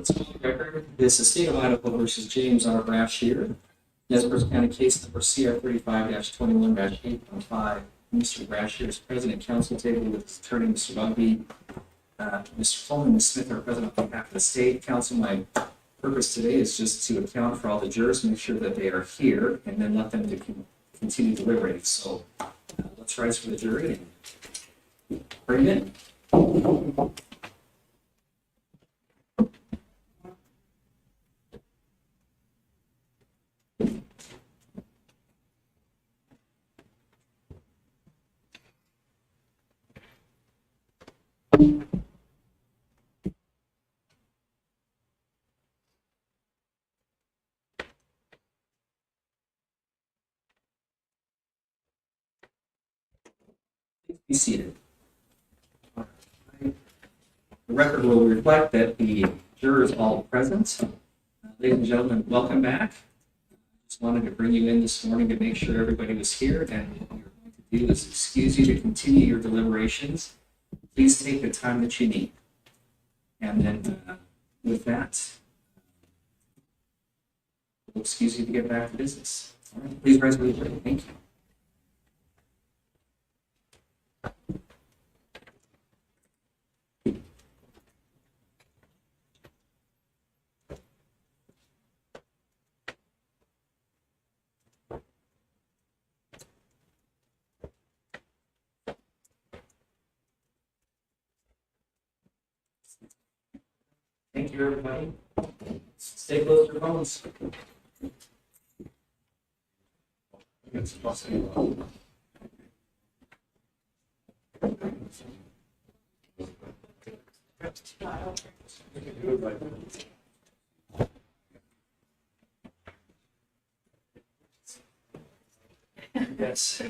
Let's go on record. This is State of Idaho versus James R. Brashear. Nez County case number CR 35-21-815. Mr. Brashear is present at council table with his attorney, Mr. Bugby. Mr. Coleman, Ms. Smith are present on behalf of the state. Council, my purpose today is just to account for all the jurors, make sure that they are here, and then let them to continue deliberating. So let's rise for the jury and bring it in. Be seated. The record will reflect that the jurors all present. Ladies and gentlemen, welcome back. Just wanted to bring you in this morning to make sure everybody was here, and what we're going to do is excuse you to continue your deliberations. Please take the time that you need. And then with that, we'll excuse you to get back to business. All right, please rise for the jury. Thank you. Thank you, everybody. Stay close to your phones. Yes.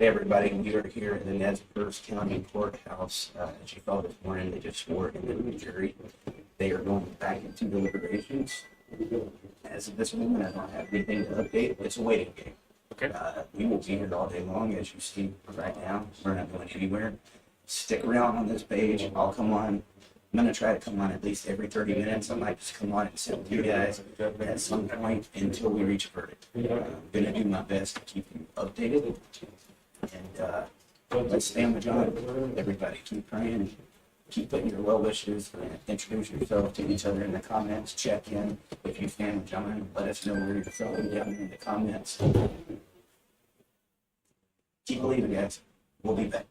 Hey everybody, we are here in the Nez Perce County Courthouse. As you saw this morning, they just swore in the jury. They are going back into deliberations. As of this moment, I don't have anything to update. It's a waiting game. Okay. We will be here all day long, as you see right now. We're not going anywhere. Stick around on this page. I'll come on. I'm going to try to come on at least every 30 minutes. I might just come on and sit with you guys at some point until we reach a verdict. I'm going to do my best to keep you updated. And let's stand with John. Everybody, keep praying. Keep putting your well wishes. Introduce yourself to each other in the comments. Check in. If you stand with John, let us know where you're from down in the comments. Keep believing, guys. We'll be back.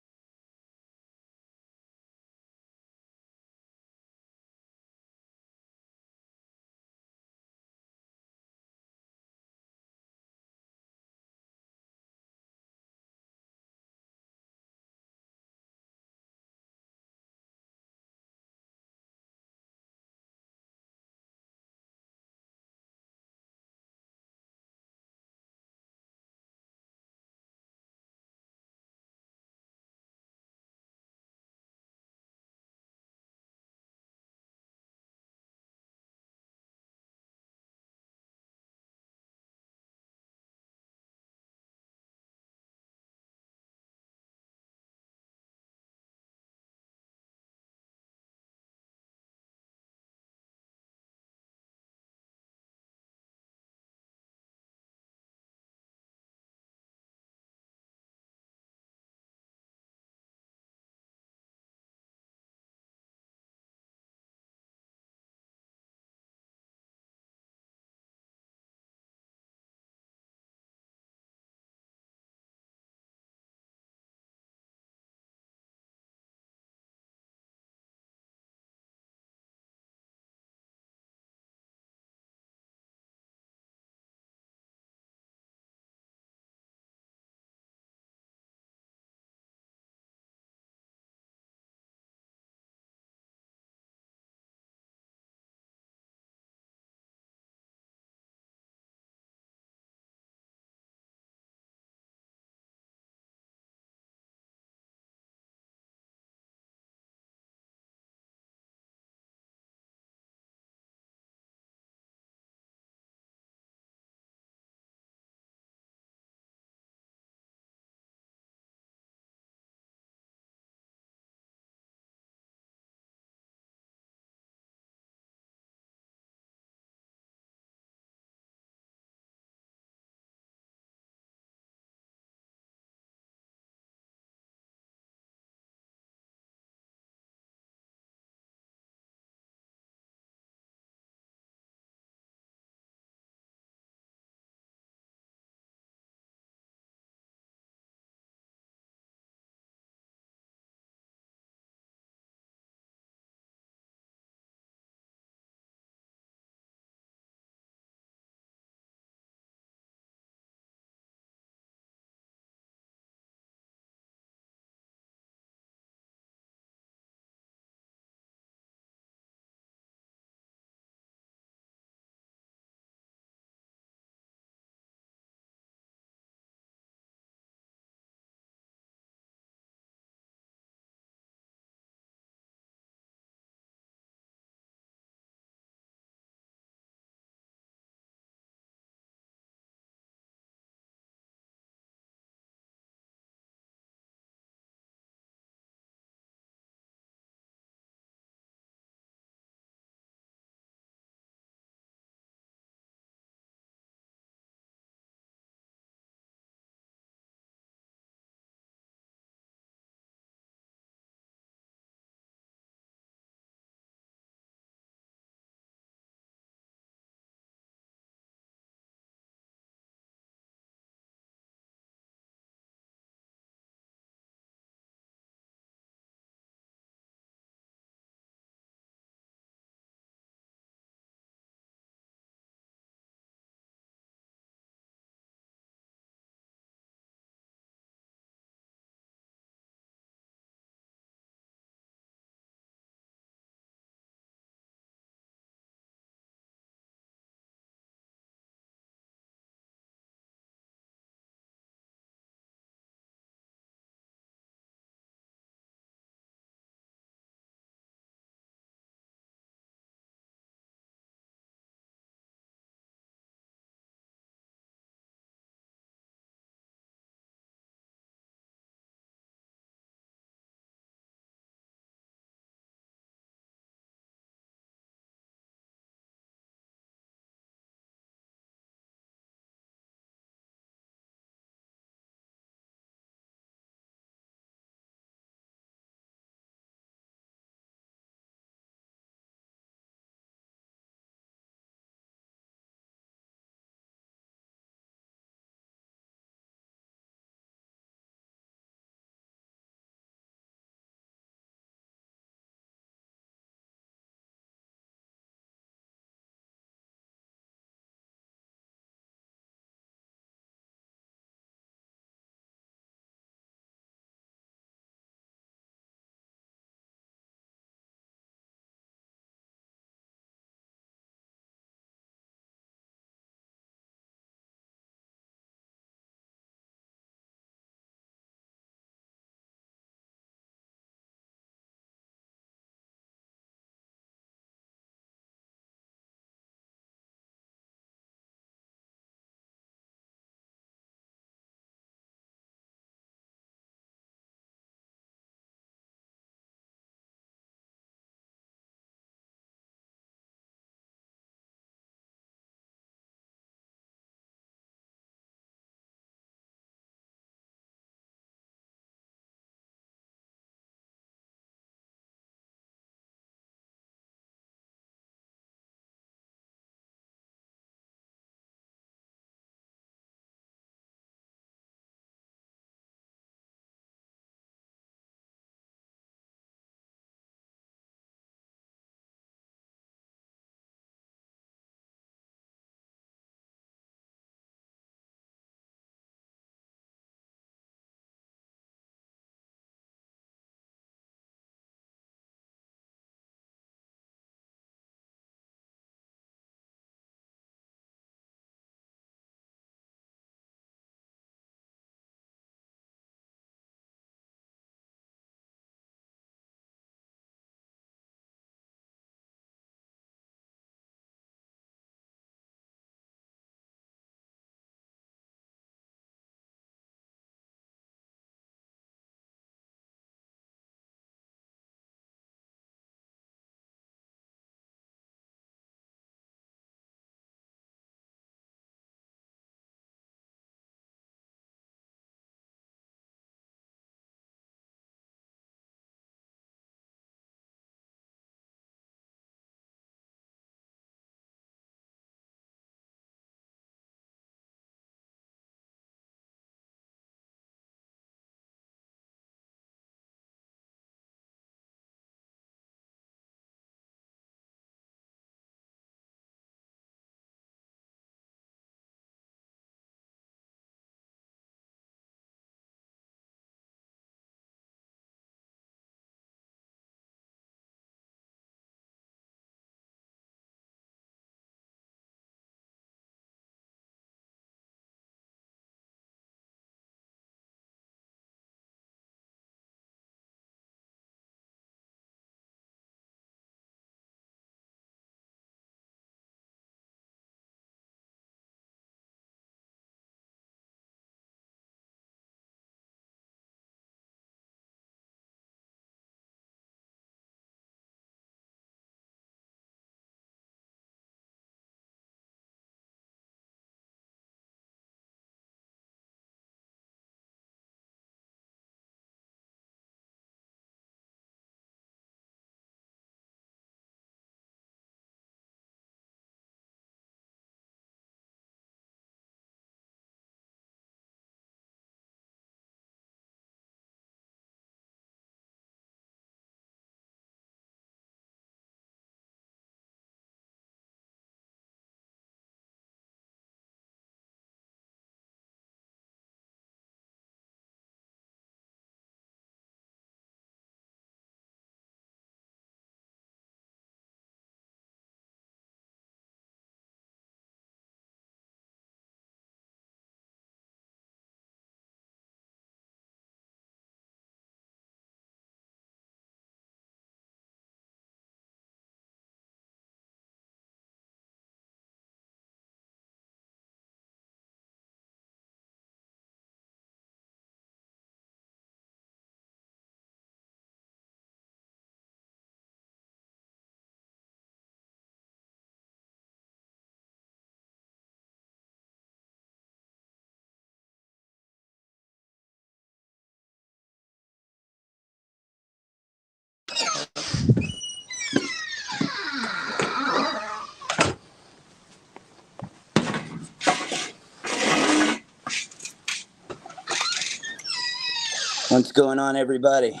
What's going on, everybody?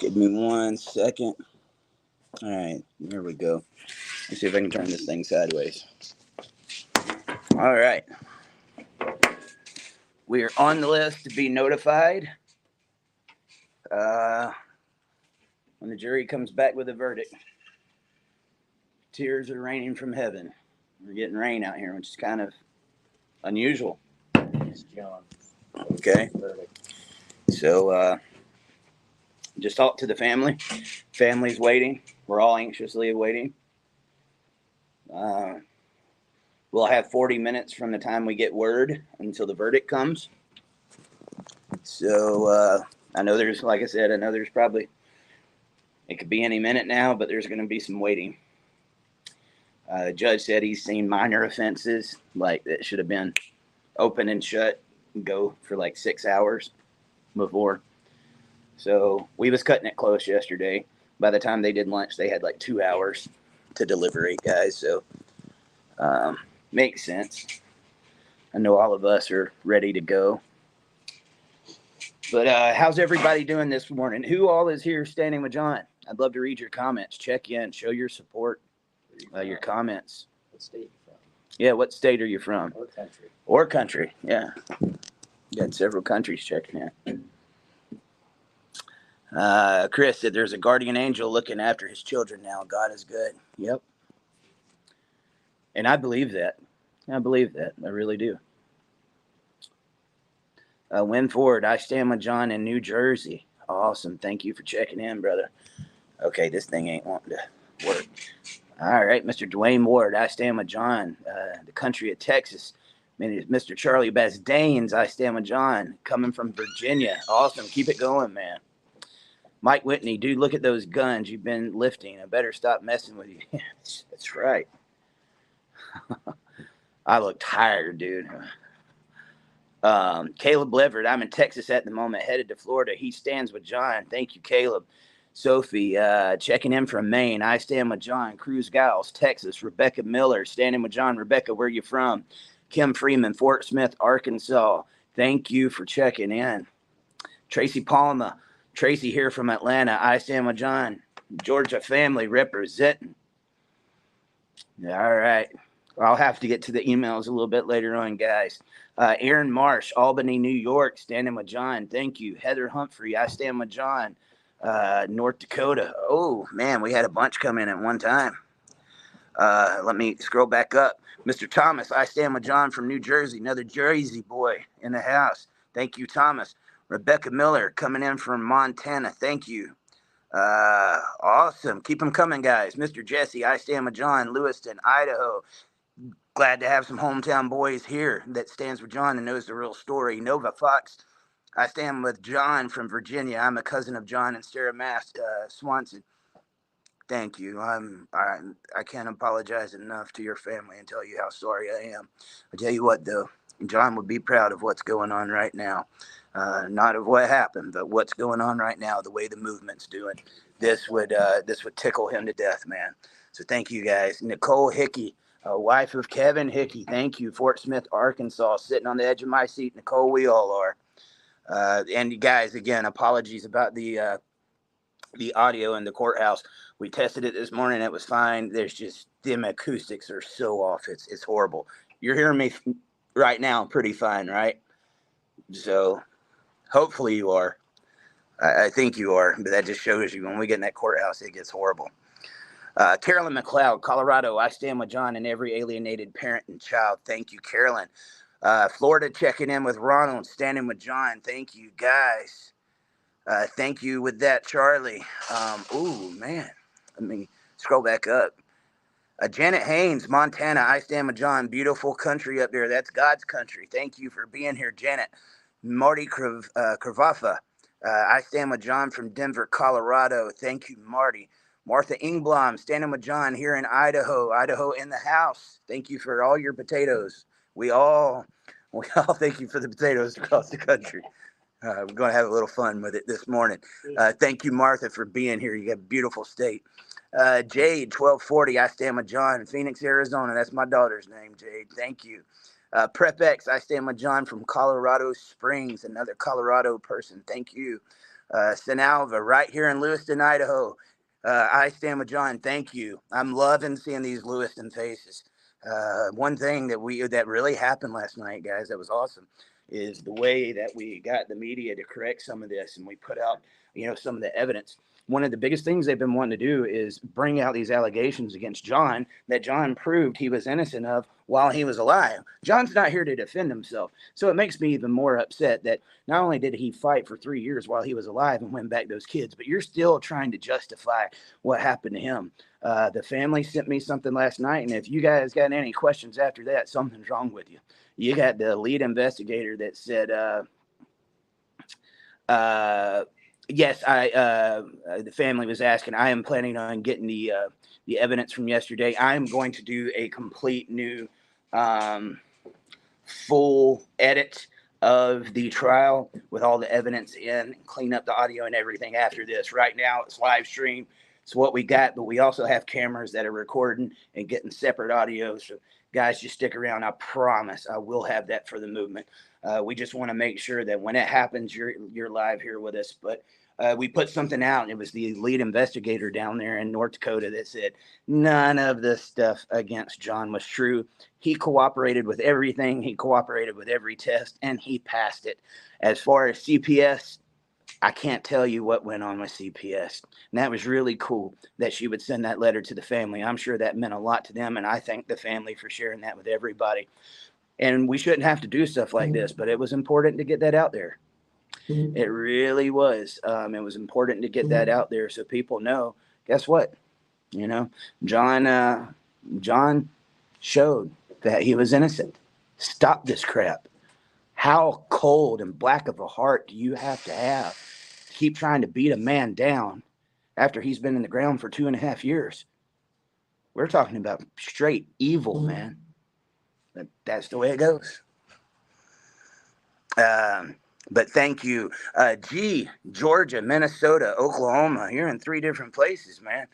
Give me 1 second. All right, here we go. Let's see if I can turn this thing sideways. All right. We are on the list to be notified when the jury comes back with a verdict. Tears are raining from heaven. We're getting rain out here, which is kind of unusual. Okay. So just talk to the family. Family's waiting. We're all anxiously awaiting. We'll have 40 minutes from the time we get word until the verdict comes. So I know there's, like I said, I know there's probably, it could be any minute now, but there's going to be some waiting. The judge said he's seen minor offenses, like that should have been open and shut and go for like 6 hours before. So we was cutting it close yesterday. By the time they did lunch, they had like 2 hours to deliberate, guys. So makes sense. I know all of us are ready to go. But how's everybody doing this morning? Who all is here standing with John? I'd love to read your comments. Check in, show your support, your comments. What state are you from? Yeah, what state are you from? Or country. Or country, yeah. Got several countries checking in. Chris said there's a guardian angel looking after his children now. God is good. Yep. And I believe that. I believe that. I really do. Win Ford, I stand with John in New Jersey. Awesome. Thank you for checking in, brother. Okay, this thing ain't wanting to work. All right, Mr. Dwayne Ward, I stand with John, the country of Texas. Mr. Charlie Basdanes, I stand with John, coming from Virginia. Awesome. Keep it going, man. Mike Whitney, dude, look at those guns you've been lifting. I better stop messing with you. That's right. I look tired, dude. Caleb Leverett, I'm in Texas at the moment, headed to Florida. He stands with John. Thank you, Caleb. Sophie, checking in from Maine. I stand with John. Cruz Giles, Texas. Rebecca Miller, standing with John. Rebecca, where you from? Kim Freeman, Fort Smith, Arkansas. Thank you for checking in. Tracy Palma, Tracy here from Atlanta. I stand with John. Georgia family representing. All right. I'll have to get to the emails a little bit later on, guys. Aaron Marsh, Albany, New York, standing with John. Thank you. Heather Humphrey, I stand with John. North Dakota. Oh, man, we had a bunch come in at one time. Let me scroll back up. Mr. Thomas, I stand with John from New Jersey. Another Jersey boy in the house. Thank you, Thomas. Rebecca Miller coming in from Montana. Thank you. Awesome. Keep them coming, guys. Mr. Jesse, I stand with John. Lewiston, Idaho. Glad to have some hometown boys here that stands with John and knows the real story. Nova Fox, I stand with John from Virginia. I'm a cousin of John and Sarah Mast, Swanson. Thank you. I can't apologize enough to your family and tell you how sorry I am. I tell you what, though, John would be proud of what's going on right now. Not of what happened, but what's going on right now, the way the movement's doing. This would tickle him to death, man. So thank you, guys. Nicole Hickey, wife of Kevin Hickey. Thank you. Fort Smith, Arkansas, sitting on the edge of my seat. Nicole, we all are. And you guys, again, apologies about the audio in the courthouse. We tested it this morning. It was fine. There's just the acoustics are so off. It's horrible. You're hearing me right now pretty fine, right? So hopefully you are. I think you are, but that just shows you when we get in that courthouse, it gets horrible. Carolyn McLeod, Colorado. I stand with John and every alienated parent and child. Thank you, Carolyn. Florida, checking in with Ronald, standing with John. Thank you, guys. Thank you with that, Charlie. Oh, man. Let me scroll back up. Janet Haynes, Montana. I stand with John. Beautiful country up there. That's God's country. Thank you for being here, Janet. Marty Kravafa. I stand with John from Denver, Colorado. Thank you, Marty. Martha Ingblom, standing with John here in Idaho. Idaho in the house. Thank you for all your potatoes. We all thank you for the potatoes across the country. We're going to have a little fun with it this morning. Thank you, Martha, for being here. You got a beautiful state. Jade, 1240, I stand with John in Phoenix, Arizona. That's my daughter's name, Jade. Thank you. Prep X, I stand with John from Colorado Springs, another Colorado person. Thank you. Sinalva, right here in Lewiston, Idaho. I stand with John. Thank you. I'm loving seeing these Lewiston faces. One thing that really happened last night, guys, that was awesome, is the way that we got the media to correct some of this, and we put out, some of the evidence. One of the biggest things they've been wanting to do is bring out these allegations against John that John proved he was innocent of while he was alive. John's not here to defend himself. So it makes me even more upset that not only did he fight for 3 years while he was alive and win back those kids, but you're still trying to justify what happened to him. The family sent me something last night, and if you guys got any questions after that, something's wrong with you. You got the lead investigator that said, yes, the family was asking, I am planning on getting the evidence from yesterday. I am going to do a complete new full edit of the trial with all the evidence in, clean up the audio and everything after this. Right now it's live stream. It's what we got, but we also have cameras that are recording and getting separate audio. So guys, just stick around. I promise I will have that for the movement. We just want to make sure that when it happens, you're live here with us. But we put something out, and it was the lead investigator down there in North Dakota that said none of this stuff against John was true. He cooperated with everything. He cooperated with every test, and he passed it. As far as CPS, I can't tell you what went on with CPS. And that was really cool that she would send that letter to the family. I'm sure that meant a lot to them, and I thank the family for sharing that with everybody. And we shouldn't have to do stuff like this, but it was important to get that out there. It really was. It was important to get that out there so people know, guess what? John showed that he was innocent. Stop this crap. How cold and black of a heart do you have to keep trying to beat a man down after he's been in the ground for 2.5 years? We're talking about straight evil, man. That's the way it goes. But thank you. Georgia, Minnesota, Oklahoma. You're in 3 different places, man.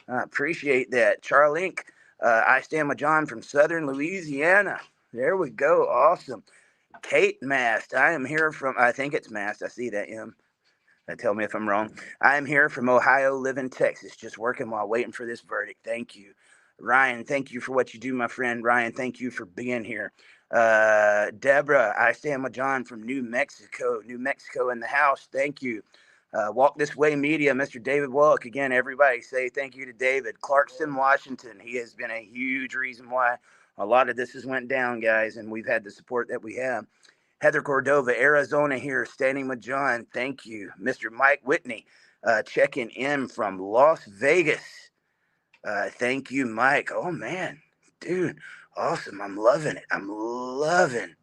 I appreciate that. Charlink, I stand with John from Southern Louisiana. There we go. Awesome. Kate Mast, I am here from, I think it's Mast. I see that, M. Tell me if I'm wrong. I am here from Ohio, live in Texas, just working while waiting for this verdict. Thank you. Ryan, thank you for what you do, my friend. Ryan, thank you for being here. Deborah, I stand with John from New Mexico in the house. Thank you. Walk This Way Media, Mr. David Wallach. Again, everybody say thank you to David. Clarkston, Washington. He has been a huge reason why a lot of this has went down, guys, and we've had the support that we have. Heather Cordova, Arizona here, standing with John. Thank you. Mr. Mike Whitney, checking in from Las Vegas. Thank you, Mike. Oh, man. Dude, awesome. I'm loving it. I'm loving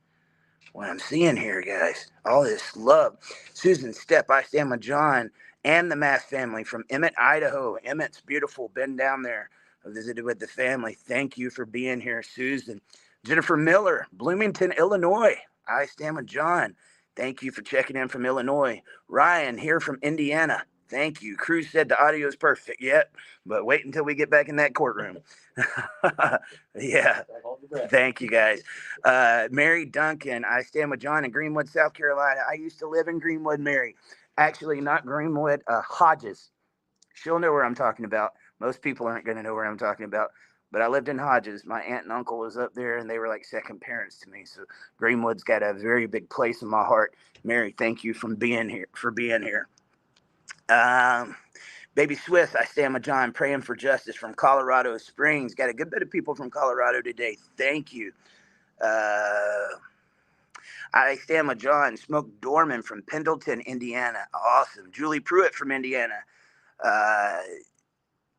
what I'm seeing here, guys. All this love. Susan Stepp, I stand with John and the Mast family from Emmett, Idaho. Emmett's beautiful. Been down there. I visited with the family. Thank you for being here, Susan. Jennifer Miller, Bloomington, Illinois. I stand with John. Thank you for checking in from Illinois. Ryan here from Indiana. Thank you. Cruz said the audio is perfect yet, but wait until we get back in that courtroom. Yeah. Thank you, guys. Mary Duncan, I stand with John in Greenwood, South Carolina. I used to live in Greenwood, Mary. Actually, not Greenwood, Hodges. She'll know where I'm talking about. Most people aren't going to know where I'm talking about. But I lived in Hodges. My aunt and uncle was up there, and they were like second parents to me. So Greenwood's got a very big place in my heart. Mary, thank you for being here. Baby Swiss, I stand with John, praying for justice from Colorado Springs. Got a good bit of people from Colorado today. Thank you. I stand with John, Smoke Dorman from Pendleton, Indiana. Awesome. Julie Pruitt from Indiana.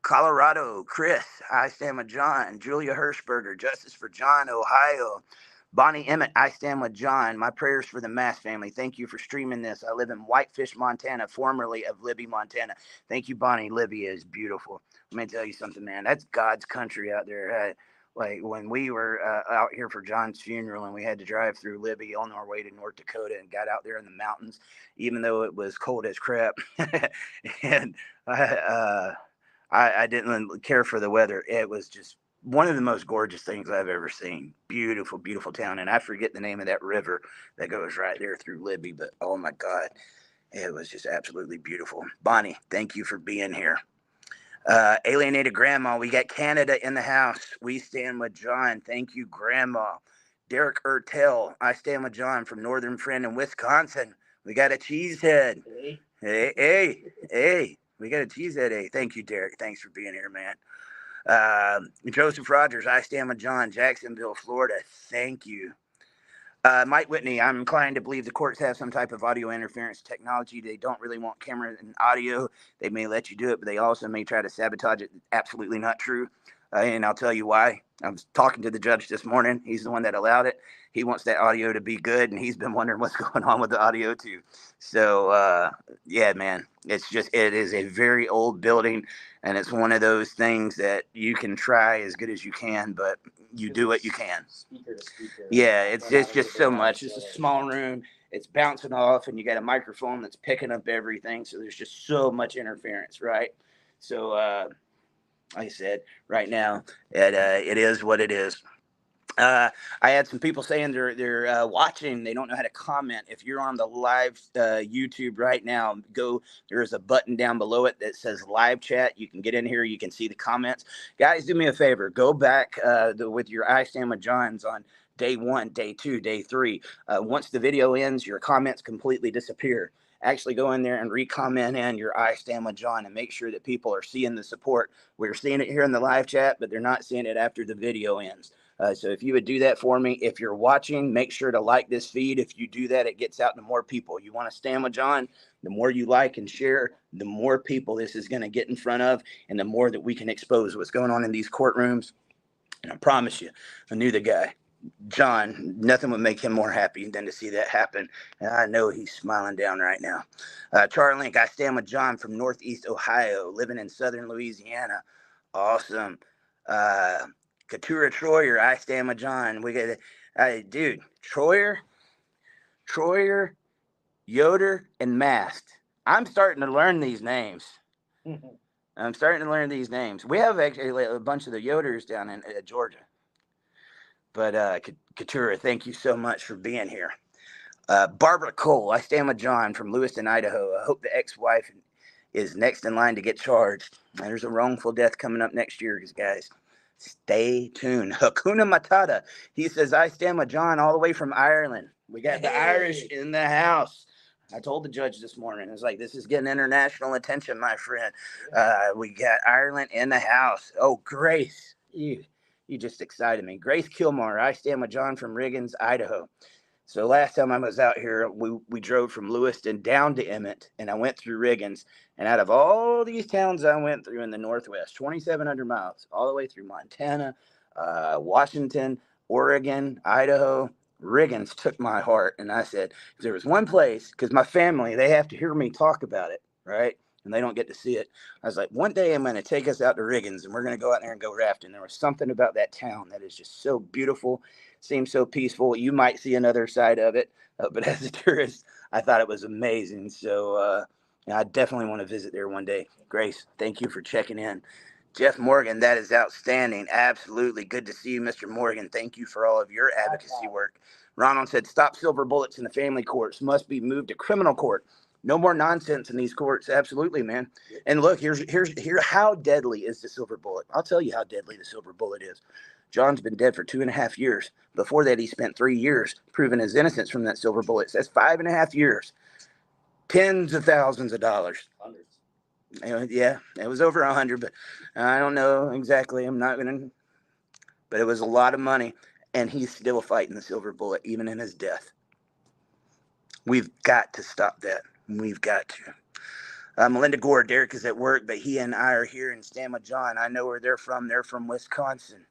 Colorado, Chris, I stand with John. Julia Hirschberger, Justice for John, Ohio. Bonnie Emmett, I stand with John. My prayers for the Mast family. Thank you for streaming this. I live in Whitefish, Montana, formerly of Libby, Montana. Thank you, Bonnie. Libby is beautiful. Let me tell you something, man. That's God's country out there. Like when we were out here for John's funeral and we had to drive through Libby on our way to North Dakota and got out there in the mountains, even though it was cold as crap. And I didn't care for the weather. It was just one of the most gorgeous things I've ever seen. Beautiful, beautiful town. And I forget the name of that river that goes right there through Libby, but oh my God, it was just absolutely beautiful. Bonnie, thank you for being here. Alienated Grandma, we got Canada in the house. We stand with John. Thank you, Grandma. Derek Ertel, I stand with John from Northern Friend in Wisconsin. We got a cheesehead. Hey. We got a cheesehead. Hey, thank you, Derek. Thanks for being here, man. Joseph Rogers, I stand with John, Jacksonville, Florida. Thank you. Mike Whitney, I'm inclined to believe the courts have some type of audio interference technology. They don't really want camera and audio. They may let you do it, but they also may try to sabotage it. Absolutely not true. And I'll tell you why. I was talking to the judge this morning. He's the one that allowed it. He wants that audio to be good, and he's been wondering what's going on with the audio too. So, yeah, man, it is a very old building, and it's one of those things that you can try as good as you can, but you do what you can. Speaker to speaker. Yeah, it's just so much. It's a small room. It's bouncing off, and you got a microphone that's picking up everything. So there's just so much interference, right? So, like I said, right now, it is what it is. I had some people saying they're watching. They don't know how to comment. If you're on the live YouTube right now, there is a button down below it that says live chat. You can get in here. You can see the comments. Guys, do me a favor. Go back with your I Stand with Johns on day 1, day 2, day 3. Once the video ends, your comments completely disappear. Actually go in there and re-comment in your I Stand with John and make sure that people are seeing the support. We're seeing it here in the live chat, but they're not seeing it after the video ends. So if you would do that for me, if you're watching, make sure to like this feed. If you do that, it gets out to more people. You want to stand with John, the more you like and share, the more people this is going to get in front of, and the more that we can expose what's going on in these courtrooms. And I promise you, I knew the guy. John, nothing would make him more happy than to see that happen. And I know he's smiling down right now. Charlink, I stand with John from Northeast Ohio, living in Southern Louisiana. Awesome. Katura Troyer, I stand with John. We got, dude, Troyer, Yoder, and Mast. I'm starting to learn these names. We have actually a bunch of the Yoders down in Georgia. But Katura, thank you so much for being here. Barbara Cole, I stand with John from Lewiston, Idaho. I hope the ex-wife is next in line to get charged. There's a wrongful death coming up next year, guys. Stay tuned. Hakuna Matata. He says, I stand with John all the way from Ireland. We got the Irish in the house. I told the judge this morning, it's like, this is getting international attention, my friend. We got Ireland in the house. Oh, Grace. You just excited me. Grace Kilmore, I stand with John from Riggins, Idaho. So last time I was out here, we drove from Lewiston down to Emmett, and I went through Riggins. And out of all these towns I went through in the Northwest, 2,700 miles, all the way through Montana, Washington, Oregon, Idaho, Riggins took my heart. And I said, if there was one place, because my family, they have to hear me talk about it, right? And they don't get to see it. I was like, one day I'm going to take us out to Riggins, and we're going to go out there and go rafting. There was something about that town that is just so beautiful, seems so peaceful. You might see another side of it, but as a tourist, I thought it was amazing. So I definitely want to visit there one day. Grace, thank you for checking in. Jeff Morgan, that is outstanding. Absolutely. Good to see you, Mr. Morgan. Thank you for all of your advocacy work. Ronald said, stop silver bullets in the family courts. Must be moved to criminal court. No more nonsense in these courts. Absolutely, man. And look, here's how deadly is the silver bullet. I'll tell you how deadly the silver bullet is. John's been dead for 2.5 years. Before that, he spent 3 years proving his innocence from that silver bullet. That's 5.5 years. Tens of thousands of dollars. Hundreds. Yeah, it was over 100, but I don't know exactly. I'm not going to, but it was a lot of money. And he's still fighting the silver bullet, even in his death. We've got to stop that. We've got to. Melinda Gore, Derek is at work, but he and I are here in Stand with John. I know where they're from. They're from Wisconsin.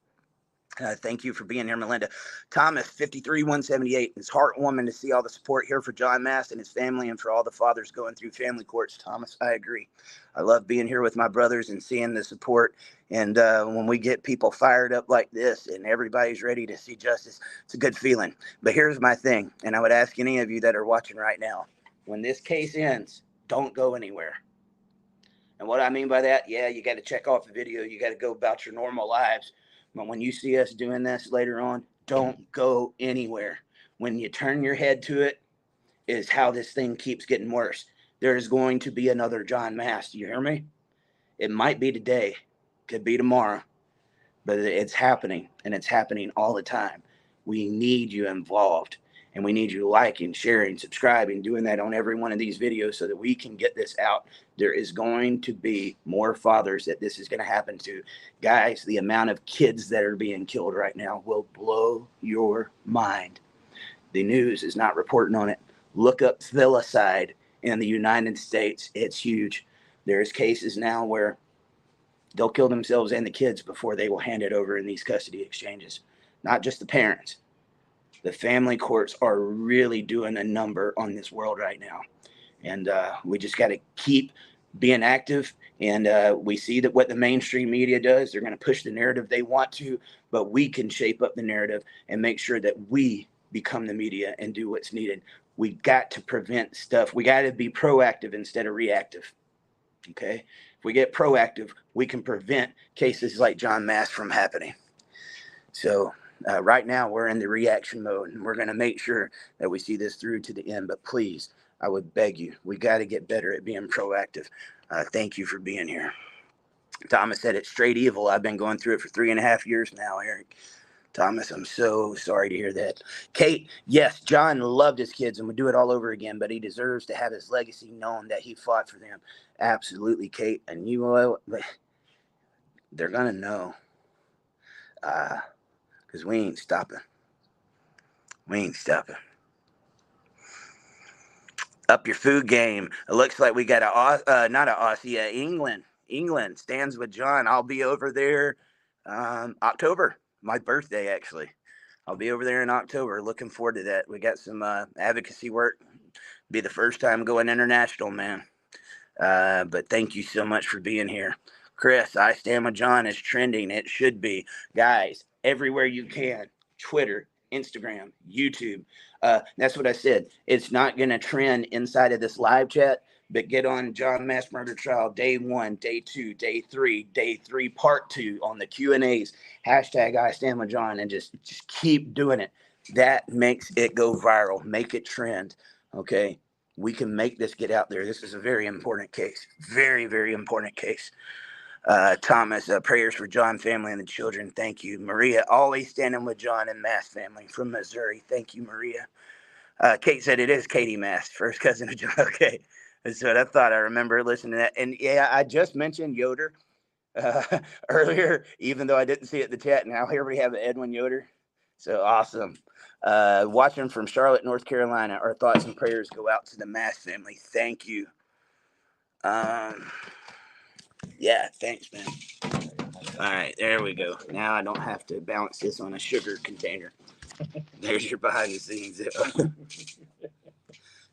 Thank you for being here, Melinda. Thomas, 53-178. It's heartwarming to see all the support here for John Mast and his family and for all the fathers going through family courts. Thomas, I agree. I love being here with my brothers and seeing the support. And when we get people fired up like this and everybody's ready to see justice, it's a good feeling. But here's my thing, and I would ask any of you that are watching right now, when this case ends, don't go anywhere. And what I mean by that, yeah, you got to check off the video. You got to go about your normal lives. But when you see us doing this later on, don't go anywhere. When you turn your head to it, is how this thing keeps getting worse. There is going to be another John Mast. You hear me? It might be today, could be tomorrow, but it's happening, and it's happening all the time. We need you involved, and we need you liking, sharing, subscribing, doing that on every one of these videos so that we can get this out. There is going to be more fathers that this is going to happen to. Guys, the amount of kids that are being killed right now will blow your mind. The news is not reporting on it. Look up filicide in the United States. It's huge. There's cases now where they'll kill themselves and the kids before they will hand it over in these custody exchanges. Not just the parents. The family courts are really doing a number on this world right now. And we just got to keep being active. And we see that what the mainstream media does, they're going to push the narrative they want to, but we can shape up the narrative and make sure that we become the media and do what's needed. We got to prevent stuff. We got to be proactive instead of reactive. Okay? If we get proactive, we can prevent cases like John Mast from happening. So right now we're in the reaction mode, and we're going to make sure that we see this through to the end. But please, I would beg you, we got to get better at being proactive. Thank you for being here. Thomas said it's straight evil. I've been going through it for 3.5 years now, Eric. Thomas, I'm so sorry to hear that. Kate, yes, John loved his kids and would do it all over again, but he deserves to have his legacy known that he fought for them. Absolutely, Kate. And you know, they're going to know. Because we ain't stopping. We ain't stopping. Up your food game. It looks like we got not a Aussie, England. England stands with John. I'll be over there October. My birthday, actually. I'll be over there in October. Looking forward to that. We got some advocacy work. Be the first time going international, man. But thank you so much for being here. Chris, I Stand With John is trending. It should be. Guys, everywhere you can. Twitter, Instagram, YouTube. That's what I said. It's not going to trend inside of this live chat, but get on John Mass Murder Trial day 1, day 2, day 3, part 2 on the Q&As. Hashtag I Stand With John, and just keep doing it. That makes it go viral. Make it trend. Okay? We can make this get out there. This is a very important case. Very, very important case. Thomas, prayers for John family and the children. Thank you. Maria, always standing with John and Mast family from Missouri. Thank you, Maria. Kate said it is Katie Mast, first cousin of John. Okay. That's what I thought. I remember listening to that. And yeah, I just mentioned Yoder earlier, even though I didn't see it in the chat. Now here we have Edwin Yoder. So awesome. Watching from Charlotte, North Carolina. Our thoughts and prayers go out to the Mast family. Thank you. Yeah, thanks, man. All right, there we go. Now I don't have to balance this on a sugar container. There's your behind the scenes.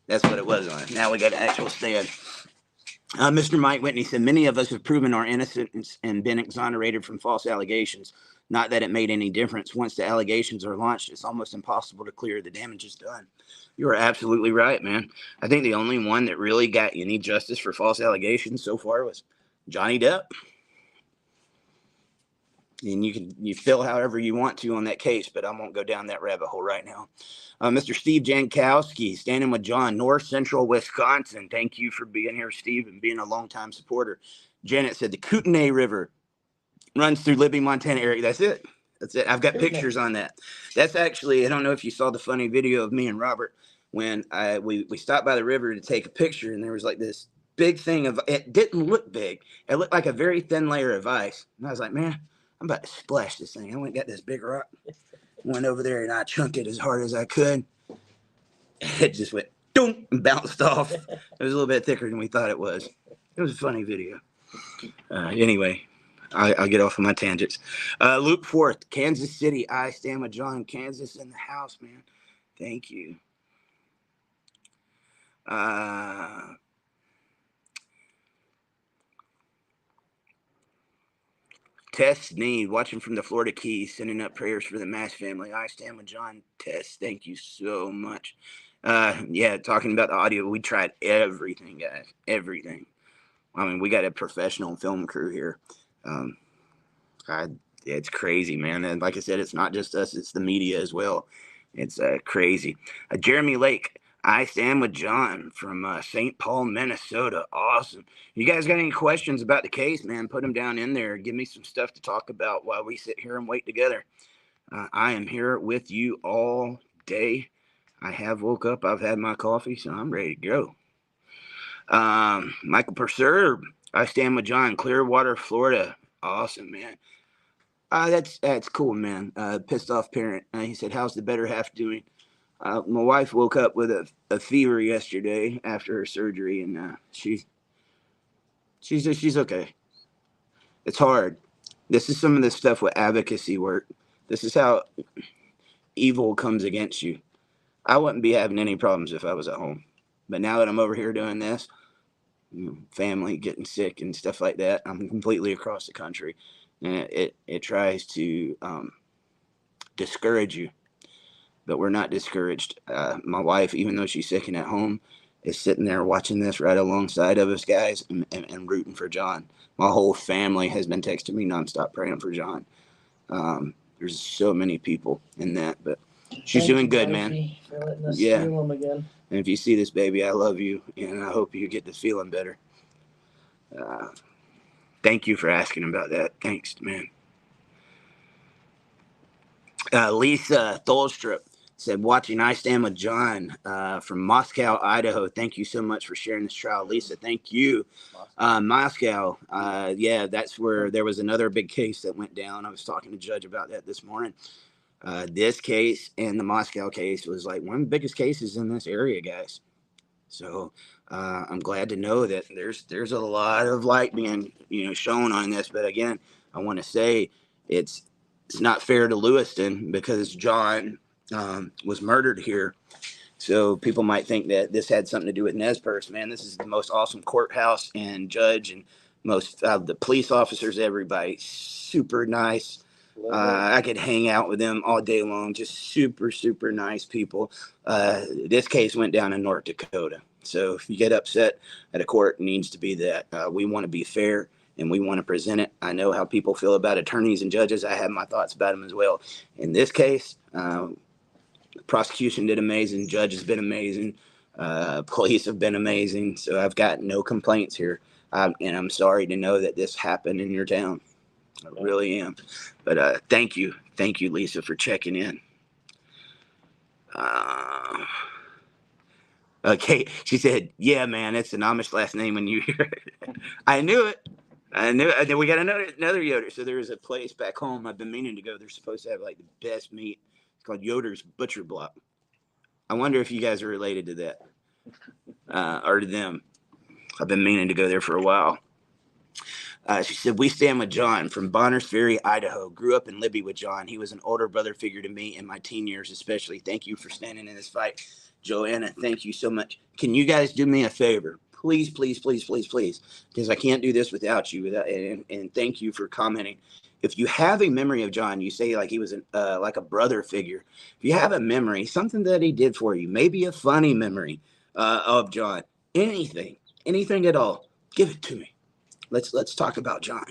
That's what it was on. Now we got an actual stand. Mr. Mike Whitney said, many of us have proven our innocence and been exonerated from false allegations. Not that it made any difference. Once the allegations are launched, it's almost impossible to clear. The damage is done. You are absolutely right, man. I think the only one that really got any justice for false allegations so far was Johnny Depp. And you feel however you want to on that case, but I won't go down that rabbit hole right now. Mr. Steve Jankowski, standing with John, North Central Wisconsin. Thank you for being here, Steve, and being a longtime supporter. Janet said the Kootenai River runs through Libby, Montana area. That's it. That's it. I've got pictures on that. That's actually, I don't know if you saw the funny video of me and Robert when we stopped by the river to take a picture, and there was like this big thing of, it didn't look big. It looked like a very thin layer of ice. And I was like, man, I'm about to splash this thing. I went and got this big rock, went over there, and I chunked it as hard as I could. It just went doom and bounced off. It was a little bit thicker than we thought it was. It was a funny video. Anyway, I'll get off of my tangents. Luke Forth, Kansas City. I Stand With John. Kansas in the house, man. Thank you. Tess Need, watching from the Florida Keys, sending up prayers for the Mast family. I Stand With John. Tess, thank you so much. Yeah, talking about the audio, we tried everything, guys. Everything. I mean, we got a professional film crew here. It's crazy, man. And like I said, it's not just us; it's the media as well. It's crazy. Jeremy Lake, I stand with John from St. Paul, Minnesota. Awesome. You guys got any questions about the case, man? Put them down in there. Give me some stuff to talk about while we sit here and wait together. I am here with you all day. I have woke up. I've had my coffee, so I'm ready to go. Michael Purser, I stand with John, Clearwater, Florida. Awesome, man. That's cool, man. Pissed off parent. He said, "How's the better half doing?" My wife woke up with a fever yesterday after her surgery, and she's okay. It's hard. This is some of the stuff with advocacy work. This is how evil comes against you. I wouldn't be having any problems if I was at home, but now that I'm over here doing this, family getting sick and stuff like that, I'm completely across the country, and it tries to discourage you, but we're not discouraged. My wife, even though she's sick and at home, is sitting there watching this right alongside of us guys and rooting for John. My whole family has been texting me nonstop praying for John. There's so many people in that, but she's doing good, man. For letting us Yeah. feel them again. And if you see this, baby, I love you, and I hope you get to feeling better. Thank you for asking about that. Thanks, man. Lisa Tholstrup said, watching I Stand with John from Moscow, Idaho. Thank you so much for sharing this trial. Lisa, thank you. Moscow, yeah, that's where there was another big case that went down. I was talking to the judge about that this morning. This case and the Moscow case was like one of the biggest cases in this area, guys. So I'm glad to know that there's a lot of light being shown on this. But again, I want to say it's not fair to Lewiston because John was murdered here. So people might think that this had something to do with Nez Perce. Man, this is the most awesome courthouse and judge and most the police officers, everybody super nice. I could hang out with them all day long. Just super, super nice people. This case went down in North Dakota. So if you get upset at a court, it needs to be that. We want to be fair and we want to present it. I know how people feel about attorneys and judges. I have my thoughts about them as well. In this case, the prosecution did amazing. Judge has been amazing. Police have been amazing. So I've got no complaints here. And I'm sorry to know that this happened in your town. I really am. But thank you. Thank you, Lisa, for checking in. Okay, she said, yeah, man, it's an Amish last name when you hear it. I knew it. And then we got another Yoder. So there's a place back home I've been meaning to go. They're supposed to have like the best meat. It's called Yoder's Butcher Block. I wonder if you guys are related to that or to them. I've been meaning to go there for a while. She said, we stand with John from Bonners Ferry, Idaho. Grew up in Libby with John. He was an older brother figure to me in my teen years, especially. Thank you for standing in this fight. Joanna, thank you so much. Can you guys do me a favor? Please, please, please, please, please, because I can't do this without you. And thank you for commenting. If you have a memory of John, you say like he was like a brother figure. If you have a memory, something that he did for you, maybe a funny memory of John, anything at all, give it to me. Let's talk about John.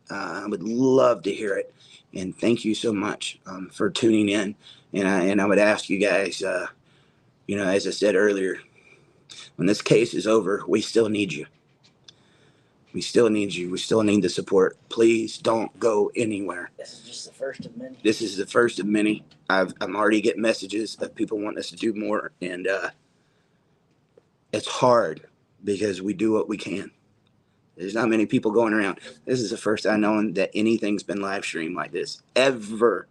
I would love to hear it, and thank you so much for tuning in. And I would ask you guys, as I said earlier, when this case is over, we still need you. We still need you. We still need the support. Please don't go anywhere. This is just the first of many. This is the first of many. I'm already getting messages of people wanting us to do more, and it's hard because we do what we can. There's not many people going around. This is the first I know that anything's been live streamed like this ever.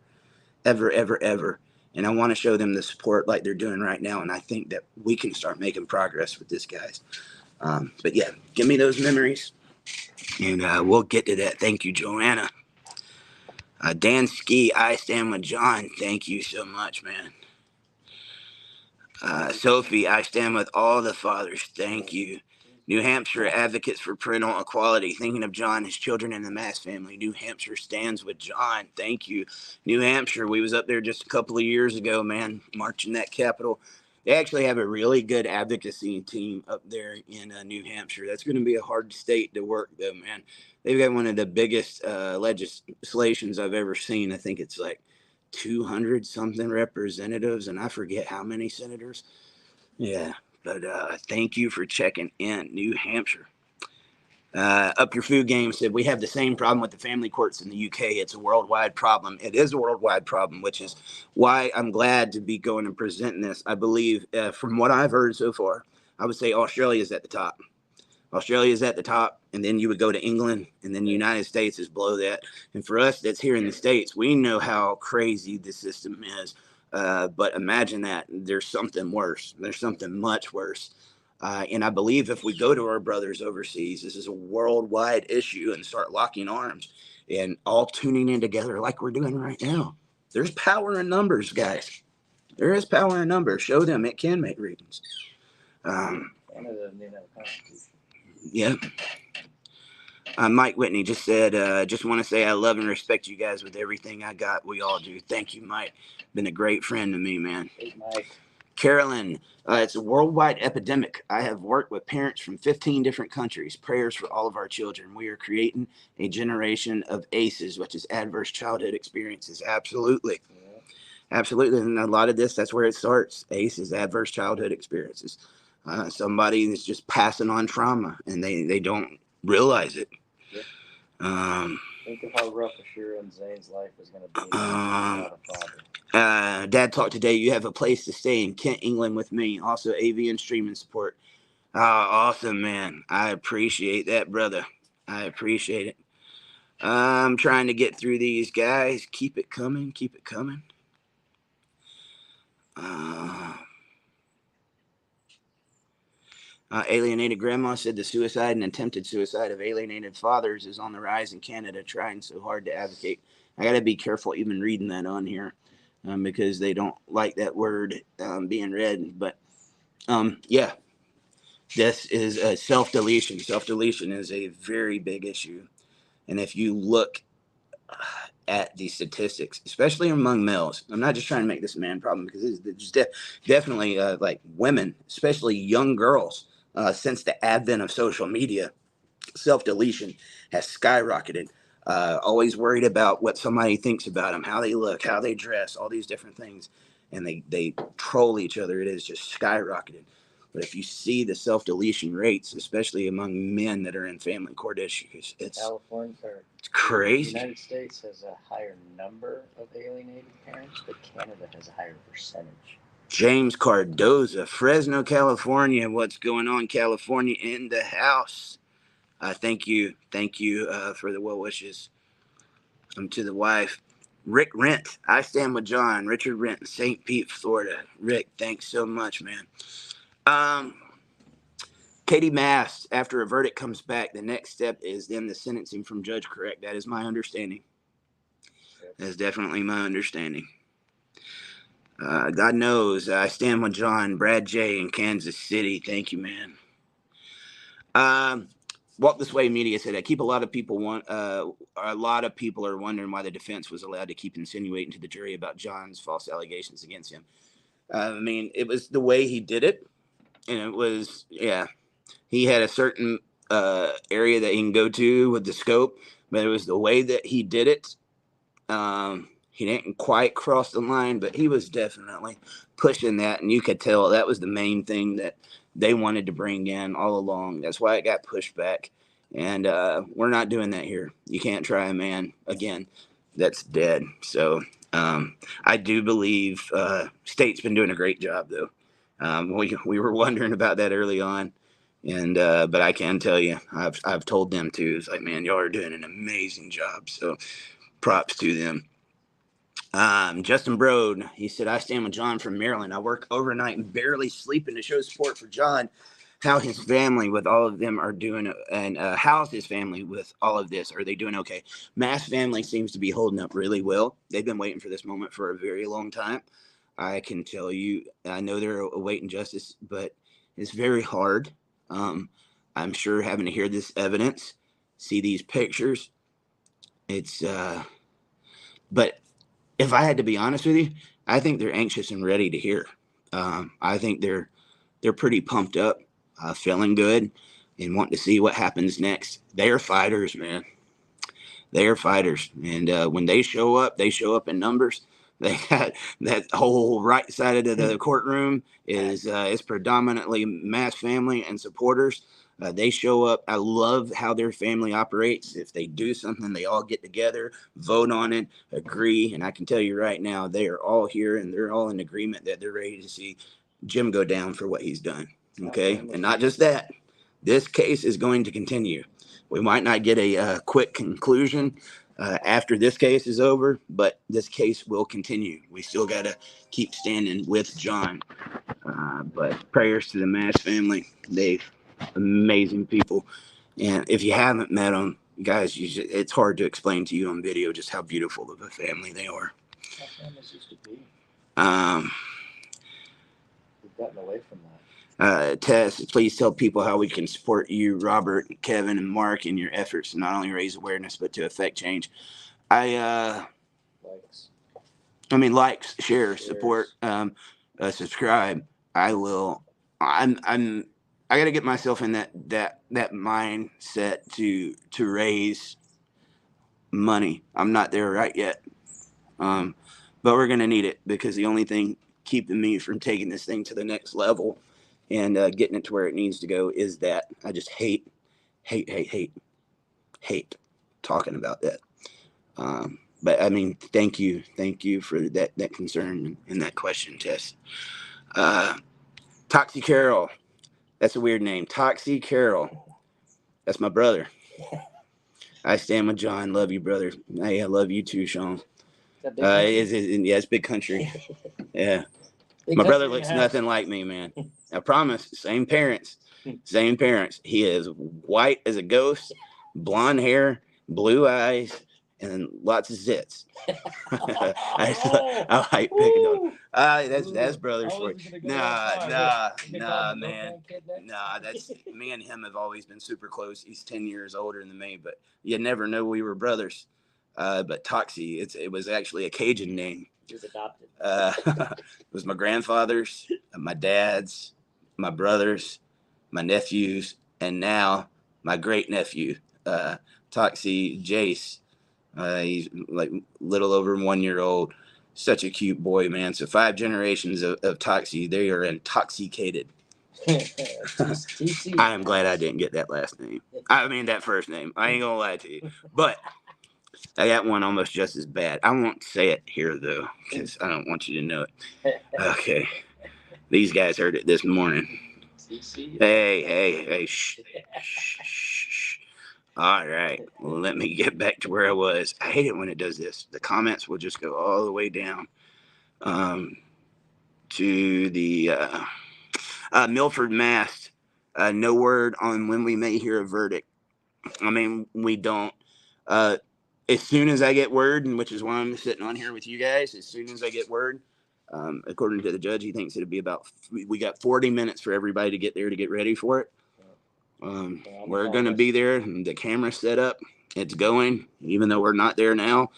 And I want to show them the support like they're doing right now. And I think that we can start making progress with this, guys. But yeah, give me those memories and we'll get to that. Thank you, Joanna. Dan Ski, I stand with John. Thank you so much, man. Sophie, I stand with all the fathers. Thank you. New Hampshire advocates for parental equality. Thinking of John, his children, and the Mast family. New Hampshire stands with John. Thank you. New Hampshire, we was up there just a couple of years ago, man, marching that Capitol. They actually have a really good advocacy team up there in New Hampshire. That's going to be a hard state to work, though, man. They've got one of the biggest legislations I've ever seen. I think it's like 200 something representatives, and I forget how many senators. Yeah, but thank you for checking in, New Hampshire. Up Your Food Game said, we have the same problem with the family courts in the UK. It's a worldwide problem. It is a worldwide problem, which is why I'm glad to be going and presenting this. I believe, from what I've heard so far, I would say Australia is at the top. Australia is at the top, and then you would go to England, and then the United States is below that. And for us that's here in the States, we know how crazy the system is. But imagine that there's something worse. There's something much worse. And I believe if we go to our brothers overseas, this is a worldwide issue, and start locking arms and all tuning in together like we're doing right now. There's power in numbers, guys. There is power in numbers. Show them it can make regions. Yeah. Mike Whitney just said, just want to say I love and respect you guys with everything I got. We all do. Thank you, Mike. Been a great friend to me, man. Hey, Mike. Carolyn, it's a worldwide epidemic. I have worked with parents from 15 different countries. Prayers for all of our children. We are creating a generation of ACEs, which is adverse childhood experiences. Absolutely. Yeah. Absolutely. And a lot of this, that's where it starts. ACEs, adverse childhood experiences. Somebody is just passing on trauma, and they don't realize it. Yeah. Think of how rough Ashira and Zane's life is going to be. Not a father. Dad talked today. You have a place to stay in Kent, England with me. Also, AV and streaming support. Awesome, man. I appreciate that, brother. I appreciate it. I'm trying to get through these guys. Keep it coming. Keep it coming. Alienated grandma said the suicide and attempted suicide of alienated fathers is on the rise in Canada, trying so hard to advocate. I got to be careful even reading that on here. Because they don't like that word being read. But yeah, this is self-deletion. Self-deletion is a very big issue. And if you look at the statistics, especially among males, I'm not just trying to make this a man problem, because it's definitely like women, especially young girls, since the advent of social media, self-deletion has skyrocketed. Always worried about what somebody thinks about them, how they look, how they dress, all these different things. And they troll each other. It is just skyrocketed. But if you see the self-deletion rates, especially among men that are in family court issues, it's crazy. The United States has a higher number of alienated parents, but Canada has a higher percentage. James Cardoza, Fresno, California. What's going on, California in the house? Thank you for the well wishes. To the wife. Rick Rent, I stand with John. Richard Rent, St. Pete, Florida. Rick, thanks so much, man. Katie Mast, after a verdict comes back, the next step is then the sentencing from Judge Correct. That is my understanding. That is definitely my understanding. God knows, I stand with John. Brad J. in Kansas City. Thank you, man. Walk This Way Media said, a lot of people are wondering why the defense was allowed to keep insinuating to the jury about John's false allegations against him. I mean, it was the way he did it, and it was, yeah, he had a certain area that he can go to with the scope, but it was the way that he did it. He didn't quite cross the line, but he was definitely pushing that, and you could tell that was the main thing that they wanted to bring in all along. That's why it got pushed back, and we're not doing that here. You can't try a man again that's dead. So I do believe state's been doing a great job, though. We were wondering about that early on, and but I can tell you, I've told them too. It's like, man, y'all are doing an amazing job. So props to them. Justin Brode, he said, I stand with John from Maryland. I work overnight and barely sleeping to show support for John, how his family with all of them are doing, and how's his family with all of this? Are they doing okay? Mast family seems to be holding up really well. They've been waiting for this moment for a very long time. I can tell you, I know they're awaiting justice, but it's very hard. I'm sure having to hear this evidence, see these pictures, it's, but if I had to be honest with you, I think they're anxious and ready to hear. I think they're pretty pumped up, feeling good, and want to see what happens next. They're fighters, man. They are fighters, and when they show up in numbers. They got that whole right side of the courtroom is predominantly Mast family and supporters. They show up. I love how their family operates. If they do something, they all get together, vote on it, agree. And I can tell you right now, they are all here and they're all in agreement that they're ready to see Jim go down for what he's done. Okay, and not just that. This case is going to continue. We might not get a quick conclusion after this case is over, but this case will continue. We still got to keep standing with John. But prayers to the Mast family. They amazing people. And if you haven't met them, guys, it's hard to explain to you on video just how beautiful of a family they are. How families used to be. Um, We've gotten away from that. Tess, please tell people how we can support you, Robert, Kevin, and Mark in your efforts to not only raise awareness but to affect change. Likes. Likes, share, support, subscribe. I will. I got to get myself in that mindset to raise money. I'm not there right yet, but we're gonna need it because the only thing keeping me from taking this thing to the next level and getting it to where it needs to go is that I just hate talking about that. But I mean, thank you for that concern and that question, Tess. Toxie Carroll, that's a weird name. Toxie Carroll, that's my brother. I stand with John. Love you, brother. Hey, I love you too, Sean. It's big country. Yeah. Big My brother country looks in the house. nothing like me, man. I promise. Same parents. Same parents. He is white as a ghost, blonde hair, blue eyes, and lots of zits. I like picking on. That's brothers for you. Nah, man. Nah, that's me and him have always been super close. He's 10 years older than me, but you never know we were brothers. But Toxie, it was actually a Cajun name. He was adopted. It was my grandfather's, my dad's, my brother's, my nephew's, and now my great nephew, Toxie Jace. He's like little over 1 year old. Such a cute boy, man. So 5 generations of Toxie, they are intoxicated. TC. I am glad I didn't get that last name. I mean that first name. I ain't gonna lie to you, but I got one almost just as bad. I won't say it here though, because I don't want you to know it. Okay, these guys heard it this morning. TC. Hey, shh. All right, well, let me get back to where I was. I hate it when it does this. The comments will just go all the way down to the Milford Mast. No word on when we may hear a verdict. I mean, we don't. As soon as I get word, and which is why I'm sitting on here with you guys, as soon as I get word, according to the judge, he thinks it'd be about, we got 40 minutes for everybody to get there to get ready for it. We're going to be there. The camera's set up. It's going, even though we're not there now.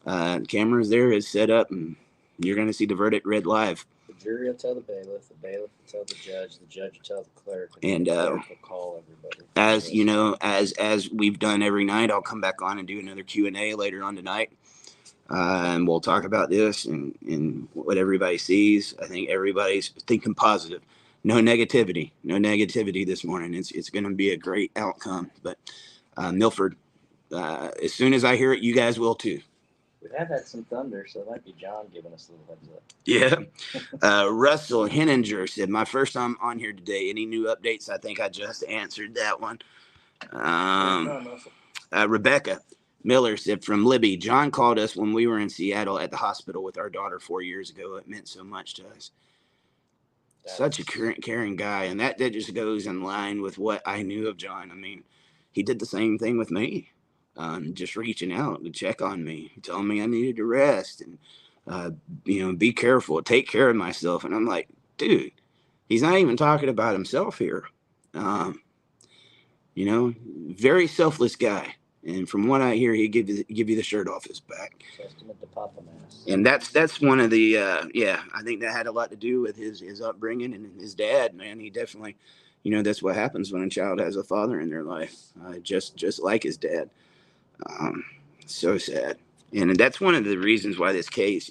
Camera's there, it's set up, and you're going to see the verdict read live. The jury will tell the bailiff will tell the judge will tell the clerk, and the clerk will call everybody. As you know, as we've done every night, I'll come back on and do another Q&A later on tonight. And we'll talk about this and what everybody sees. I think everybody's thinking positive. No negativity this morning. It's going to be a great outcome. But Milford, as soon as I hear it, you guys will too. We have had some thunder, so it might be John giving us a little heads up. Yeah. Russell Henninger said, my first time on here today. Any new updates? I think I just answered that one. Rebecca Miller said, from Libby, John called us when we were in Seattle at the hospital with our daughter 4 years ago. It meant so much to us. Such a caring guy. And that just goes in line with what I knew of John. I mean, he did the same thing with me. Just reaching out to check on me, telling me I needed to rest and, be careful, take care of myself. And I'm like, dude, he's not even talking about himself here. Very selfless guy. And from what I hear, he give you the shirt off his back. Testament to Papa Mast. And that's one of the I think that had a lot to do with his upbringing and his dad. Man, he definitely, that's what happens when a child has a father in their life, just like his dad. Um, so sad. And that's one of the reasons why this case,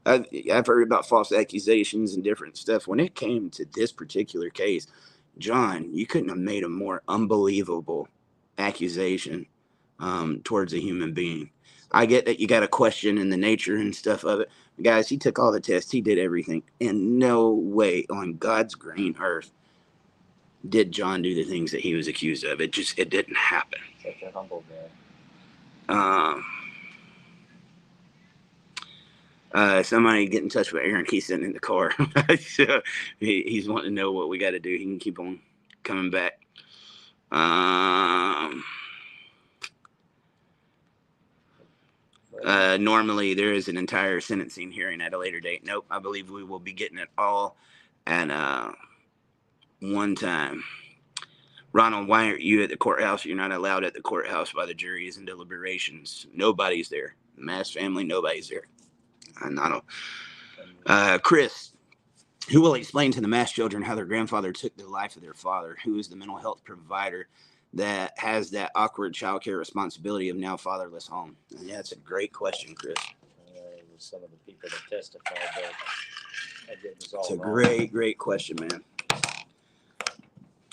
I've heard about false accusations and different stuff. When it came to this particular case, John, you couldn't have made a more unbelievable accusation towards a human being. I get that you got a question in the nature and stuff of it. Guys, he took all the tests. He did everything. And no way on God's green earth did John do the things that he was accused of. It didn't happen. Such a humble guy. Somebody get in touch with Aaron. He's sitting in the car. So he's wanting to know what we got to do. He can keep on coming back. Normally there is an entire sentencing hearing at a later date. Nope. I believe we will be getting it all at one time. Ronald, why aren't you at the courthouse? You're not allowed at the courthouse by the juries and deliberations. Nobody's there. The Mast family, nobody's there. Chris, who will explain to the Mast children how their grandfather took the life of their father? Who is the mental health provider that has that awkward child care responsibility of now fatherless home? And that's a great question, Chris. Some of the people that testified that did this all It's a wrong. great question, man.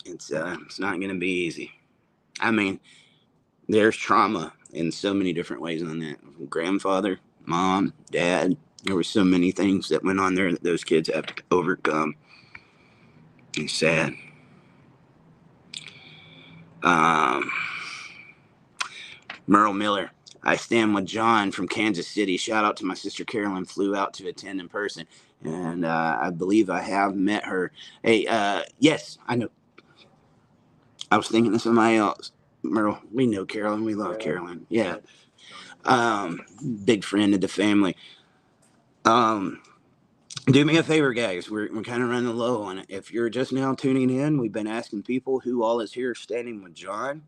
It's not going to be easy. I mean, there's trauma in so many different ways on that. Grandfather, mom, dad. There were so many things that went on there that those kids have to overcome. It's sad. Merle Miller. I stand with John from Kansas City. Shout out to my sister Carolyn. Flew out to attend in person. And I believe I have met her. Hey, yes, I know. I was thinking of somebody else. Merle, we know Carolyn. We love Carolyn. Yeah. Big friend of the family. Do me a favor, guys. We're kind of running low on it. If you're just now tuning in, we've been asking people who all is here standing with John.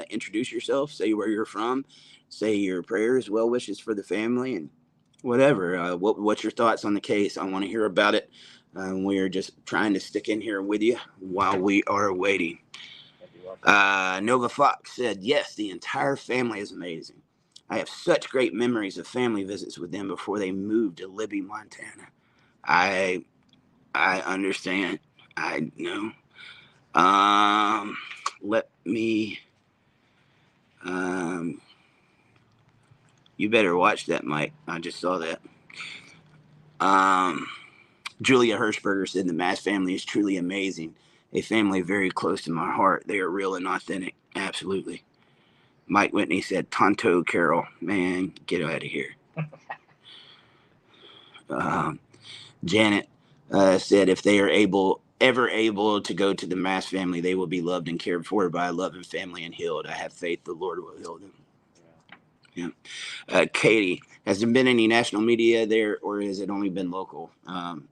Introduce yourself. Say where you're from. Say your prayers, well wishes for the family, and whatever. What's your thoughts on the case? I want to hear about it. We're just trying to stick in here with you while we are waiting. Nova Fox said, yes, the entire family is amazing. I have such great memories of family visits with them before they moved to Libby, Montana. I understand. I know. Let me. You better watch that, Mike. I just saw that. Julia Hirschberger said the Mast family is truly amazing. A family very close to my heart. They are real and authentic. Absolutely. Mike Whitney said, Tonto Carol. Man, get out of here. Janet said, if they are ever able to go to the Mast family, they will be loved and cared for by a loving family and healed. I have faith the Lord will heal them. Yeah. Katie, has there been any national media there, or has it only been local?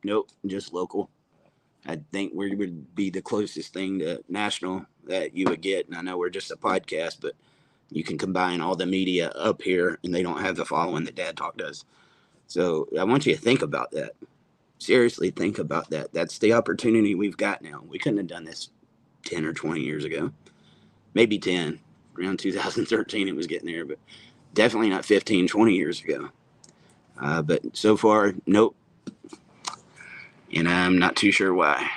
Nope, just local. I think we would be the closest thing to national that you would get. And I know we're just a podcast, but you can combine all the media up here, and they don't have the following that Dad Talk does. So I want you to think about that. Seriously, think about that. That's the opportunity we've got now. We couldn't have done this 10 or 20 years ago. Maybe 10. Around 2013 it was getting there, but definitely not 15, 20 years ago. But so far, nope. And I'm not too sure why.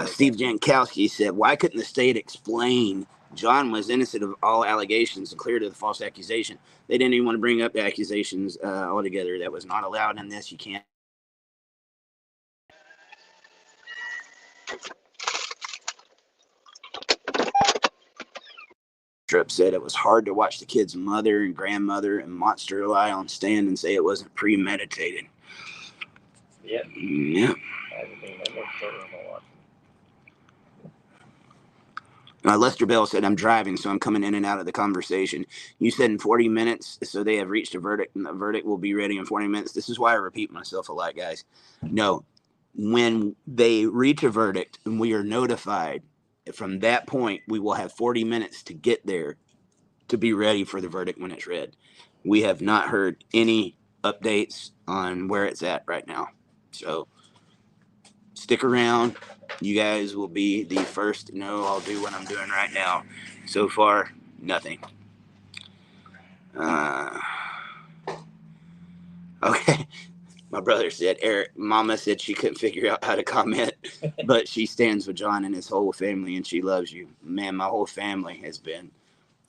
Steve Jankowski said, why couldn't the state explain John was innocent of all allegations and cleared of the false accusation? They didn't even want to bring up the accusations altogether. That was not allowed in this. You can't. Strip said it was hard to watch the kid's mother and grandmother and monster lie on stand and say it wasn't premeditated. Yep. Yeah. Everything that looked terrible. Lester Bell said, I'm driving, so I'm coming in and out of the conversation. You said in 40 minutes, so they have reached a verdict, and the verdict will be ready in 40 minutes. This is why I repeat myself a lot, guys. No, when they reach a verdict and we are notified, from that point, we will have 40 minutes to get there to be ready for the verdict when it's read. We have not heard any updates on where it's at right now. So stick around. You guys will be the first to know. I'll do what I'm doing right now. So far, nothing. Okay. My brother said, Eric, Mama said she couldn't figure out how to comment, but she stands with John and his whole family, and she loves you. Man, my whole family has been,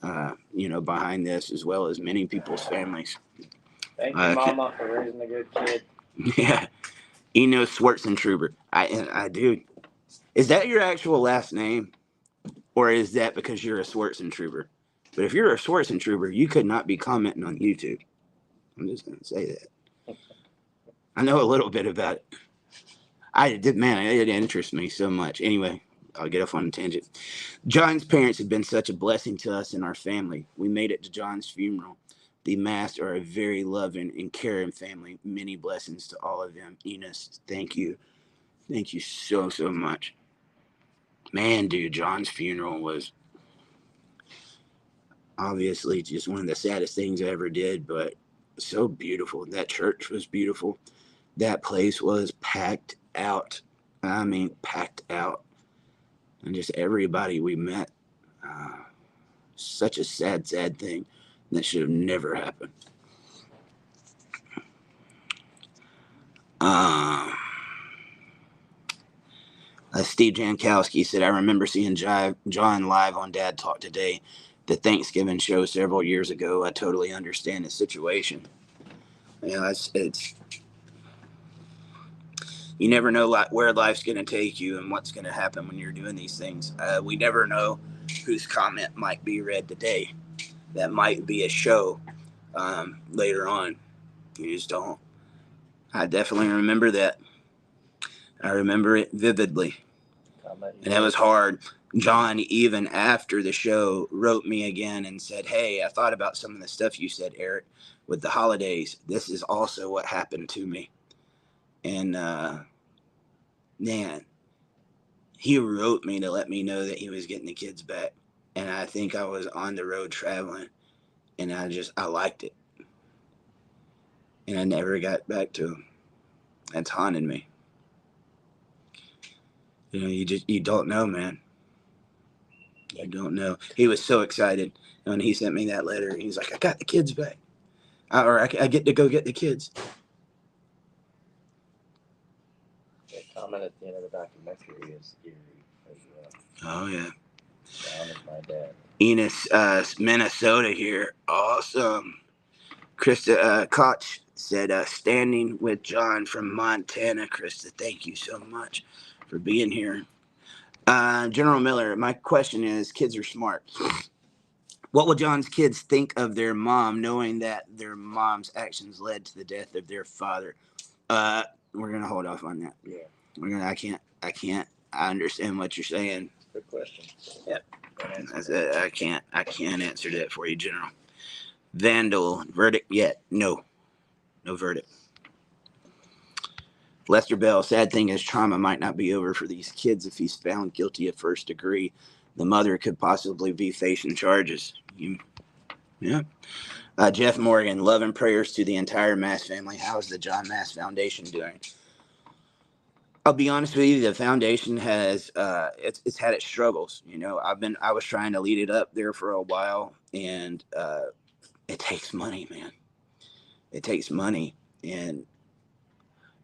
behind this, as well as many people's families. Thank you, Mama, for raising a good kid. Yeah. Eno Schwarzentrooper. I do. Is that your actual last name? Or is that because you're a Schwarzentrooper? But if you're a Schwarzentrooper, you could not be commenting on YouTube. I'm just going to say that. I know a little bit about it. It interests me so much. Anyway, I'll get off on a tangent. John's parents have been such a blessing to us and our family. We made it to John's funeral. The Mast are a very loving and caring family. Many blessings to all of them. Enos, thank you. Thank you so, so much. Man, dude, John's funeral was obviously just one of the saddest things I ever did, but so beautiful. That church was beautiful. That place was packed out. I mean, packed out. And just everybody we met. Such a sad, sad thing that should have never happened. Steve Jankowski said, I remember seeing John live on Dad Talk today, the Thanksgiving show several years ago. I totally understand the situation. It's you never know where life's going to take you and what's going to happen when you're doing these things. We never know whose comment might be read today. That might be a show later on. You just don't. I definitely remember that. I remember it vividly. And that was hard. John, even after the show, wrote me again and said, hey, I thought about some of the stuff you said, Eric, with the holidays. This is also what happened to me. And, man, he wrote me to let me know that he was getting the kids back. And I think I was on the road traveling, and I liked it. And I never got back to him. That's haunted me. You don't know, man. You don't know. He was so excited when he sent me that letter. He's like, I got the kids back. I get to go get the kids. The comment at the end of the documentary is eerie as well. Oh, yeah. Down is my dad. Enos, Minnesota here. Awesome. Krista Koch said, standing with John from Montana. Krista, thank you so much for being here. General Miller, my question is, kids are smart. What will John's kids think of their mom, knowing that their mom's actions led to the death of their father? We're gonna hold off on that. Yeah. I can't. I understand what you're saying. Good question. Yep. I can't answer that for you, General. Vandal, verdict yet? No verdict. Lester Bell, sad thing is trauma might not be over for these kids if he's found guilty of first degree. The mother could possibly be facing charges. Yeah. Jeff Morgan, love and prayers to the entire Mast family. How's the John Mast Foundation doing? I'll be honest with you, the foundation has it's had its struggles. I was trying to lead it up there for a while, and it takes money, man. It takes money, and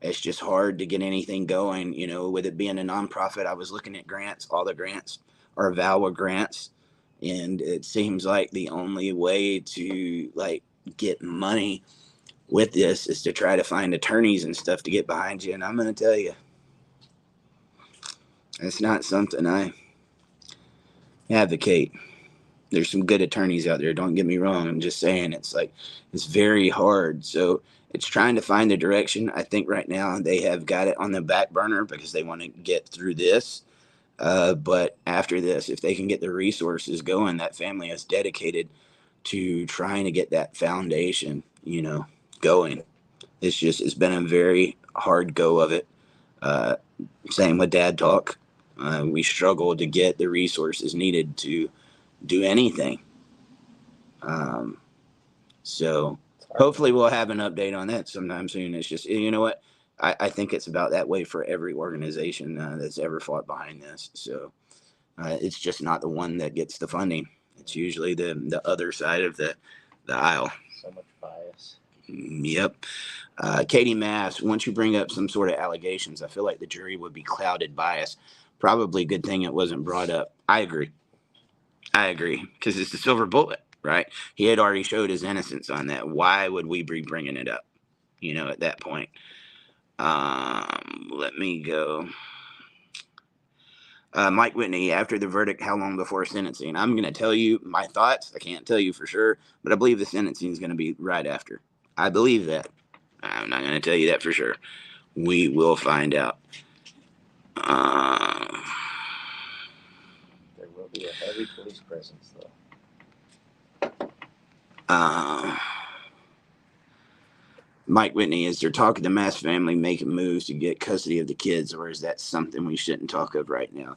it's just hard to get anything going. With it being a nonprofit, I was looking at grants. All the grants are VAWA grants, and it seems like the only way to get money with this is to try to find attorneys and stuff to get behind you. And I'm going to tell you, it's not something I advocate. There's some good attorneys out there. Don't get me wrong. I'm just saying it's very hard. So it's trying to find the direction. I think right now they have got it on the back burner because they want to get through this. But after this, if they can get the resources going, that family is dedicated to trying to get that foundation, going. It's been a very hard go of it. Same with Dad Talk. We struggle to get the resources needed to do anything. So It's hard. hopefully we'll have an update on that sometime soon. It's just, you know what? I think it's about that way for every organization that's ever fought behind this. So it's just not the one that gets the funding. It's usually the other side of the aisle. So much bias. Yep. Katie Mast, once you bring up some sort of allegations, I feel like the jury would be clouded bias. Probably a good thing it wasn't brought up. I agree. Because it's the silver bullet, right? He had already showed his innocence on that. Why would we be bringing it up? At that point. Let me go. Mike Whitney, after the verdict, how long before sentencing? I'm going to tell you my thoughts. I can't tell you for sure, but I believe the sentencing is going to be right after. I believe that. I'm not going to tell you that for sure. We will find out. There will be a heavy police presence, though. Mike Whitney, is there talk of the Mast family making moves to get custody of the kids, or is that something we shouldn't talk of right now?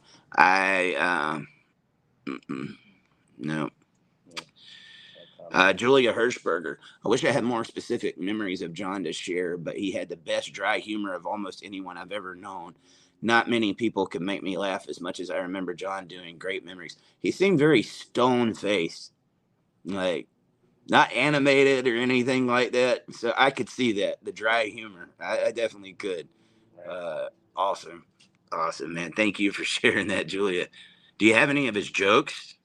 No. Julia Hirschberger. I wish I had more specific memories of John to share, but he had the best dry humor of almost anyone I've ever known. Not many people could make me laugh as much as I remember John doing. Great memories. He seemed very stone faced, like not animated or anything like that. So I could see that the dry humor. I definitely could. Awesome, man. Thank you for sharing that, Julia. Do you have any of his jokes?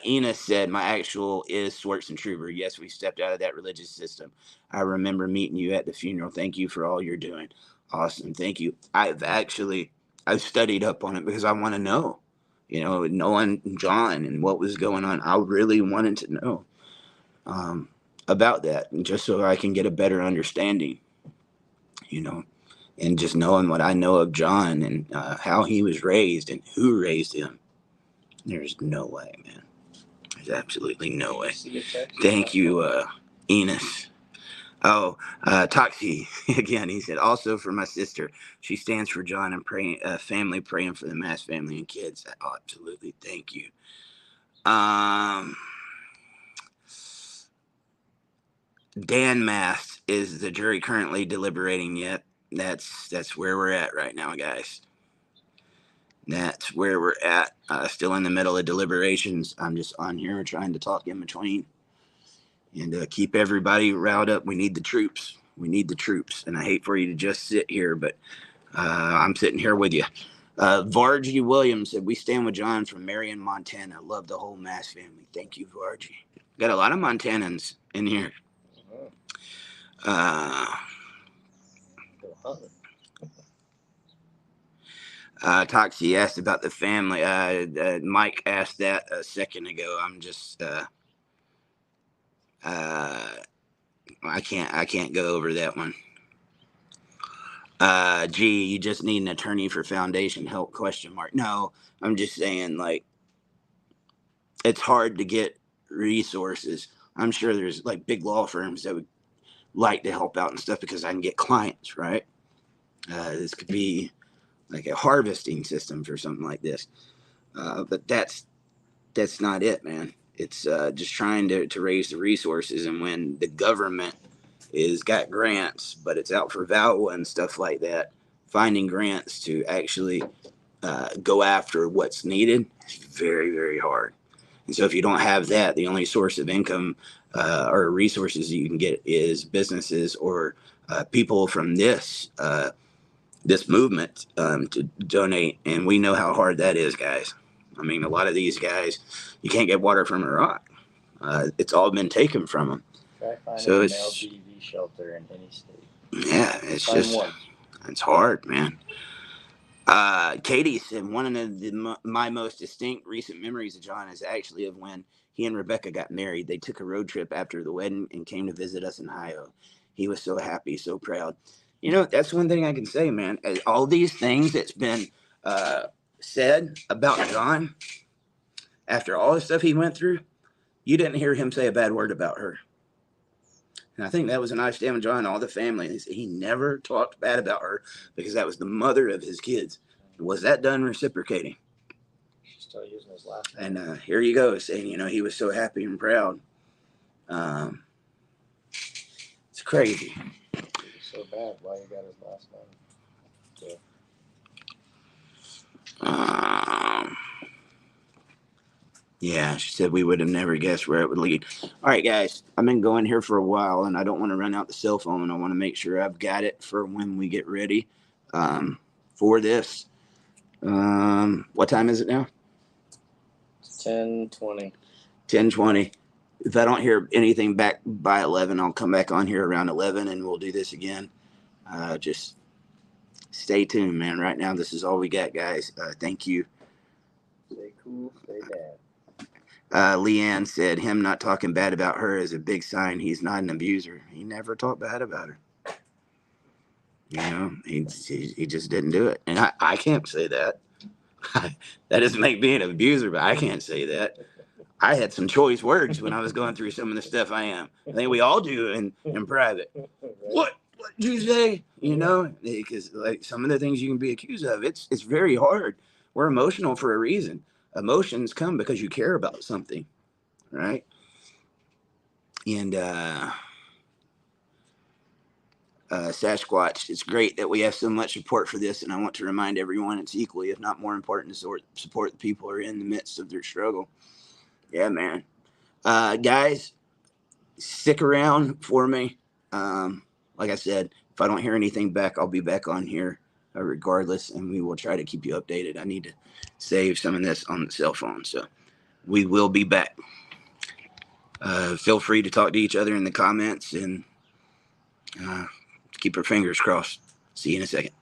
Enos said, my actual is Swartz and Truber. Yes, we stepped out of that religious system. I remember meeting you at the funeral. Thank you for all you're doing. Awesome. Thank you. I've studied up on it because I want to know, knowing John and what was going on. I really wanted to know about that, and just so I can get a better understanding, and just knowing what I know of John and how he was raised and who raised him. There's no way, man. There's absolutely no way. Thank you, Enos. Oh, Toxie, again, he said, also for my sister. She stands for John and family praying for the Mast family and kids. Oh, absolutely. Thank you. Dan Mast, is the jury currently deliberating yet? That's where we're at right now, guys. That's where we're at. Still in the middle of deliberations. I'm just on here trying to talk in between and keep everybody riled up. We need the troops. And I hate for you to just sit here, but I'm sitting here with you. Vargie Williams said, we stand with John from Marion, Montana. Love the whole Mast family. Thank you, Vargie. Got a lot of Montanans in here. Toxie asked about the family. Mike asked that a second ago. I'm just I can't go over that one. Gee, you just need an attorney for foundation help, ? No, I'm just saying, like, it's hard to get resources. I'm sure there's like big law firms that would like to help out and stuff because I can get clients, right? This could be like a harvesting system for something like this. But that's not it, man. It's just trying to raise the resources. And when the government is got grants, but it's out for VAWA and stuff like that, finding grants to actually go after what's needed is very, very hard. And so if you don't have that, the only source of income or resources you can get is businesses or people from this movement to donate. And we know how hard that is, guys. I mean, a lot of these guys, you can't get water from Iraq. It's all been taken from them. Try finding So an it's LGBT shelter in any state. Yeah, it's Find just one. it's hard, man. Katie said one of my most distinct recent memories of John is actually of when he and Rebecca got married. They took a road trip after the wedding and came to visit us in Ohio. He was so happy, so proud. That's one thing I can say, man. All these things that's been said about John after all the stuff he went through, you didn't hear him say a bad word about her. And I think that was a nice stand with John and all the family. He never talked bad about her because that was the mother of his kids. Was that done reciprocating? She's still using his last name. And here he goes saying, you know, he was so happy and proud. It's crazy. He's so bad. Why you got his last name? Um, yeah, she said we would have never guessed where it would lead. All right, guys, I've been going here for a while, and I don't want to run out the cell phone. I want to make sure I've got it for when we get ready for this. What time is it now? It's 10:20. 10:20. If I don't hear anything back by 11, I'll come back on here around 11, and we'll do this again. Just stay tuned, man. Right now, this is all we got, guys. Thank you. Stay cool, stay bad. Leanne said him not talking bad about her is a big sign he's not an abuser. He never talked bad about her. You know, he just didn't do it. And I can't say that. That doesn't make me an abuser, but I can't say that. I had some choice words when I was going through some of the stuff I am. I think we all do in private. What did you say? You know, because like some of the things you can be accused of, it's very hard. We're emotional for a reason. Emotions come because you care about something, right? And Sasquatch, it's great that we have so much support for this, and I want to remind everyone it's equally, if not more important, to support the people who are in the midst of their struggle. Yeah, man. Guys, stick around for me. Like I said, if I don't hear anything back, I'll be back on here regardless, and we will try to keep you updated. I need to save some of this on the cell phone, so we will be back. Feel free to talk to each other in the comments, and keep our fingers crossed. See you in a second.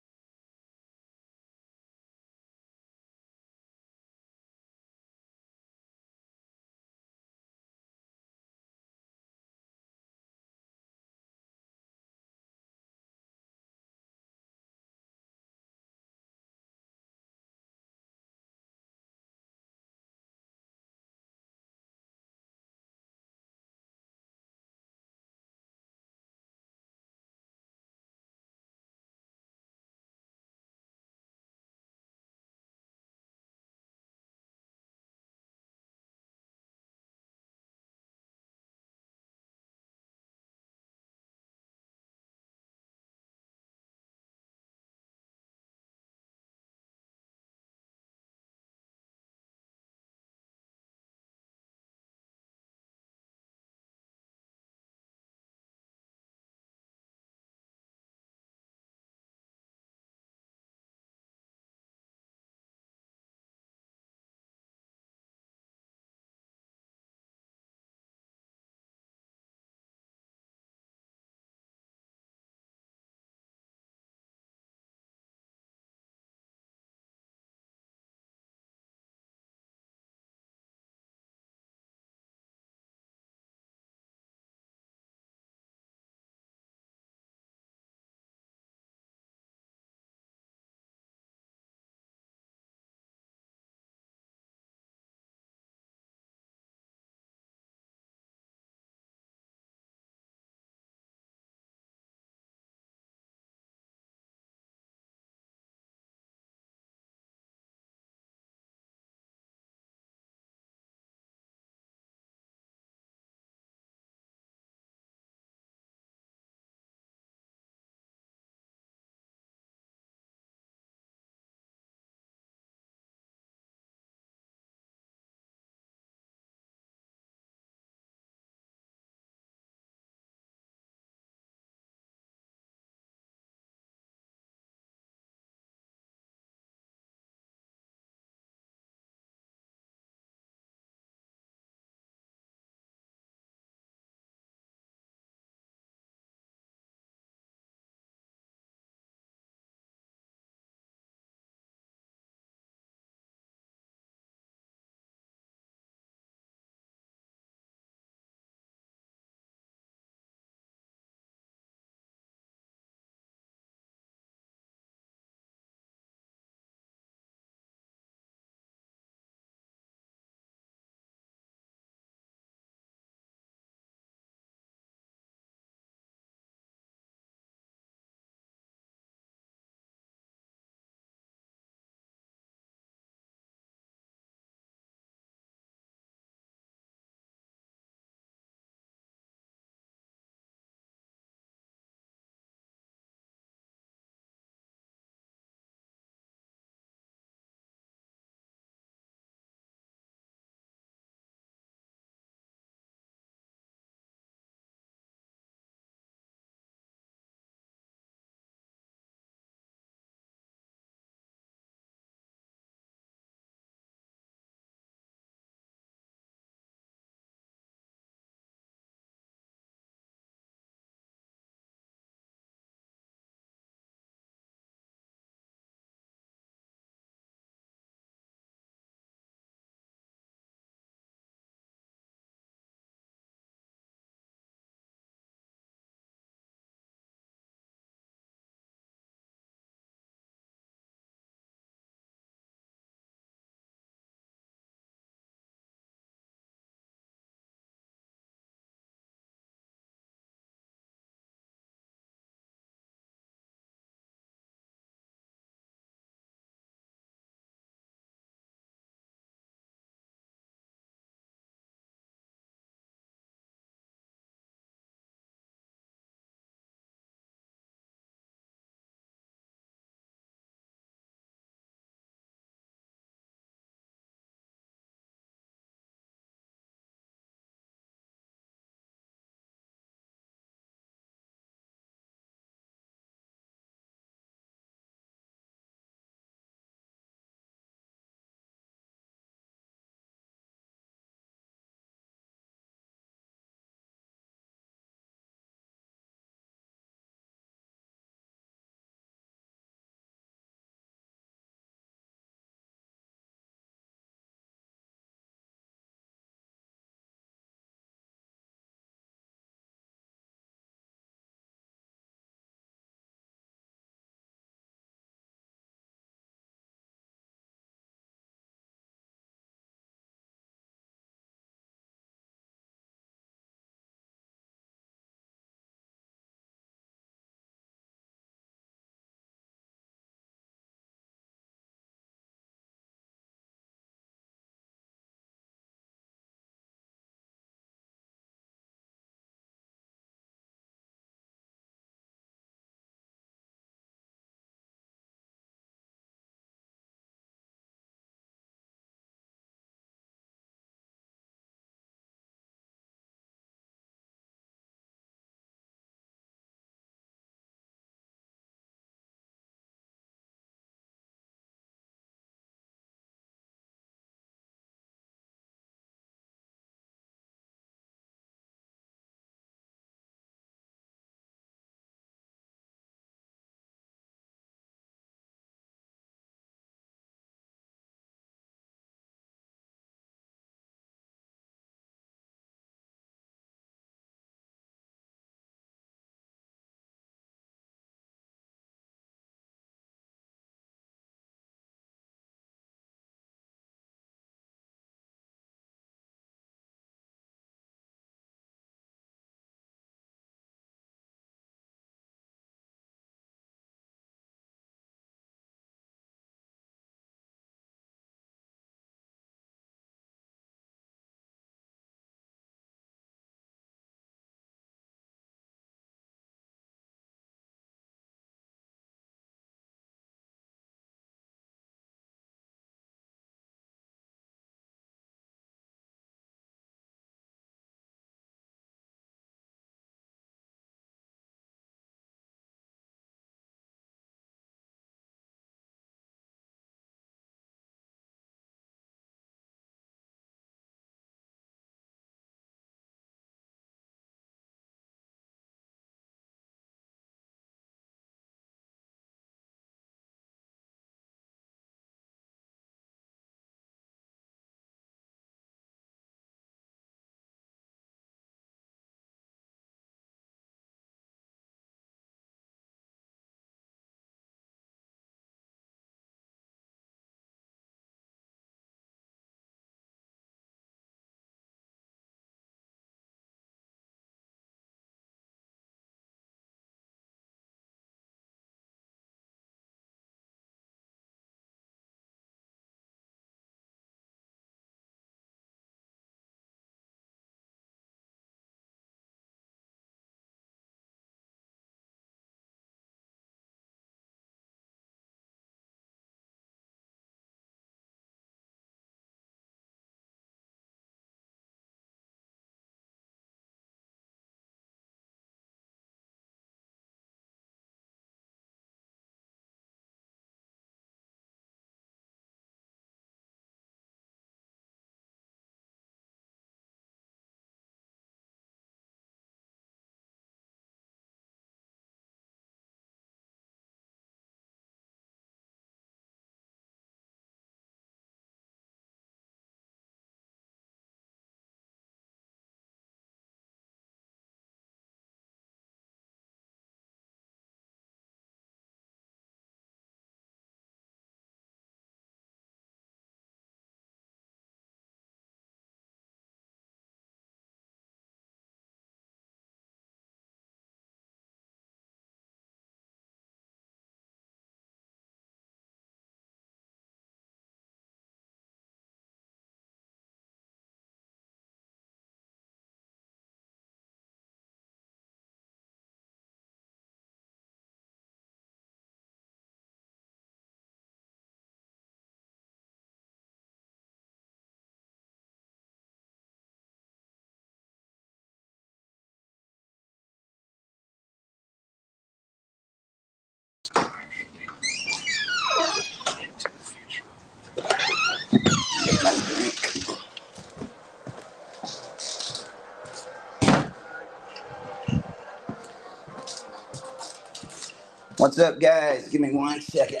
What's up, guys? Give me 1 second.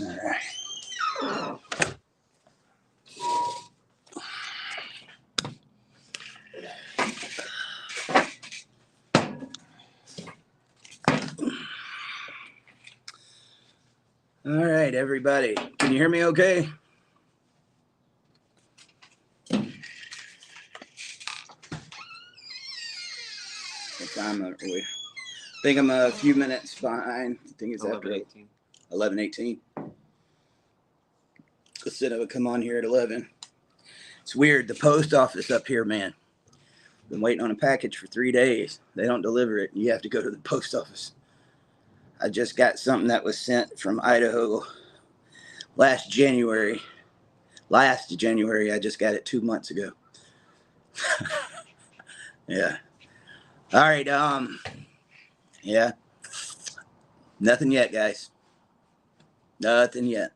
All right. All right, everybody. Can you hear me okay? What time are we? I think I'm a few minutes behind. I think it's after 11:18. 11:18. I said I would come on here at 11. It's weird. The post office up here, man. Been waiting on a package for 3 days. They don't deliver it. You have to go to the post office. I just got something that was sent from Idaho last January. Last January, I just got it 2 months ago. Yeah. All right. Yeah. Nothing yet, guys. Nothing yet.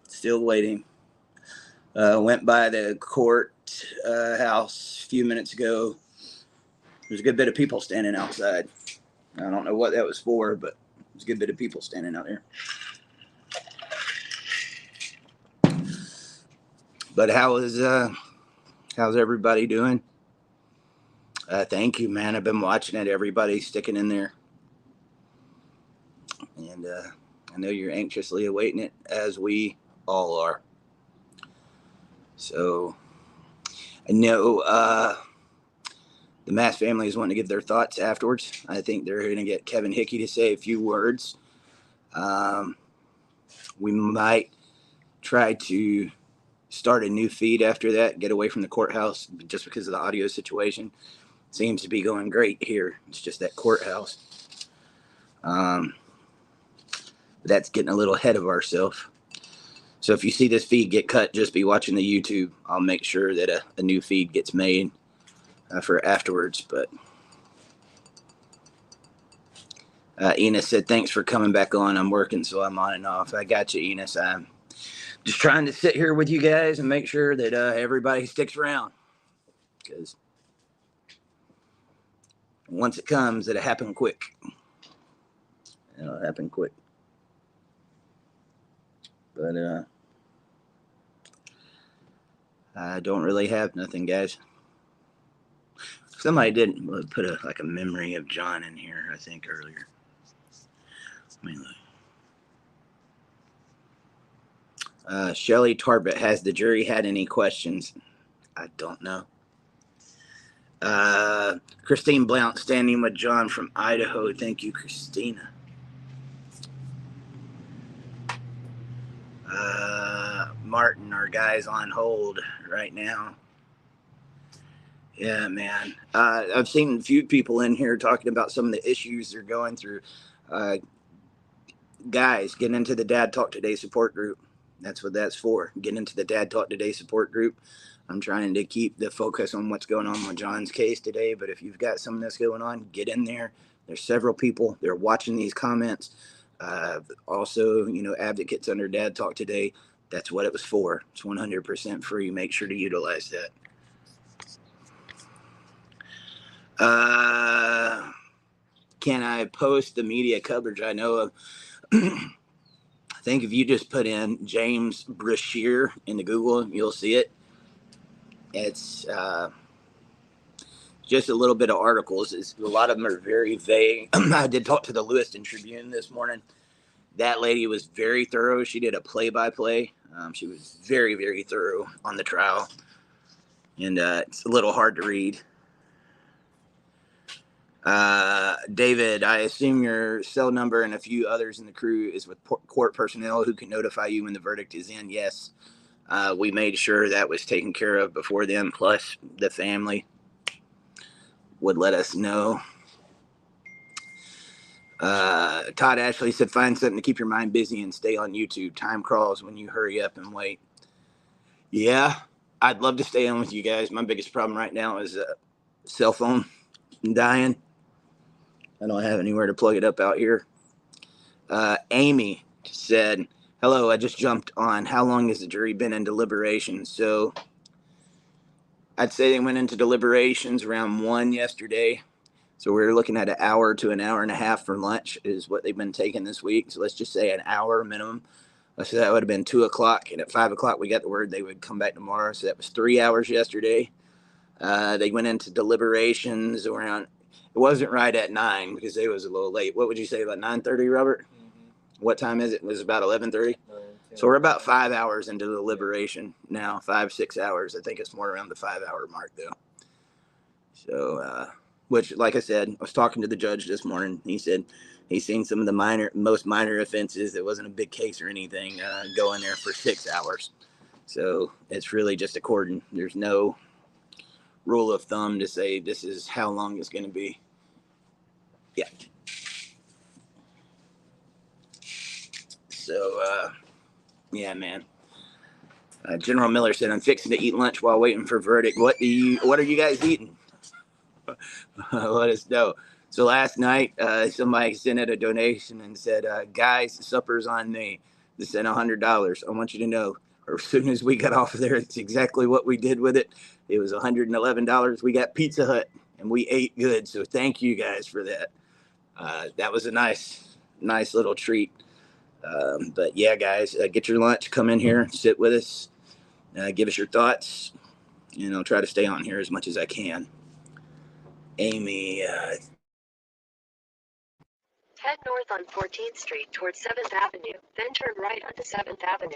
Still waiting. Went by the court house a few minutes ago. There's a good bit of people standing outside. I don't know what that was for, but there's a good bit of people standing out there. But how's everybody doing? Thank you, man. I've been watching it. Everybody's sticking in there, and I know you're anxiously awaiting it, as we all are. So I know the Mast family is wanting to give their thoughts afterwards. I think they're going to get Kevin Hickey to say a few words. We might try to start a new feed after that, get away from the courthouse, just because of the audio situation. Seems to be going great here. It's just that courthouse. That's getting a little ahead of ourselves. So if you see this feed get cut, just be watching the YouTube. I'll make sure that a new feed gets made for afterwards. But Enos said, thanks for coming back on. I'm working, so I'm on and off. I got you, Enos. I'm just trying to sit here with you guys and make sure that everybody sticks around. Because once it comes, it'll happen quick. It'll happen quick. But I don't really have nothing, guys. Somebody did put a memory of John in here, I think, earlier. Let me look. Shelly Tarbett, has the jury had any questions? I don't know. Christine Blount, standing with John from Idaho. Thank you, Christina. Martin, our guy's on hold right now. Yeah, man. I've seen a few people in here talking about some of the issues they're going through. Guys, get into the Dad Talk Today support group. That's what that's for. Get into the Dad Talk Today support group. I'm trying to keep the focus on what's going on with John's case today, but if you've got something that's going on, get in there. There's several people. They're watching these comments. Also, advocates under Dad Talk Today. That's what it was for. It's 100% free. Make sure to utilize that. Can I post the media coverage I know of? I think if you just put in James Brashear into Google, you'll see it. It's just a little bit of articles. A lot of them are very vague. I did talk to the Lewiston Tribune this morning. That lady was very thorough. She did a play-by-play. She was very, very thorough on the trial. And it's a little hard to read. David, I assume your cell number and a few others in the crew is with court personnel who can notify you when the verdict is in. Yes, we made sure that was taken care of before then, plus the family would let us know. Todd Ashley said, find something to keep your mind busy and stay on YouTube. Time crawls when you hurry up and wait. Yeah, I'd love to stay on with you guys. My biggest problem right now is cell phone dying. I don't have anywhere to plug it up out here. Amy said, hello, I just jumped on. How long has the jury been in deliberation? So I'd say they went into deliberations around 1 yesterday. So we were looking at an hour to an hour and a half for lunch is what they've been taking this week. So let's just say an hour minimum. So that would have been 2 o'clock. And at 5 o'clock, we got the word they would come back tomorrow. So that was 3 hours yesterday. They went into deliberations around, it wasn't right at 9 because it was a little late. What would you say, about 9:30, Robert? What time is it? It was about 11:30. So we're about 5 hours into the deliberation now, 5, 6 hours. I think it's more around the 5 hour mark though. So, which, like I said, I was talking to the judge this morning. He said he's seen some of the most minor offenses. It wasn't a big case or anything, go in there for 6 hours. So it's really just according. There's no rule of thumb to say this is how long it's going to be. Yeah. So, yeah, man. General Miller said, "I'm fixing to eat lunch while waiting for verdict. What are you guys eating?" Let us know. So last night, somebody sent out a donation and said, "Guys, supper's on me." They sent $100. I want you to know, as soon as we got off of there, it's exactly what we did with it. It was $111. We got Pizza Hut and we ate good. So thank you guys for that. That was a nice little treat. But yeah, guys, get your lunch, come in here, sit with us, give us your thoughts. I'll try to stay on here as much as I can. Amy, Head north on 14th Street towards 7th Avenue, then turn right onto 7th Avenue.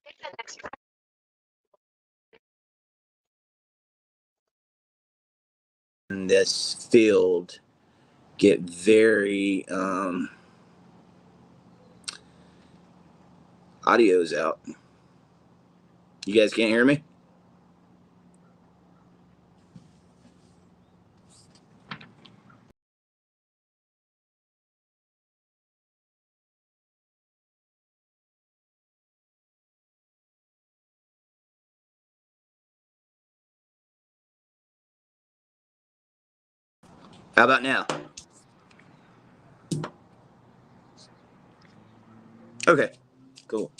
Take the next right. in this field get very audio's out. You guys can't hear me? How about now? Okay, cool.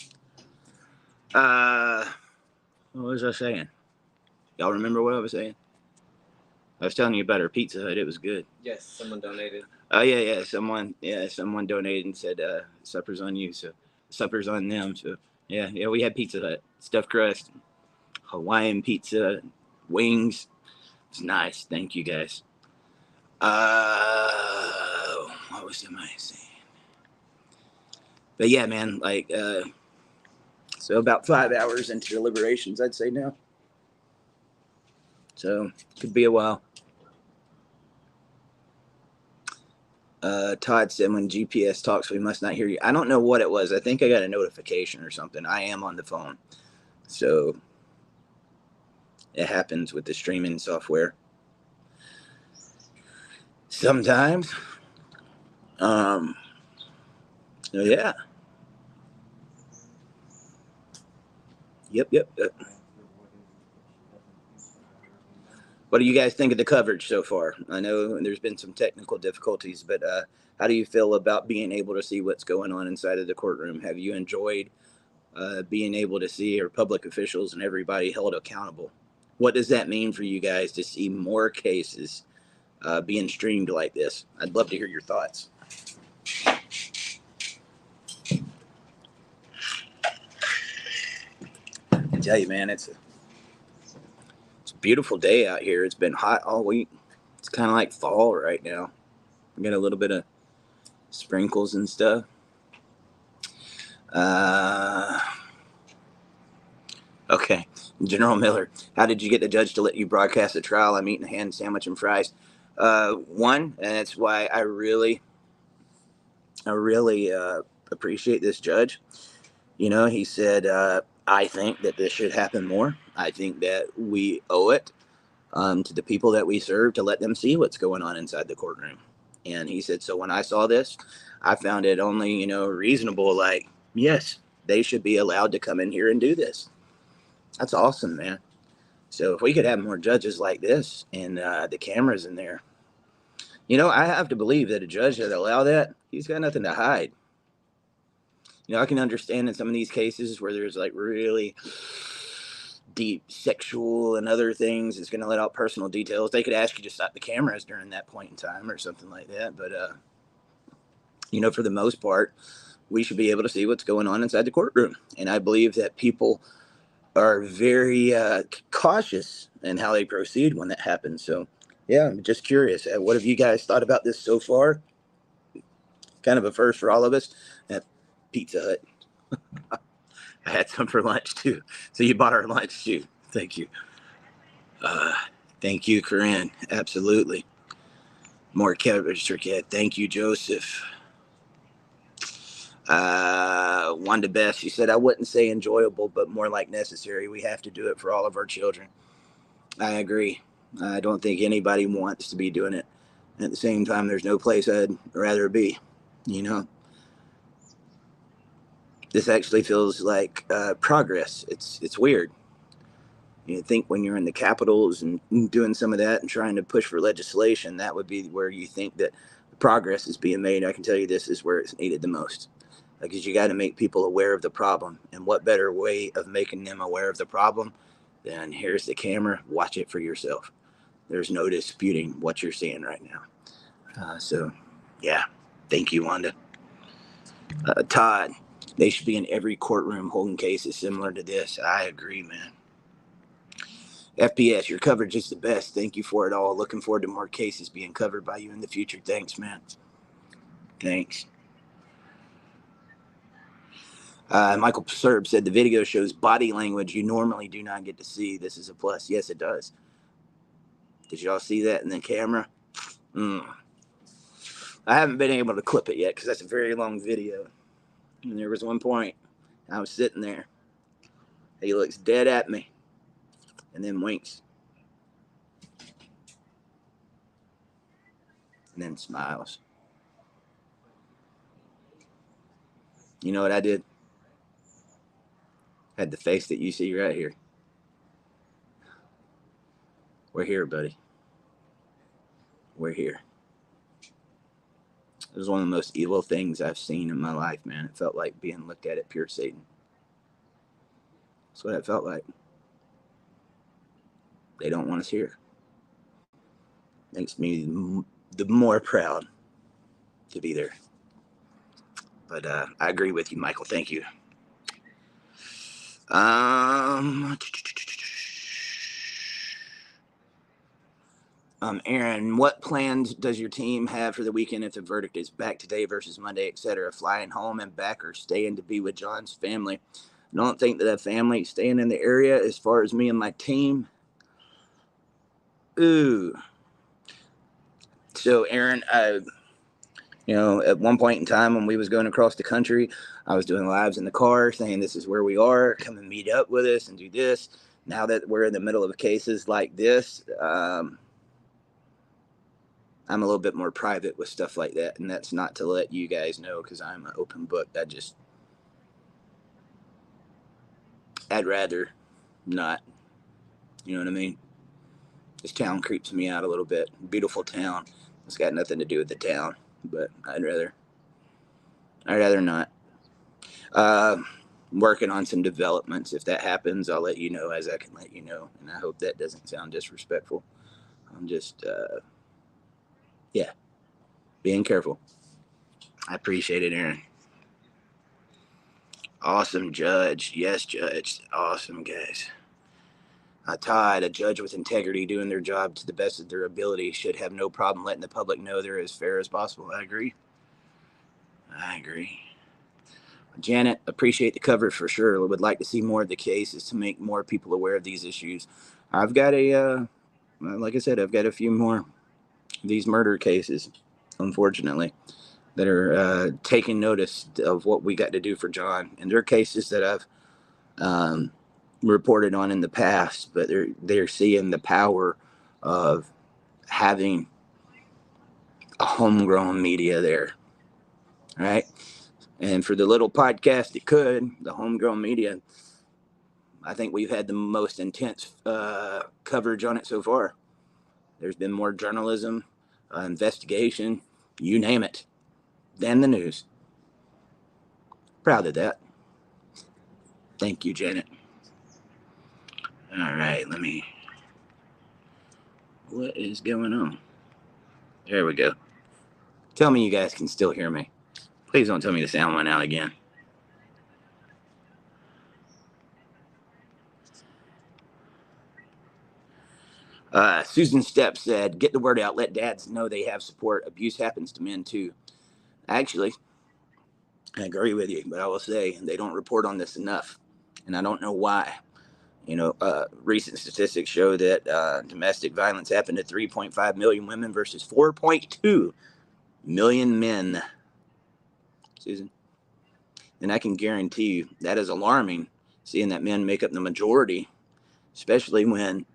What was I saying? Y'all remember what I was saying? I was telling you about our Pizza Hut. It was good. Yes, someone donated. Oh yeah. Someone donated and said supper's on you, so supper's on them. So yeah, we had Pizza Hut, stuffed crust, Hawaiian pizza, wings. It's nice. Thank you guys. What was I saying? But yeah, man, so about 5 hours into deliberations, I'd say now. So could be a while. Todd said when GPS talks, we must not hear you. I don't know what it was. I think I got a notification or something. I am on the phone. So it happens with the streaming software. Sometimes. Yeah. Yep. What do you guys think of the coverage so far? I know there's been some technical difficulties, but how do you feel about being able to see what's going on inside of the courtroom? Have you enjoyed being able to see our public officials and everybody held accountable? What does that mean for you guys to see more cases being streamed like this? I'd love to hear your thoughts. I tell you, man, it's a beautiful day out here. It's been hot all week. It's kind of like fall right now. We got a little bit of sprinkles and stuff. Okay, General Miller, how did you get the judge to let you broadcast the trial? I'm eating a ham sandwich and fries. One, and that's why I really appreciate this judge. He said, I think that this should happen more. I think that we owe it to the people that we serve to let them see what's going on inside the courtroom. And he said, so when I saw this, I found it only, reasonable. Like, yes, they should be allowed to come in here and do this. That's awesome, man. So if we could have more judges like this and the cameras in there, I have to believe that a judge that allow that, he's got nothing to hide. I can understand in some of these cases where there's like really deep sexual and other things, it's going to let out personal details. They could ask you to stop the cameras during that point in time or something like that. But, for the most part, we should be able to see what's going on inside the courtroom. And I believe that people are very cautious in how they proceed when that happens. So, yeah, I'm just curious. What have you guys thought about this so far? Kind of a first for all of us at Pizza Hut. I had some for lunch too. So you bought our lunch too. Thank you. Uh, Thank you, Corinne. Absolutely. More cabbage turkey. Thank you, Joseph. Wanda Best, she said, I wouldn't say enjoyable, but more like necessary. We have to do it for all of our children. I agree. I don't think anybody wants to be doing it. At the same time, there's no place I'd rather be. This actually feels like progress. It's weird. You think when you're in the capitals and doing some of that and trying to push for legislation, that would be where you think that progress is being made. I can tell you this is where it's needed the most. Because you got to make people aware of the problem. And what better way of making them aware of the problem than here's the camera, watch it for yourself. There's no disputing what you're seeing right now. So, yeah, thank you, Wanda. Todd, they should be in every courtroom holding cases similar to this. I agree, man. FPS, your coverage is the best. Thank you for it all. Looking forward to more cases being covered by you in the future. Thanks, man. Thanks. Michael Serb said the video shows body language you normally do not get to see. This is a plus. Yes, it does. Did y'all see that in the camera? I haven't been able to clip it yet because that's a very long video. And there was one point I was sitting there. He looks dead at me and then winks and then smiles. You know what I did? Had the face that you see right here. We're here, buddy. We're here. It was one of the most evil things I've seen in my life, man. It felt like being looked at pure Satan. That's what it felt like. They don't want us here. Makes me the more proud to be there. But I agree with you, Michael. Thank you. Aaron, what plans does your team have for the weekend if the verdict is back today versus Monday, etc.? Flying home and back or staying to be with John's family? I don't think that family staying in the area as far as me and my team. Ooh. So, Aaron, at one point in time when we was going across the country, I was doing lives in the car saying this is where we are, come and meet up with us and do this. Now that we're in the middle of cases like this, I'm a little bit more private with stuff like that. And that's not to let you guys know because I'm an open book. I'd rather not. You know what I mean? This town creeps me out a little bit. Beautiful town. It's got nothing to do with the town, but I'd rather not. Working on some developments. If that happens, I'll let you know as I can let you know. And I hope that doesn't sound disrespectful. I'm just, being careful. I appreciate it, Aaron. Awesome judge. Yes, judge. Awesome, guys. Todd, a judge with integrity doing their job to the best of their ability should have no problem letting the public know they're as fair as possible. I agree. Janet, appreciate the coverage for sure. Would like to see more of the cases to make more people aware of these issues. I've got like I said, I've got a few more of these murder cases, unfortunately, that are taking notice of what we got to do for John. And they're cases that I've reported on in the past, but they're seeing the power of having homegrown media there, right? And for the little podcast it could, the homegrown media, I think we've had the most intense coverage on it so far. There's been more journalism, investigation, you name it, than the news. Proud of that. Thank you, Janet. All right, what is going on? There we go. Tell me you guys can still hear me. Please don't tell me the sound went out again. Susan Stepp said, get the word out, let dads know they have support. Abuse happens to men too. Actually, I agree with you, but I will say they don't report on this enough, and I don't know why. Recent statistics show that domestic violence happened to 3.5 million women versus 4.2 million men. Susan? And I can guarantee you that is alarming, seeing that men make up the majority, especially when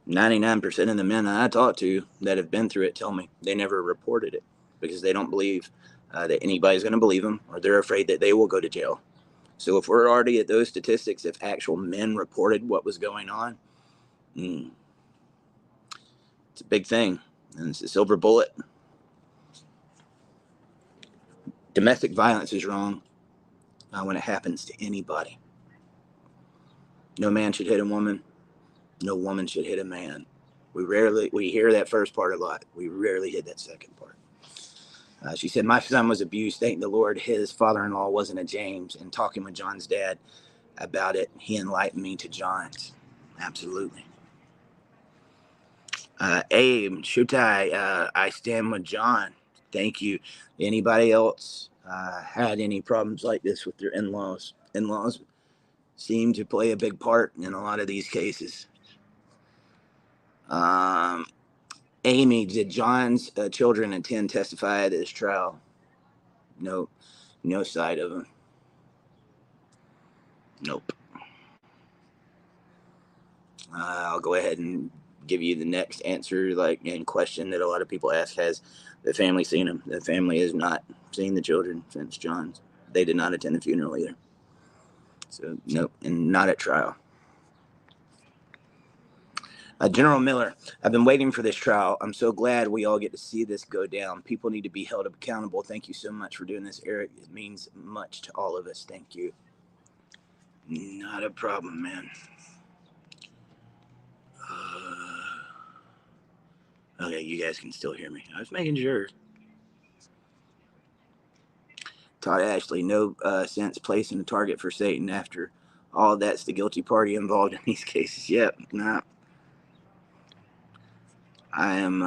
99% of the men I talk to that have been through it tell me they never reported it because they don't believe that anybody's going to believe them, or they're afraid that they will go to jail. So if we're already at those statistics, if actual men reported what was going on, it's a big thing, and it's a silver bullet. Domestic violence is wrong when it happens to anybody. No man should hit a woman. No woman should hit a man. We hear that first part a lot. We rarely hit that second part. She said, my son was abused. Thank the Lord his father-in-law wasn't a James. And talking with John's dad about it, he enlightened me to John's. Absolutely. Abe, Shutai, I stand with John. Thank you. Anybody else had any problems like this with their in-laws? In-laws seem to play a big part in a lot of these cases. Amy, did John's children attend testify at his trial? No, no side of him. Nope. I'll go ahead and give you the next answer, and question that a lot of people ask: has the family seen him? The family has not seen the children since John's. They did not attend the funeral either. So nope, and not at trial. General Miller, I've been waiting for this trial. I'm so glad we all get to see this go down. People need to be held accountable. Thank you so much for doing this, Eric. It means much to all of us. Thank you. Not a problem, man. Okay, you guys can still hear me. I was making sure. Todd Ashley, no sense placing a target for Satan after all that's the guilty party involved in these cases. Yep, nah. I am,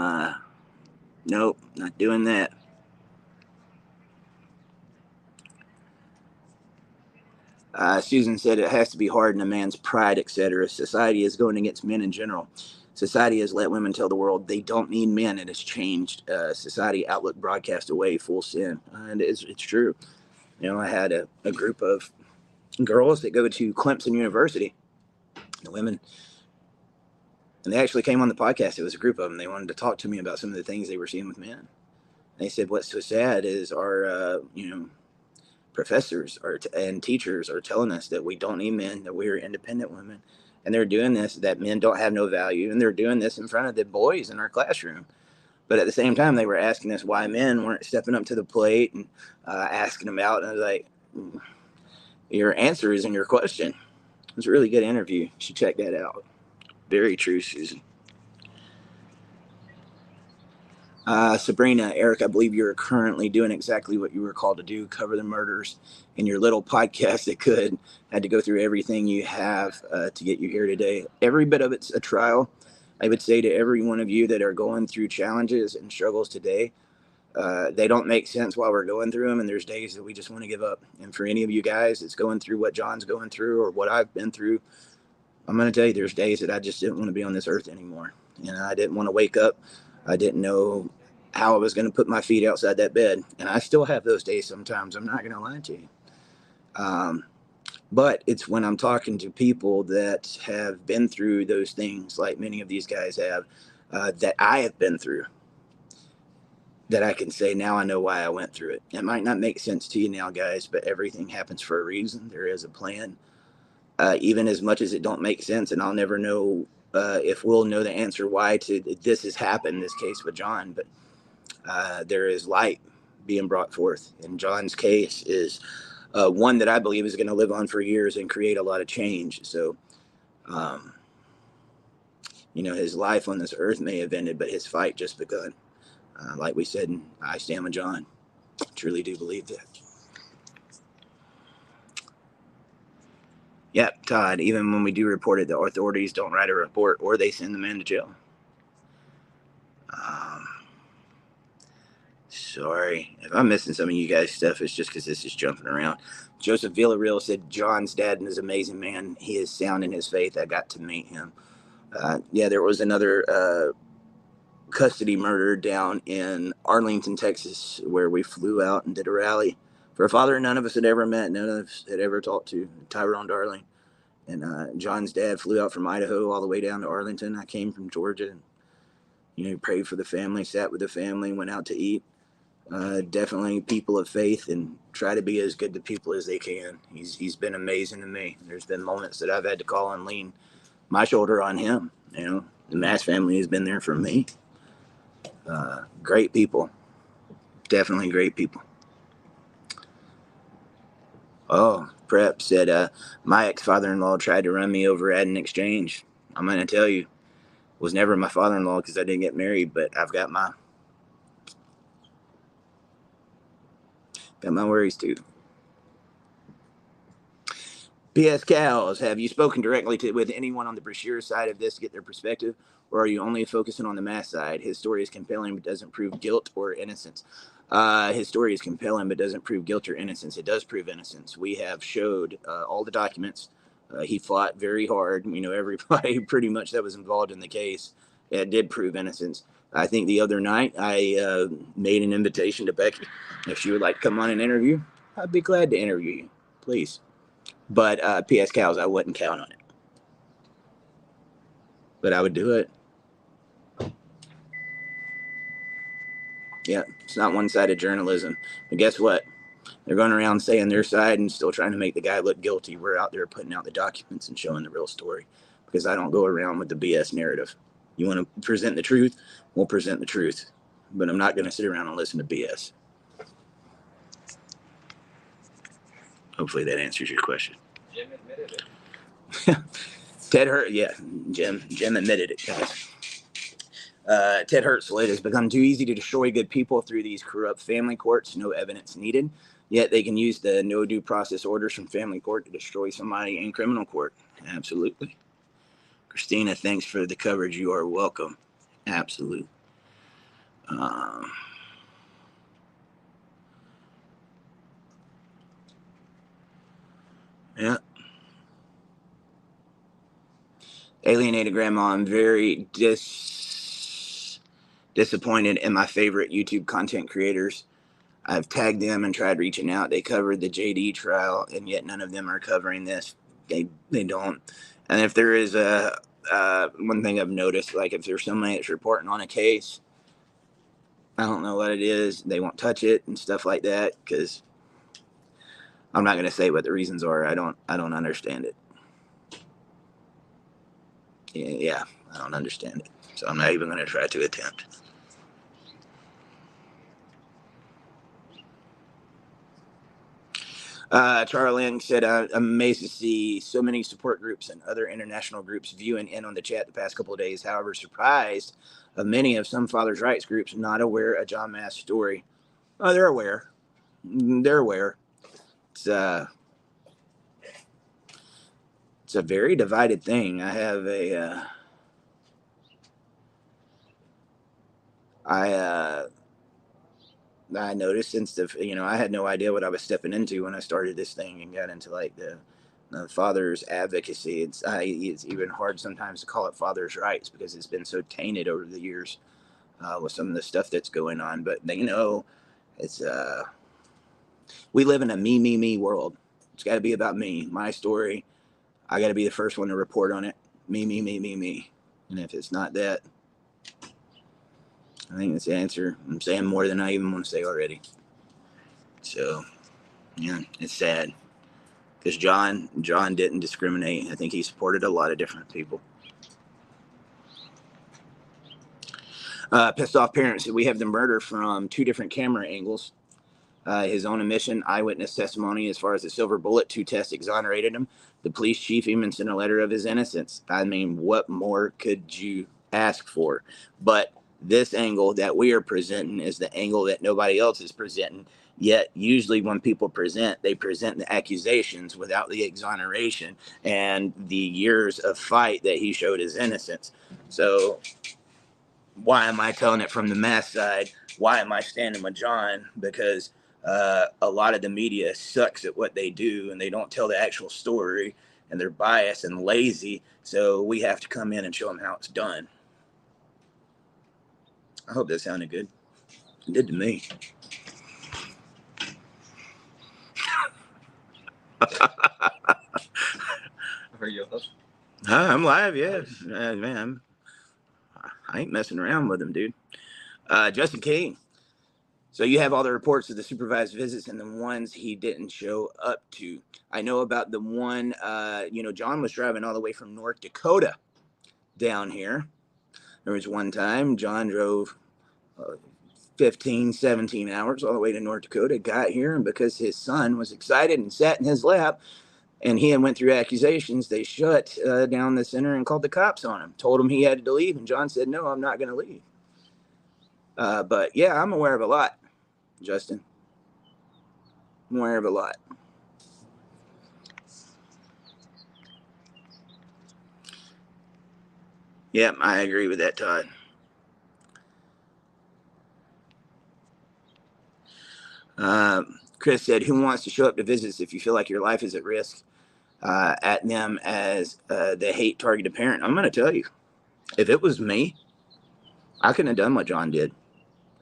nope, not doing that. Susan said it has to be hard in a man's pride, etc. Society is going against men in general. Society has let women tell the world they don't need men. It has changed society outlook broadcast away, full sin. And it's true. I had a group of girls that go to Clemson University, the women, and they actually came on the podcast. It was a group of them. They wanted to talk to me about some of the things they were seeing with men. They said, what's so sad is our, professors and teachers are telling us that we don't need men, that we're independent women. And they're doing this, that men don't have no value. And they're doing this in front of the boys in our classroom. But at the same time, they were asking us why men weren't stepping up to the plate and asking them out. And I was like, your answer is in your question. It was a really good interview. You should check that out. Very true, Susan. Sabrina, Eric, I believe you're currently doing exactly what you were called to do, cover the murders in your little podcast that had to go through everything you have to get you here today. Every bit of it's a trial. I would say to every one of you that are going through challenges and struggles today, they don't make sense while we're going through them, and there's days that we just want to give up. And for any of you guys that's going through what John's going through or what I've been through, I'm going to tell you there's days that I just didn't want to be on this earth anymore. And I didn't want to wake up. I didn't know how I was going to put my feet outside that bed. And I still have those days sometimes. I'm not going to lie to you. But it's when I'm talking to people that have been through those things, like many of these guys have, that I have been through. that I can say now I know why I went through it. It might not make sense to you now, guys, but everything happens for a reason. There is a plan. Even as much as it don't make sense, and I'll never know if we'll know the answer why to this has happened, this case with John, but there is light being brought forth. And John's case is one that I believe is going to live on for years and create a lot of change. So, you know, his life on this earth may have ended, but his fight just begun. Like we said, I stand with John. I truly do believe that. Yep, Todd, even when we do report it, the authorities don't write a report or they send the man to jail. Sorry. If I'm missing some of you guys' stuff, it's just because this is jumping around. Joseph Villarreal said John's dad is an amazing man. He is sound in his faith. I got to meet him. Yeah, there was another custody murder down in Arlington, Texas, where we flew out and did a rally for a father none of us had ever met, none of us had ever talked to, Tyrone Darling. And John's dad flew out from Idaho all the way down to Arlington. I came from Georgia. And, you know, prayed for the family, sat with the family, went out to eat. Definitely people of faith and try to be as good to people as they can. He's been amazing to me. There's been moments that I've had to call and lean my shoulder on him. You know, the Mast family has been there for me. Great people. Definitely great people. Oh, Prep said, my ex-father-in-law tried to run me over at an exchange. I'm going to tell you, was never my father-in-law because I didn't get married, but I've got my worries too. P.S. Cows, have you spoken directly with anyone on the Brashear side of this to get their perspective, or are you only focusing on the Mast side? His story is compelling but doesn't prove guilt or innocence. His story is compelling but doesn't prove guilt or innocence. It does prove innocence. We have showed all the documents. He fought very hard. You know, everybody pretty much that was involved in the case. It did prove innocence. I think the other night I made an invitation to Becky. If she would like to come on and interview, I'd be glad to interview you. Please. But P.S. Cows, I wouldn't count on it. But I would do it. Yeah, it's not one-sided journalism. But guess what? They're going around saying their side and still trying to make the guy look guilty. We're out there putting out the documents and showing the real story. Because I don't go around with the BS narrative. You want to present the truth? We'll present the truth. But I'm not going to sit around and listen to BS. Hopefully that answers your question. Jim admitted it. Ted Hurt, yeah, Jim admitted it, guys. Ted Hurtsel, it has become too easy to destroy good people through these corrupt family courts. No evidence needed. Yet they can use the no due process orders from family court to destroy somebody in criminal court. Absolutely. Christina, thanks for the coverage. You are welcome. Absolutely. Yeah. Alienated Grandma, I'm very disappointed in my favorite YouTube content creators. I've tagged them and tried reaching out. They covered the JD trial, and yet none of them are covering this. They don't. And if there is one thing I've noticed, like if there's somebody that's reporting on a case, I don't know what it is. They won't touch it and stuff like that because I'm not going to say what the reasons are. I don't understand it. Yeah, I don't understand it. So I'm not even going to try to attempt. Charling said, I'm amazed to see so many support groups and other international groups viewing in on the chat the past couple of days. However, surprised of many of some fathers' rights groups not aware of John Mast's story. Oh, they're aware. They're aware. It's a very divided thing. I have I noticed since I had no idea what I was stepping into when I started this thing and got into like the father's advocacy. It's even hard sometimes to call it father's rights because it's been so tainted over the years with some of the stuff that's going on. But it's we live in a me world. It's got to be about me, my story. I got to be the first one to report on it. Me. And if it's not that, I think that's the answer. I'm saying more than I even want to say already. So, yeah, it's sad because John didn't discriminate. I think he supported a lot of different people. Pissed off parents. We have the murder from 2 different camera angles. His own admission, eyewitness testimony as far as the silver bullet 2 tests exonerated him. The police chief even sent a letter of his innocence. I mean, what more could you ask for? But this angle that we are presenting is the angle that nobody else is presenting. Yet, usually when people present, they present the accusations without the exoneration and the years of fight that he showed his innocence. So, why am I telling it from the Mast side? Why am I standing with John? Because a lot of the media sucks at what they do and they don't tell the actual story and they're biased and lazy. So we have to come in and show them how it's done. I hope that sounded good. It did to me. Are you up? I'm live, yeah. Man, I ain't messing around with him, dude. Justin King. So you have all the reports of the supervised visits and the ones he didn't show up to. I know about the one, John was driving all the way from North Dakota down here. There was one time John drove 15, 17 hours all the way to North Dakota, got here, and because his son was excited and sat in his lap, and he had went through accusations, they shut down the center and called the cops on him, told him he had to leave, and John said, no, I'm not going to leave. But yeah, I'm aware of a lot, Justin. I'm aware of a lot. Yep, I agree with that, Todd. Chris said, who wants to show up to visits if you feel like your life is at risk? At them as the hate targeted parent. I'm going to tell you, if it was me, I couldn't have done what John did.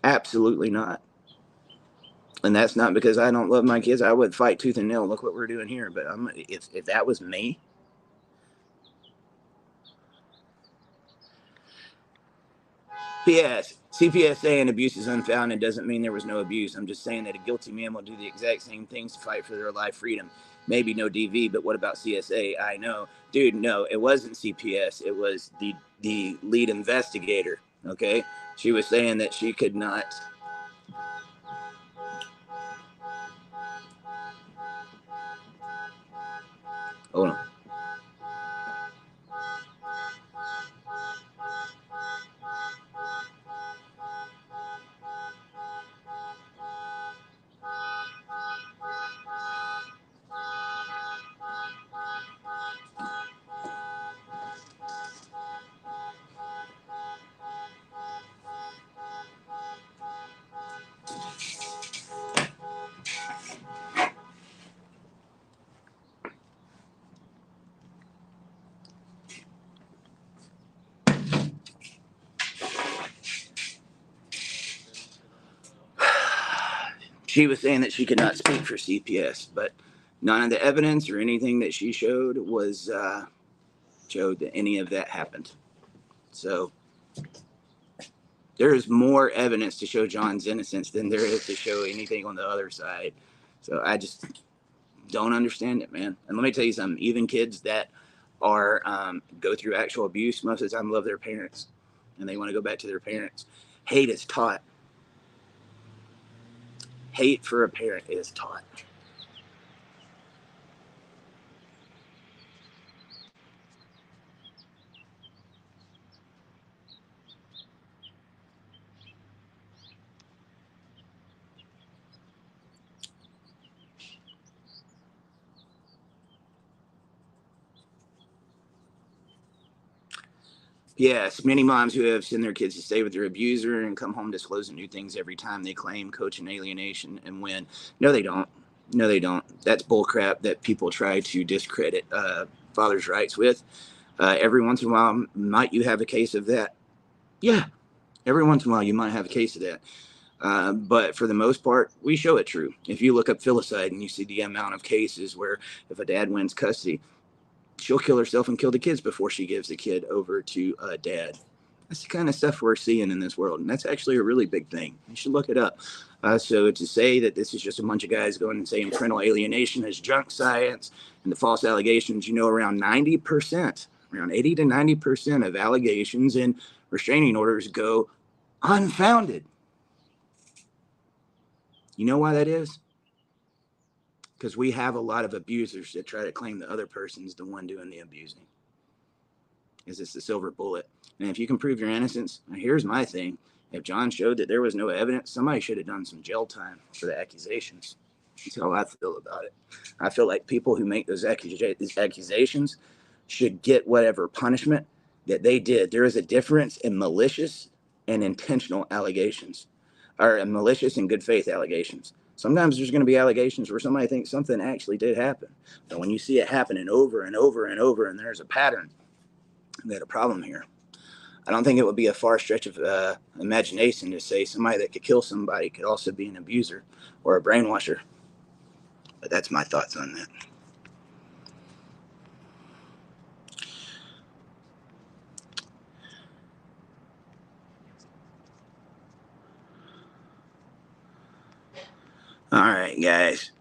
Absolutely not. And that's not because I don't love my kids. I would fight tooth and nail. Look what we're doing here. But if that was me, P.S. CPS saying abuse is unfounded doesn't mean there was no abuse. I'm just saying that a guilty man will do the exact same things to fight for their life freedom. Maybe no DV, but what about CSA? I know. Dude, no, it wasn't CPS. It was the lead investigator, okay? She was saying that she could not... Hold on. She was saying that she could not speak for CPS, but none of the evidence or anything that she showed was showed that any of that happened. So there is more evidence to show John's innocence than there is to show anything on the other side. So I just don't understand it, man. And let me tell you something, even kids that are go through actual abuse most of the time love their parents and they want to go back to their parents. Hate is taught. Hate for a parent is taught. Yes, many moms who have sent their kids to stay with their abuser and come home disclosing new things every time they claim coach and alienation and win. No, they don't. No, they don't. That's bullcrap that people try to discredit father's rights with. Every once in a while, might you have a case of that? Yeah, every once in a while, you might have a case of that. But for the most part, we show it true. If you look up filicide and you see the amount of cases where if a dad wins custody, she'll kill herself and kill the kids before she gives the kid over to dad. That's the kind of stuff we're seeing in this world, and that's actually a really big thing. You should look it up. So to say that this is just a bunch of guys going and saying parental alienation is junk science and the false allegations, around 90%, around 80 to 90% of allegations and restraining orders go unfounded. You know why that is? Because we have a lot of abusers that try to claim the other person's the one doing the abusing. Is it's the silver bullet. And if you can prove your innocence, here's my thing. If John showed that there was no evidence, somebody should have done some jail time for the accusations. That's how I feel about it. I feel like people who make those accusations should get whatever punishment that they did. There is a difference in malicious and intentional allegations, or malicious and good faith allegations. Sometimes there's going to be allegations where somebody thinks something actually did happen. But when you see it happening over and over and over, and there's a pattern, we had a problem here. I don't think it would be a far stretch of imagination to say somebody that could kill somebody could also be an abuser or a brainwasher. But that's my thoughts on that. All right, guys.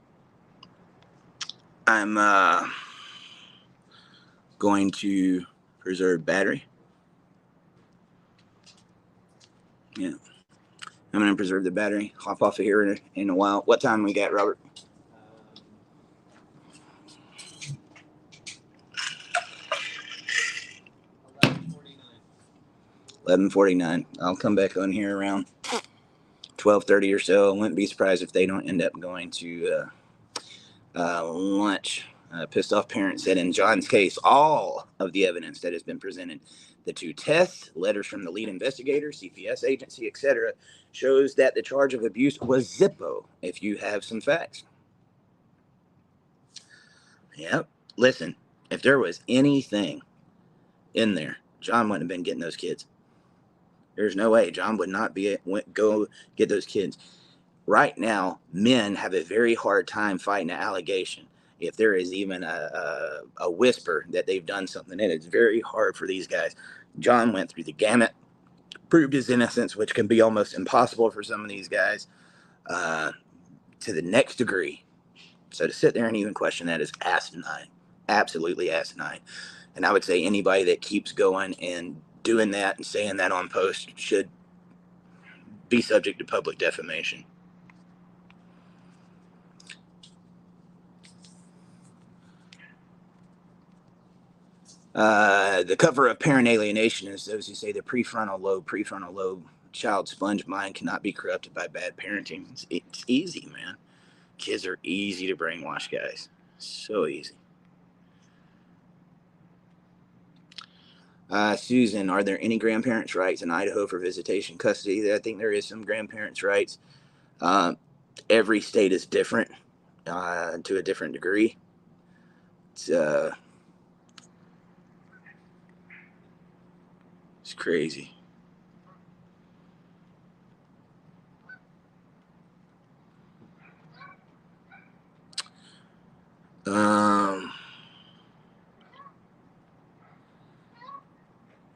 I'm going to preserve battery. Yeah. I'm going to preserve the battery. Hop off of here in a while. What time we got, Robert? 11:49. I'll come back on here around 12:30 or so. I wouldn't be surprised if they don't end up going to lunch. Pissed off parents said in John's case, all of the evidence that has been presented, the two tests, letters from the lead investigator, CPS agency, etc., shows that the charge of abuse was Zippo. If you have some facts. Yep. Listen, if there was anything in there, John wouldn't have been getting those kids. There's no way John would not go get those kids. Right now, men have a very hard time fighting an allegation. If there is even a whisper that they've done something, and it's very hard for these guys. John went through the gamut, proved his innocence, which can be almost impossible for some of these guys, to the next degree. So to sit there and even question that is asinine, absolutely asinine. And I would say anybody that keeps going and doing that and saying that on post should be subject to public defamation. The cover of parent alienation is those who say the prefrontal lobe child sponge mind cannot be corrupted by bad parenting. It's easy, man. Kids are easy to brainwash, guys. So easy. Susan, are there any grandparents' rights in Idaho for visitation custody? I think there is some grandparents' rights. Every state is different to a different degree. It's crazy.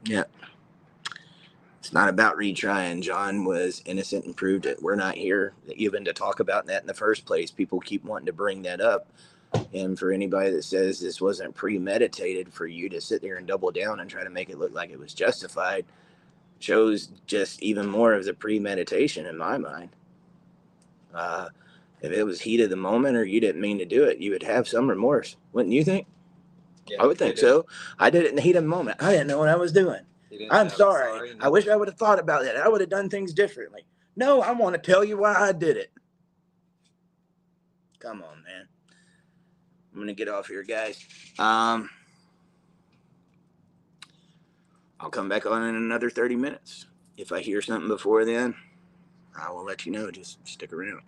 Yeah. It's not about retrying. John was innocent and proved it. We're not here even to talk about that in the first place. People keep wanting to bring that up. And for anybody that says this wasn't premeditated, for you to sit there and double down and try to make it look like it was justified shows just even more of the premeditation in my mind. If it was heat of the moment or you didn't mean to do it, you would have some remorse. Wouldn't you think? Yeah, I would think so. I did it in the heat of the moment. I didn't know what I was doing. I'm sorry. I wish I would have thought about that. I would have done things differently. No, I want to tell you why I did it. Come on, man. I'm going to get off here, guys. I'll come back on in another 30 minutes. If I hear something before then, I will let you know. Just stick around.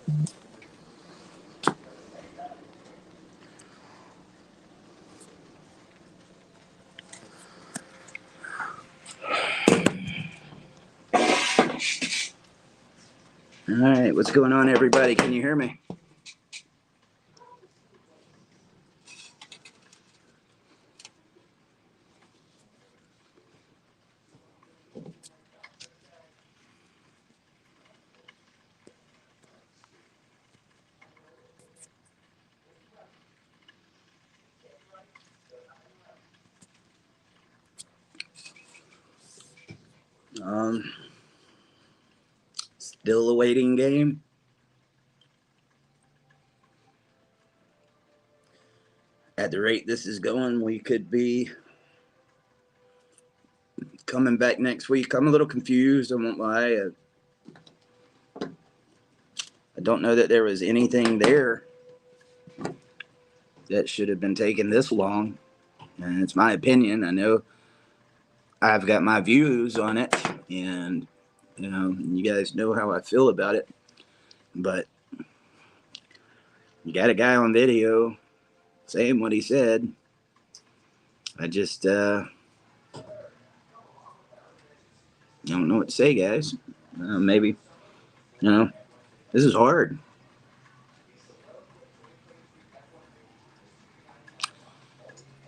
All right, what's going on, everybody? Can you hear me? Still a waiting game. At the rate this is going, we could be coming back next week. I'm a little confused. I won't lie. I don't know that there was anything there that should have been taking this long. And it's my opinion. I know I've got my views on it, and you guys know how I feel about it. But you got a guy on video saying what he said. I just don't know what to say, guys. Maybe this is hard.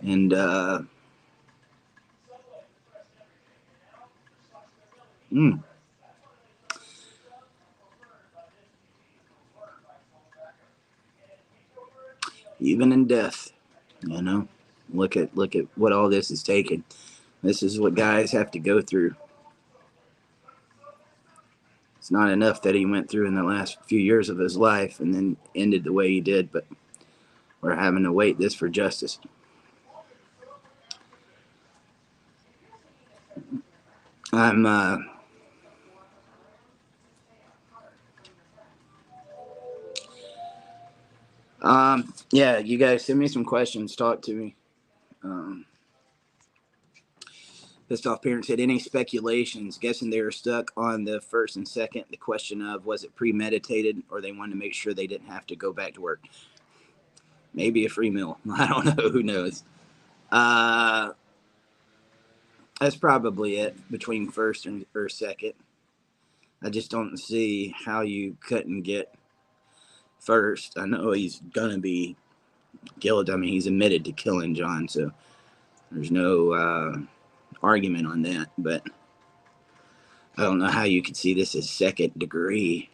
And even in death, look at what all this is taking. This is what guys have to go through. It's not enough that he went through in the last few years of his life and then ended the way he did, but we're having to wait this for justice. I'm yeah, you guys send me some questions, talk to me. Pissed off parents had any speculations, guessing they were stuck on the first and second. The question of was it premeditated or they wanted to make sure they didn't have to go back to work. Maybe a free meal. I don't know. Who knows? That's probably it between first or second. I just don't see how you couldn't get first. I know he's gonna be killed. I mean, he's admitted to killing John, so there's no argument on that. But I don't know how you could see this as second degree.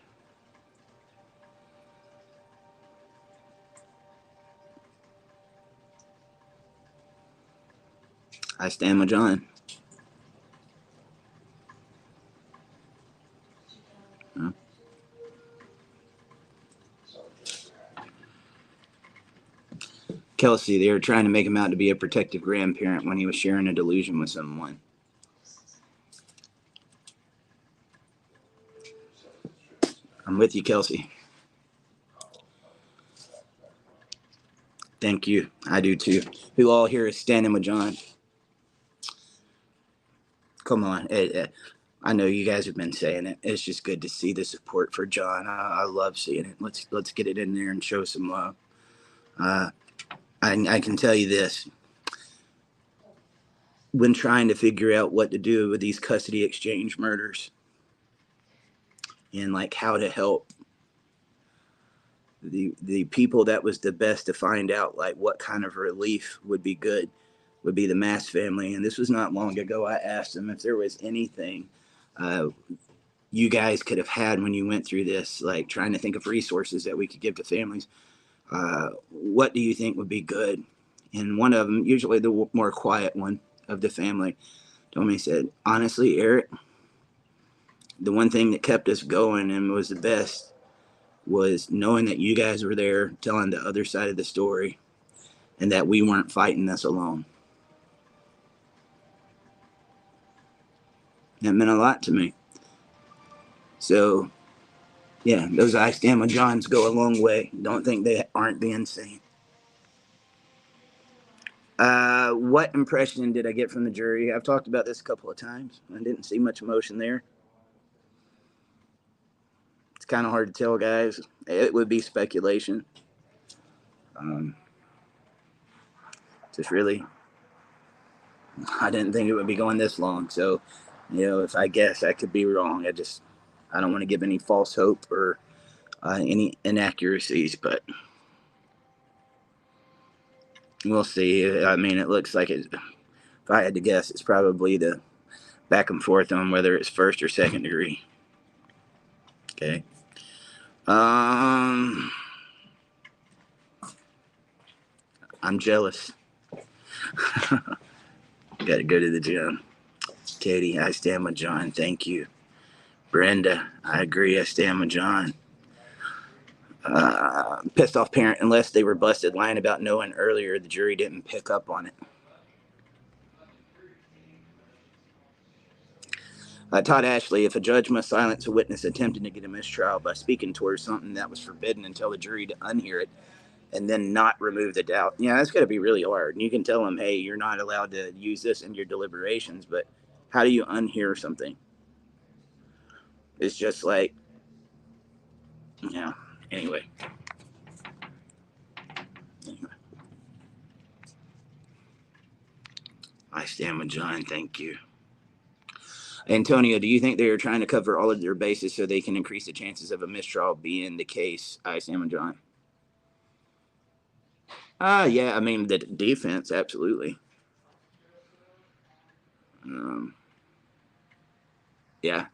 I stand with John. Kelsey, they were trying to make him out to be a protective grandparent when he was sharing a delusion with someone. I'm with you, Kelsey. Thank you. I do too. Who all here is standing with John? Come on. I know you guys have been saying it. It's just good to see the support for John. I love seeing it. Let's get it in there and show some love. I can tell you this. When trying to figure out what to do with these custody exchange murders and like how to help the people that was the best to find out like what kind of relief would be good would be the Mast family. And this was not long ago. I asked them if there was anything you guys could have had when you went through this, like trying to think of resources that we could give to families. What do you think would be good? And one of them, usually the more quiet one of the family, told me, said, honestly, Eric, the one thing that kept us going and was the best was knowing that you guys were there telling the other side of the story and that we weren't fighting this alone. That meant a lot to me. So, yeah, those I stand with Johns go a long way. Don't think they aren't being seen. What impression did I get from the jury? I've talked about this a couple of times. I didn't see much emotion there. It's kind of hard to tell, guys. It would be speculation. Just really, I didn't think it would be going this long. So, if I guess, I could be wrong. I don't want to give any false hope or any inaccuracies, but we'll see. I mean, it looks like if I had to guess, it's probably the back and forth on whether it's first or second degree. Okay. I'm jealous. Got to go to the gym. Katie, I stand with John. Thank you. Brenda, I agree. I stand with John. Pissed off parent, unless they were busted lying about knowing earlier, the jury didn't pick up on it. Todd Ashley, if a judge must silence a witness attempting to get a mistrial by speaking towards something that was forbidden and tell the jury to unhear it and then not remove the doubt, that's got to be really hard. And you can tell them, hey, you're not allowed to use this in your deliberations, but how do you unhear something? It's just like, anyway. I stand with John. Thank you. Antonio, do you think they are trying to cover all of their bases so they can increase the chances of a mistrial being the case? I stand with John. Yeah, I mean, the defense, absolutely. Yeah.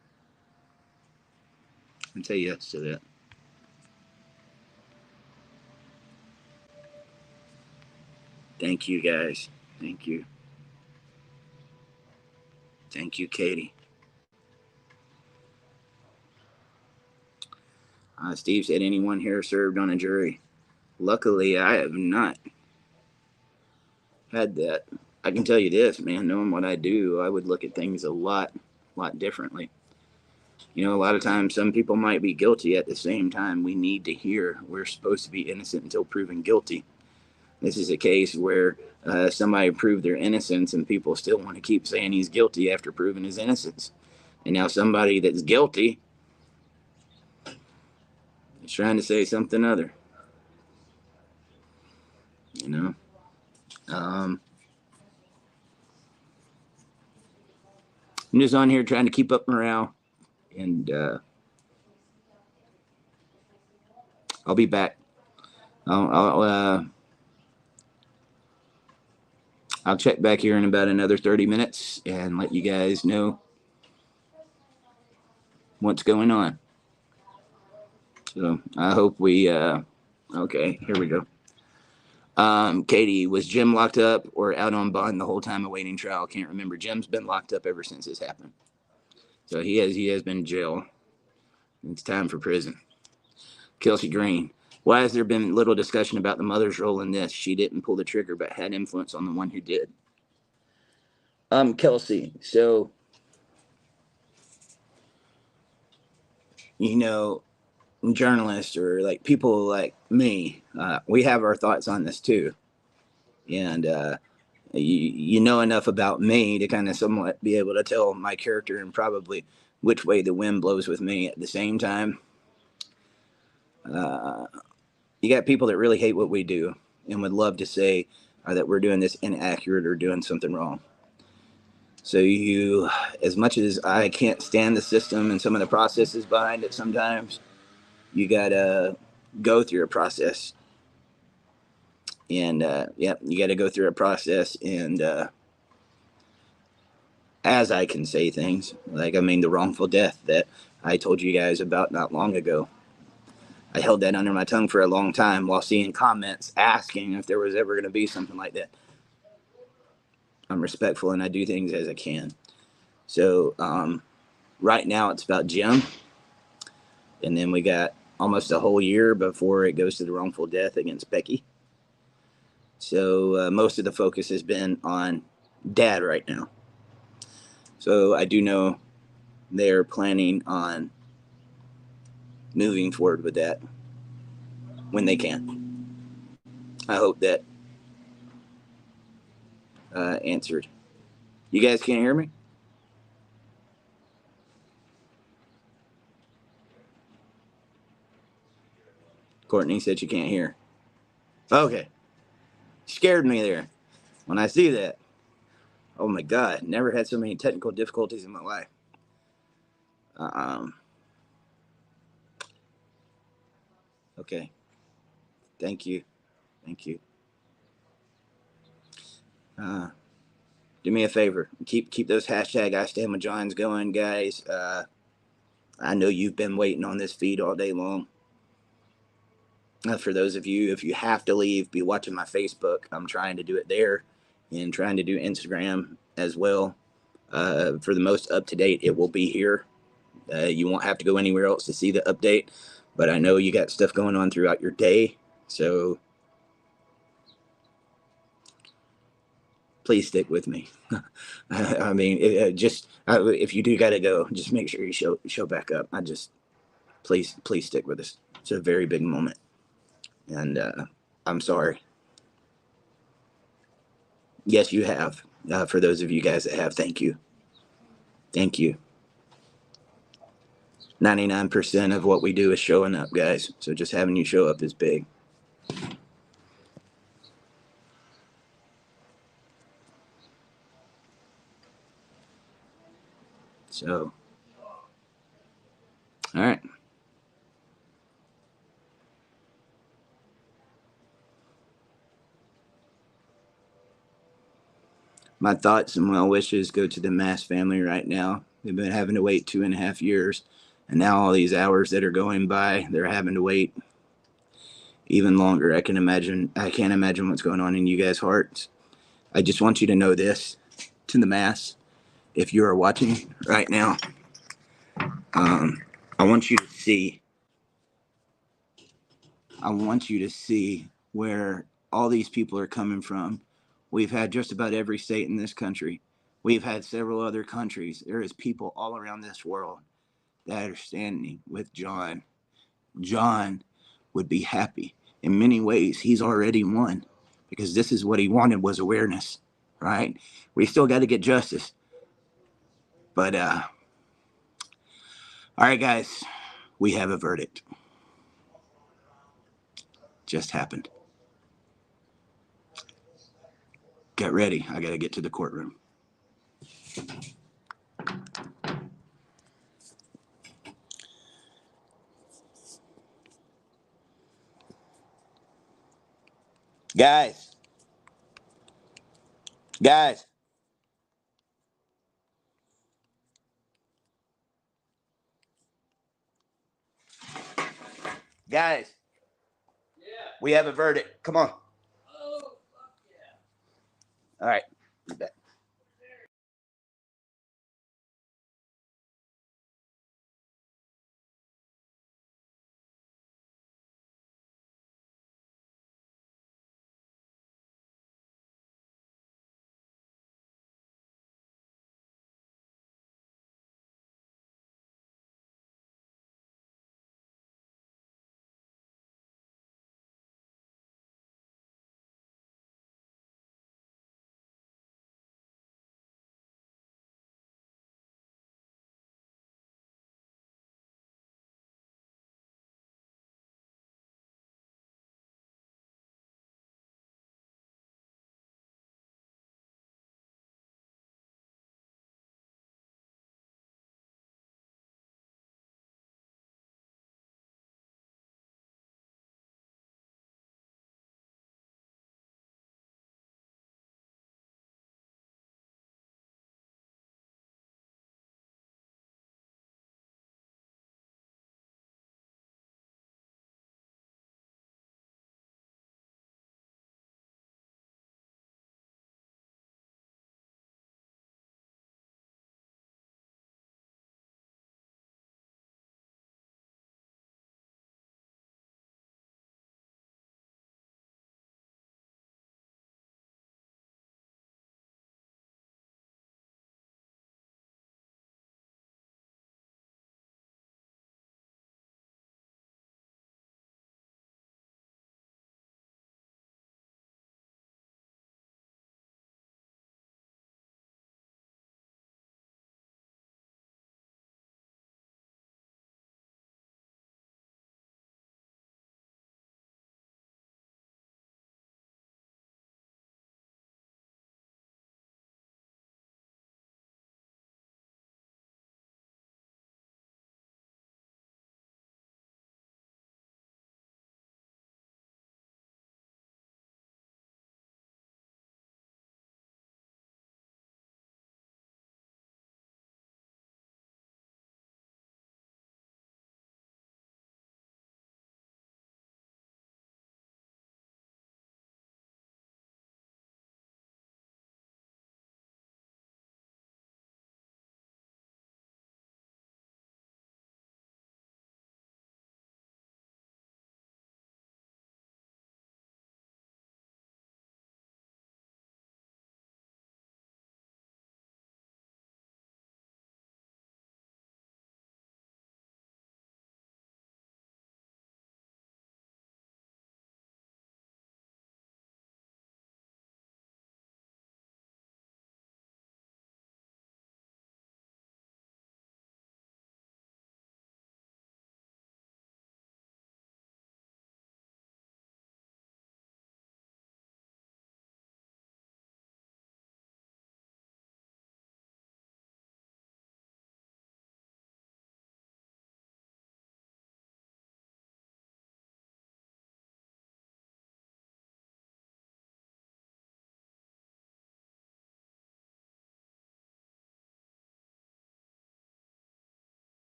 I'd say yes to that. Thank you, guys. Thank you. Thank you, Katie. Steve said, anyone here served on a jury? Luckily, I have not had that. I can tell you this, man, knowing what I do, I would look at things a lot differently. A lot of times some people might be guilty. At the same time, we need to hear we're supposed to be innocent until proven guilty. This is a case where somebody proved their innocence and people still want to keep saying he's guilty after proving his innocence. And now somebody that's guilty is trying to say something other. I'm just on here trying to keep up morale, and I'll be back. I'll check back here in about another 30 minutes and let you guys know what's going on. So I hope we, okay, here we go. Katie, was Jim locked up or out on bond the whole time awaiting trial? Can't remember. Jim's been locked up ever since this happened. So he has been in jail. It's time for prison. Kelsey Green, why has there been little discussion about the mother's role in this? She didn't pull the trigger, but had influence on the one who did. Kelsey, so, journalists or like people like me, we have our thoughts on this too. And you know enough about me to kind of somewhat be able to tell my character and probably which way the wind blows with me. At the same time, you got people that really hate what we do and would love to say that we're doing this inaccurate or doing something wrong. So as much as I can't stand the system and some of the processes behind it sometimes, you got to go through a process. And, you got to go through a process. And as I can say things, like, the wrongful death that I told you guys about not long ago. I held that under my tongue for a long time while seeing comments asking if there was ever going to be something like that. I'm respectful and I do things as I can. So right now it's about Jim. And then we got almost a whole year before it goes to the wrongful death against Becky. So most of the focus has been on Dad right now. So I do know they're planning on moving forward with that when they can. I hope that answered. You guys can't hear me? Courtney said she can't hear. Okay. Scared me there when I see that. Oh my God. Never had so many technical difficulties in my life. Um, okay. Thank you. Thank you. Do me a favor. Keep those hashtag I stand with Johns going, guys. I know you've been waiting on this feed all day long. For those of you, if you have to leave, be watching my Facebook. I'm trying to do it there and trying to do Instagram as well. For the most up to date, it will be here. You won't have to go anywhere else to see the update, but I know you got stuff going on throughout your day. So please stick with me. I mean, if you do got to go, just make sure you show back up. Please stick with us. It's a very big moment, and I'm sorry. Yes, you have. For those of you guys that have, thank you. 99% of what we do is showing up, guys. So just having you show up is big. So, all right. My thoughts and well wishes go to the Mast family right now. They've been having to wait 2.5 years, and now all these hours that are going by, they're having to wait even longer. I can't imagine what's going on in you guys' hearts. I just want you to know this to the Mast. If you are watching right now, I want you to see. I want you to see where all these people are coming from. We've had just about every state in this country. We've had several other countries. There is people all around this world that are standing with John. John would be happy. In many ways, he's already won because this is what he wanted was awareness, right? We still got to get justice. But all right, guys, we have a verdict. Just happened. Get ready. I got to get to the courtroom. Guys, guys, guys. We have a verdict. Come on. All right. You bet.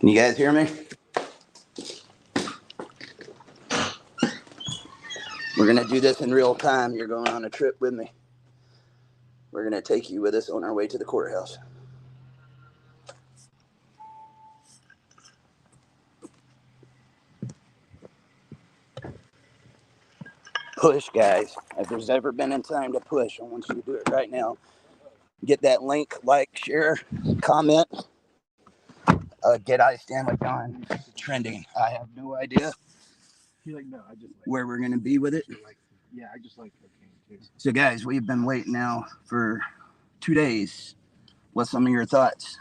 Can you guys hear me? We're going to do this in real time. You're going on a trip with me. We're going to take you with us on our way to the courthouse. Push, guys. If there's ever been a time to push, I want you to do it right now. Get that link, like, share, comment. Get I Stand With John trending. I have no idea where we're going to be with it. I just like cocaine too. So, guys, we've been waiting now for 2 days. What's some of your thoughts?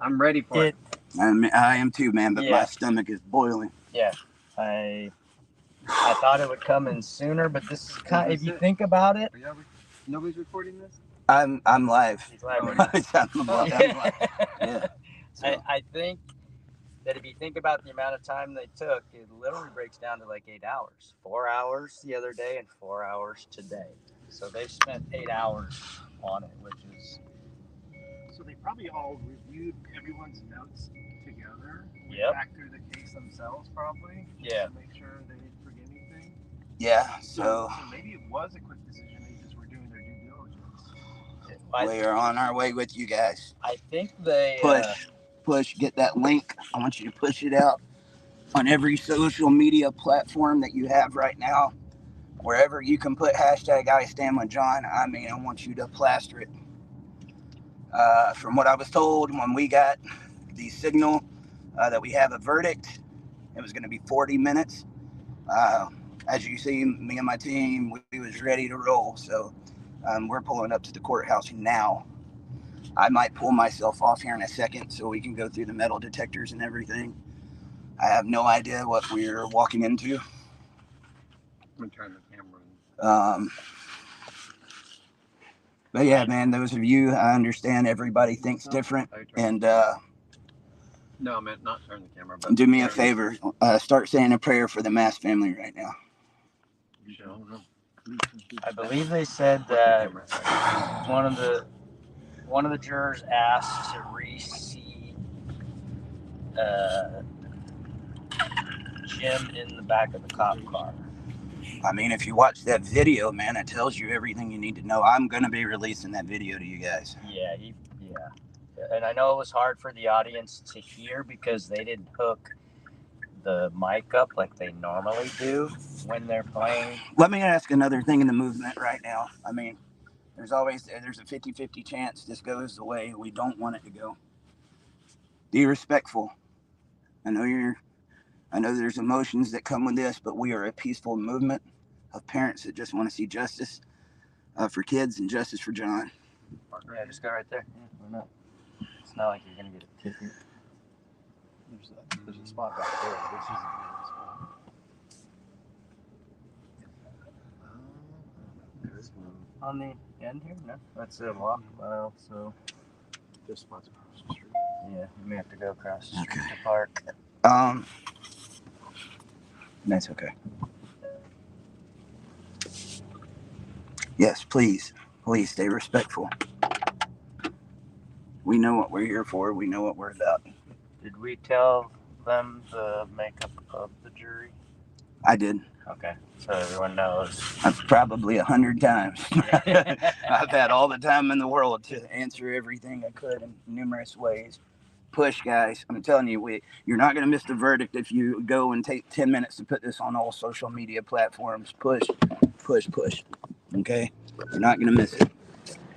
I'm ready for it. I am too, man, but Yeah. my stomach is boiling. Yeah, I thought it would come in sooner, but this is kind. If you think about it, Nobody's recording this? I'm live. he's live I'm right now. live. Yeah. So, I think that if you think about the amount of time they took, it literally breaks down to like 8 hours. 4 hours the other day and 4 hours today. So they've spent 8 hours on it, which is So they probably all reviewed everyone's notes together. Went Yep. back through the case themselves, probably. Yeah. To make sure they didn't forget anything. yeah. So maybe it was a quick decision. They just were doing their due diligence. We are on our way with you guys. I think they Push, get that link. I want you to push it out on every social media platform that you have right now. Wherever you can put hashtag I Stand With John, I mean, I want you to plaster it. From what I was told when we got the signal that we have a verdict, it was going to be 40 minutes. As you see, me and my team, we was ready to roll. So we're pulling up to the courthouse now. I might pull myself off here in a second so we can go through the metal detectors and everything. I have no idea what we're walking into. I'm gonna turn the camera on. But yeah, man, those of you, I understand everybody thinks different. And No, I meant not turn the camera. But do me a favor, start saying a prayer for the Mast family right now. I believe they said that one of the jurors asked to re-see Jim in the back of the cop car. I mean, if you watch that video, man, it tells you everything you need to know. I'm going to be releasing that video to you guys. Yeah, and I know it was hard for the audience to hear because they didn't hook the mic up like they normally do when they're playing. Let me ask another thing in the movement right now. I mean, there's a 50-50 chance this goes the way we don't want it to go. Be respectful. I know there's emotions that come with this, but we are a peaceful movement of parents that just want to see justice for kids and justice for John. Yeah, just go right there. Yeah, why not? It's not like you're gonna get a ticket. There's a spot back there. This isn't the spot. There's one. On the end here? No, that's a walk mile. So There's spots across the street. yeah, you may have to go across the street Okay. to park. That's okay. Yes, please stay respectful. We know what we're here for. We know what we're about. Did we tell them the makeup of the jury? I did. Okay, so everyone knows. Probably 100 times. I've had all the time in the world to answer everything I could in numerous ways. Push, guys. I'm telling you, you're not going to miss the verdict if you go and take 10 minutes to put this on all social media platforms. Push. Okay? You're not going to miss it.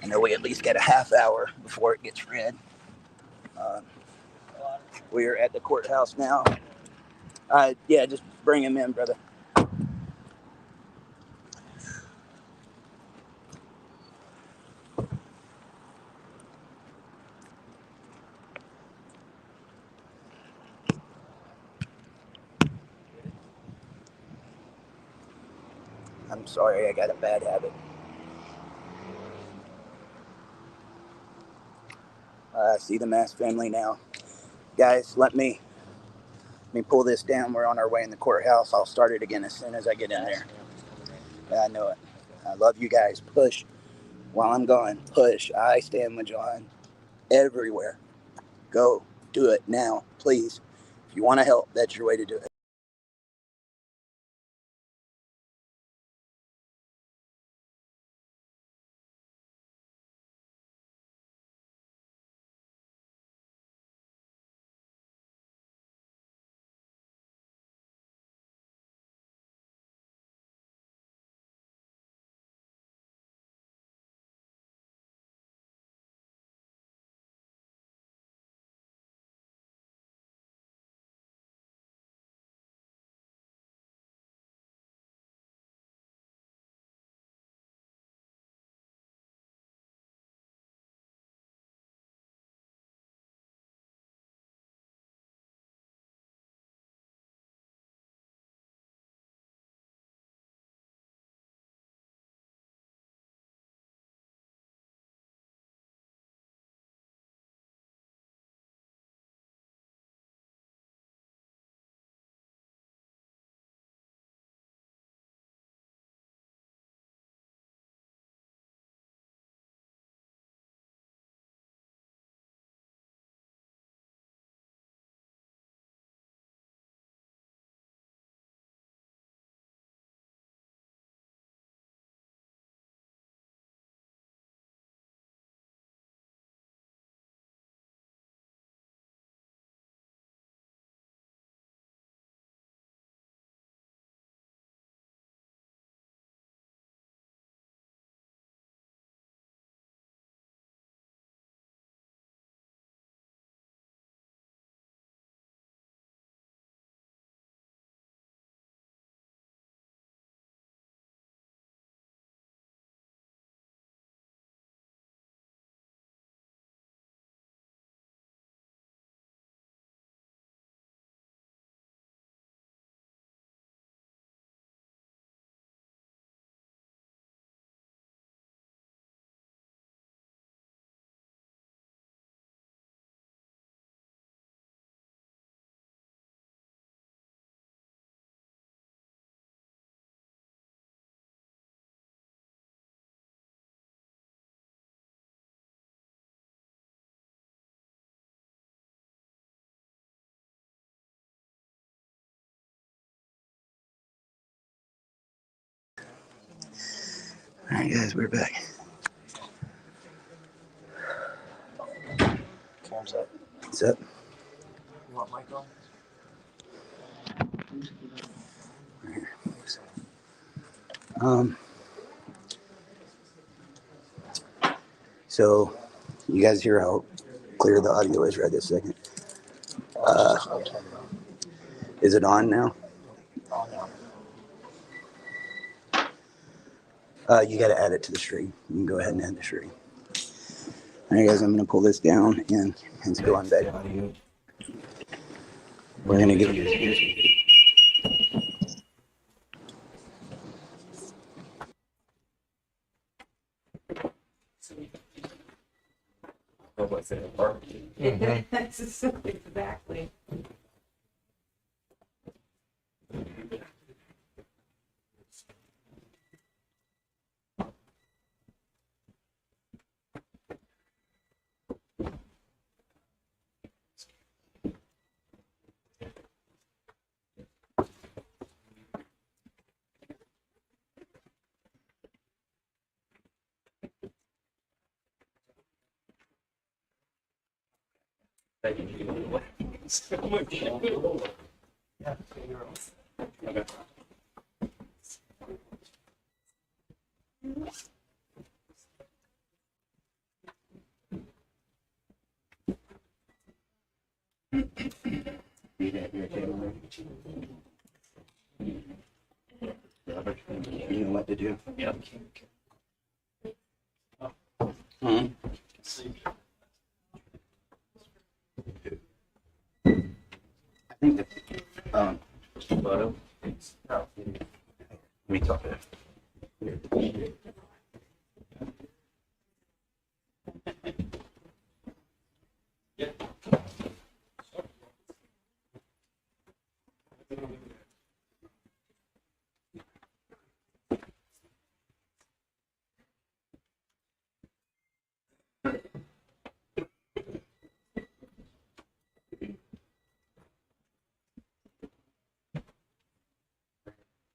I know we at least get a half hour before it gets read. We are at the courthouse now. Yeah, just bring him in, brother. I'm sorry, I got a bad habit. See the Mast family now. Guys, let me pull this down. We're on our way in the courthouse. I'll start it again as soon as I get in there. Yeah, I know it. I love you guys. Push while I'm gone. Push. I stand with John. everywhere. Go do it now, please. If you want to help, that's your way to do it. All right, guys, we're back. Cam's up. What's up? You want mic on? So you guys hear how clear the audio is right this second. Is it on now? You got to add it to the stream. You can go ahead and add the stream. All right, guys, I'm going to pull this down and it's going back. We're going to give you. Exactly. You know what to do. Yep. Mhm. I think the photo. Let me talk to it.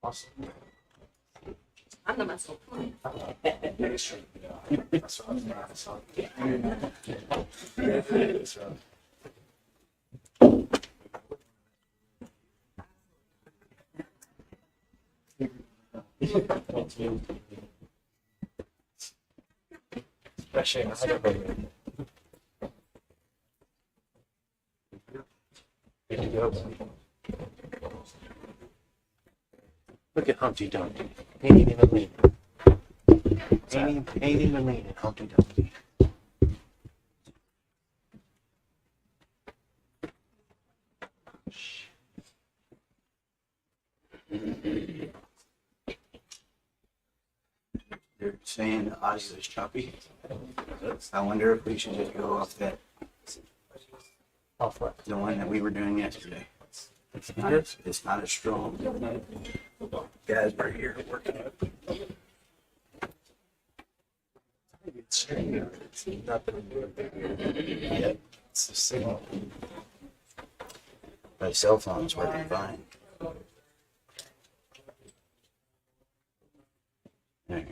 Awesome. I'm the muscle. Especially in Idaho. Good to go. Look at Humpty Dumpty. Ain't even leaning. Ain't even leaning, Humpty Dumpty. They're saying the audio is choppy. I wonder if we should just go off that, Off what? the one that we were doing yesterday. It's not as strong. Guys are here working. It's nothing to do with it. Yeah, It's the signal. my cell phone's working fine. Alright.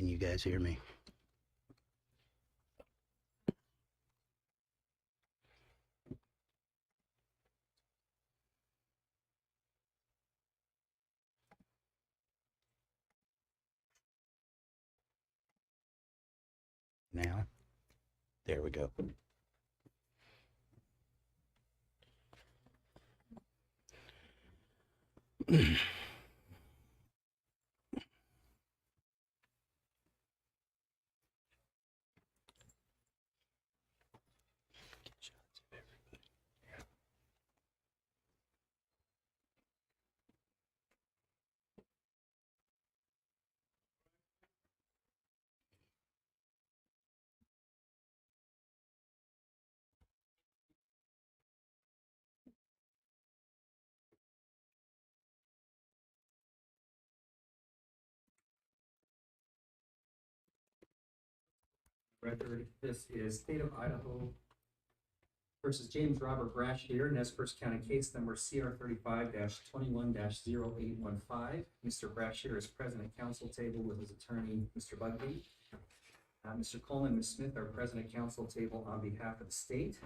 Can you guys hear me? Now? There we go. Record. This is State of Idaho versus James Robert Brashear, Nez Perce County case number CR 35-21-0815. Mr. Brashear is present at council table with his attorney, Mr. Bugby. Mr. Coleman and Ms. Smith are present at council table on behalf of the state.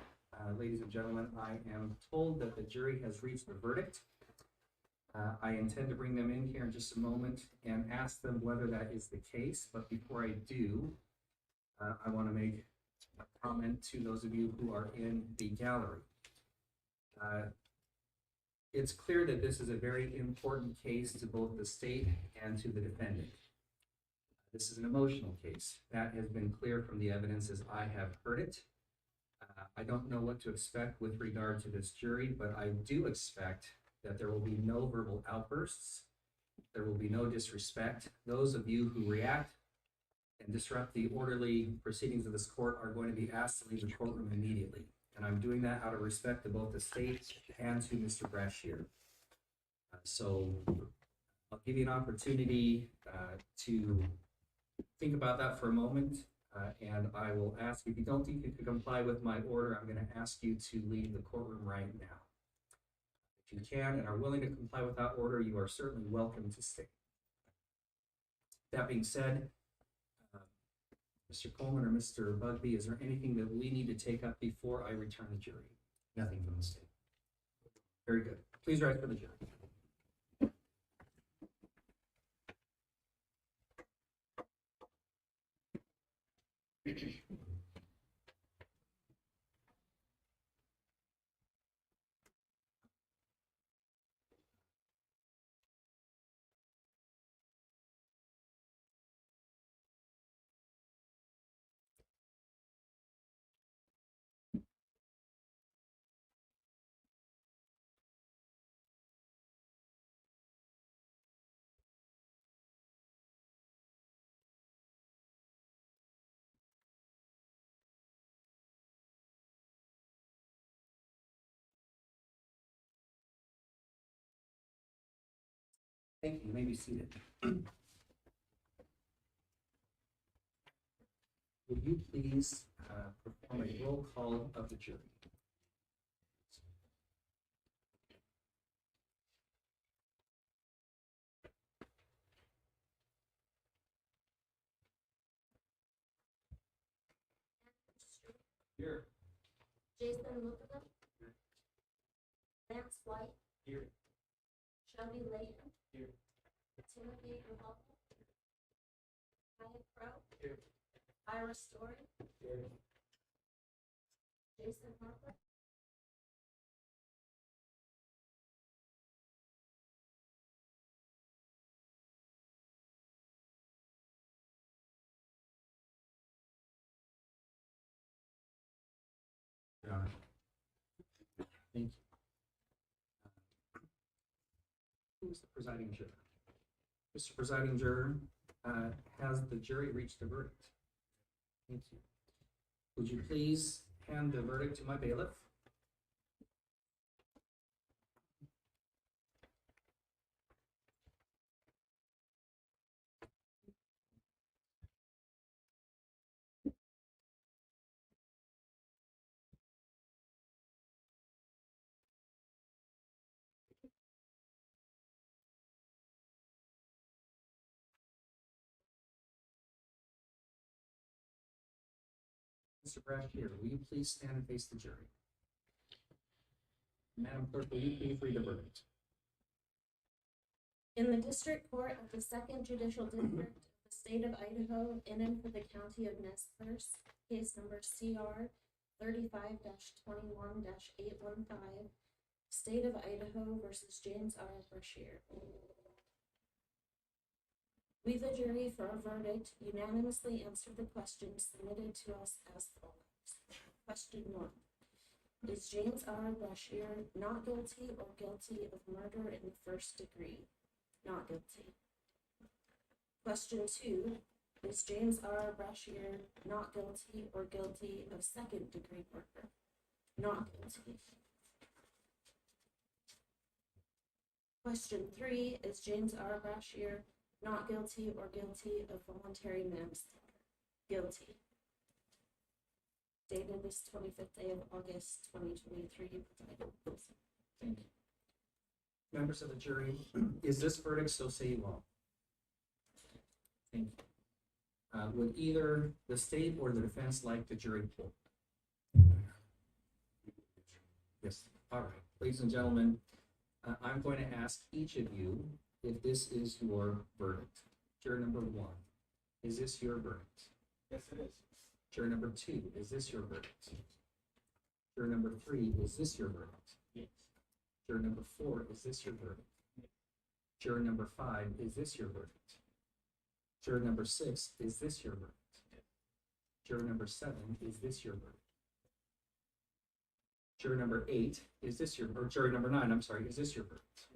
Ladies and gentlemen, I am told that the jury has reached a verdict. I intend to bring them in here in just a moment and ask them whether that is the case. But before I do, I want to make a comment to those of you who are in the gallery. It's clear that this is a very important case to both the state and to the defendant. This is an emotional case. That has been clear from the evidence as I have heard it. I don't know what to expect with regard to this jury, but I do expect that there will be no verbal outbursts. There will be no disrespect. Those of you who react and disrupt the orderly proceedings of this court are going to be asked to leave the courtroom immediately. And I'm doing that out of respect to both the state and to Mr. Brashear. So I'll give you an opportunity to think about that for a moment. And I will ask, if you don't think you can comply with my order, I'm going to ask you to leave the courtroom right now. If you can and are willing to comply with that order, you are certainly welcome to stay. That being said, Mr. Coleman or Mr. Bugby, is there anything that we need to take up before I return the jury? Nothing from the state. Very good. Please rise for the jury. Thank you. You may be seated. Would you please perform a roll call of the jury? Here. Jason Lupita. Lance White. Here. Shelby Layton. Here. Timothy Revolta. Hyatt Crow. Here. Ira Story. Here. Jason Harper. Your Honor. Thank you. Who is the presiding juror? Mr. Presiding Juror, has the jury reached a verdict? Thank you. Would you please hand the verdict to my bailiff? Mr. Brashear, will you please stand and face the jury? Madam Clerk, will you please read the verdict? In the District Court of the Second Judicial District of the State of Idaho, in and for the County of Nez Perce, case number CR 35-21-815, State of Idaho versus James R. Brashear. We, the jury, for a verdict, unanimously answer the questions submitted to us as follows. Question 1. Is James R. Brashear not guilty or guilty of murder in the first degree? Not guilty. Question 2. Is James R. Brashear not guilty or guilty of second degree murder? Not guilty. Question 3. Is James R. Brashear not guilty or guilty of voluntary manslaughter? Guilty. Dated this 25th day of August, 2023. Thank you. Members of the jury, is this verdict so say you won't? Thank you. Would either the state or the defense like the jury poll? Yes, all right. Ladies and gentlemen, I'm going to ask each of you if this is your verdict. Juror number 1, is this your verdict? Yes, it is. Juror number 2, is this your verdict? Juror number 3, is this your verdict? Yes. Juror number 4, is this your verdict? Juror number 5, is this your verdict? Juror number 6, is this your verdict? Juror number 7, is this your verdict? Juror number 8, is this your, or juror number 9, I'm sorry, is this your verdict?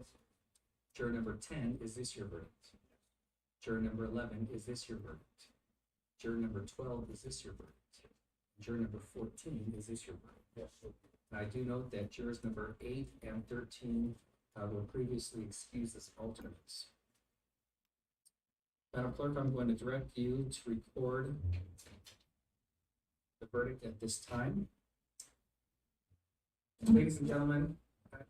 Juror number 10, is this your verdict? Juror number 11, is this your verdict? Juror number 12, is this your verdict? Juror number 14, is this your verdict? Yes. And I do note that jurors number 8 and 13 were previously excused as alternates. Madam Clerk, I'm going to direct you to record the verdict at this time. Ladies and gentlemen,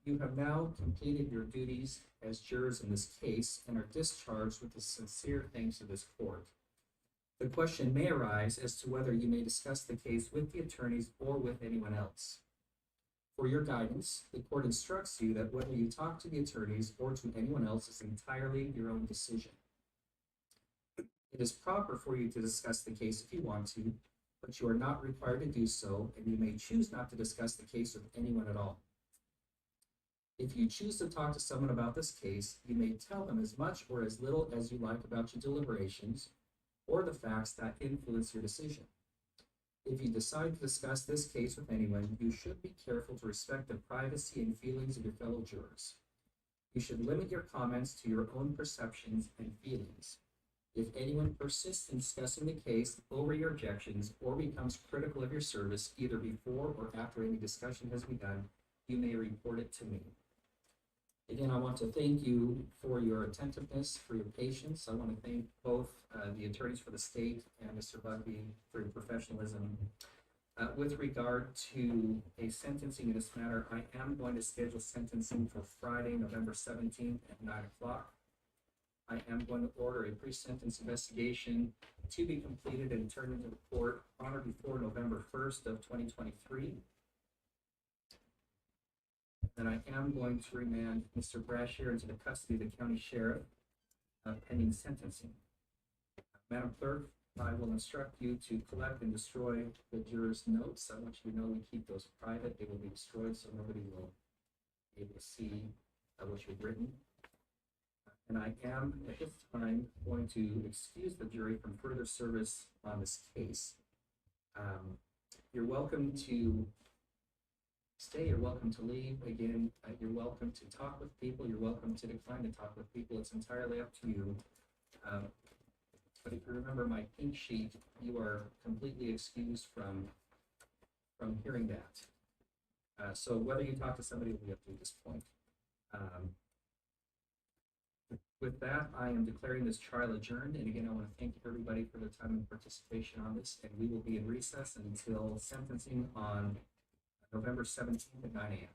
you have now completed your duties as jurors in this case and are discharged with the sincere thanks of this court. The question may arise as to whether you may discuss the case with the attorneys or with anyone else. For your guidance, the court instructs you that whether you talk to the attorneys or to anyone else is entirely your own decision. It is proper for you to discuss the case if you want to, but you are not required to do so, and you may choose not to discuss the case with anyone at all. If you choose to talk to someone about this case, you may tell them as much or as little as you like about your deliberations or the facts that influence your decision. If you decide to discuss this case with anyone, you should be careful to respect the privacy and feelings of your fellow jurors. You should limit your comments to your own perceptions and feelings. If anyone persists in discussing the case over your objections or becomes critical of your service, either before or after any discussion has begun, you may report it to me. Again, I want to thank you for your attentiveness, for your patience. I want to thank both the attorneys for the state and Mr. Bugby for your professionalism. With regard to a sentencing in this matter, I am going to schedule sentencing for Friday, November 17th at 9 o'clock. I am going to order a pre-sentence investigation to be completed and turned into the court on or before November 1st of 2023. And I am going to remand Mr. Brashear into the custody of the county sheriff pending sentencing. Madam Clerk, I will instruct you to collect and destroy the jurors' notes. I want you to know we keep those private. They will be destroyed so nobody will be able to see what you've written. And I am, at this time, going to excuse the jury from further service on this case. You're welcome to stay, you're welcome to leave. Again, you're welcome to talk with people, you're welcome to decline to talk with people. It's entirely up to you. But if you remember my pink sheet, you are completely excused from hearing that. So whether you talk to somebody will be up to this point. With that, I am declaring this trial adjourned. And again, I want to thank everybody for their time and participation on this. And we will be in recess until sentencing on November 17th at 9 a.m.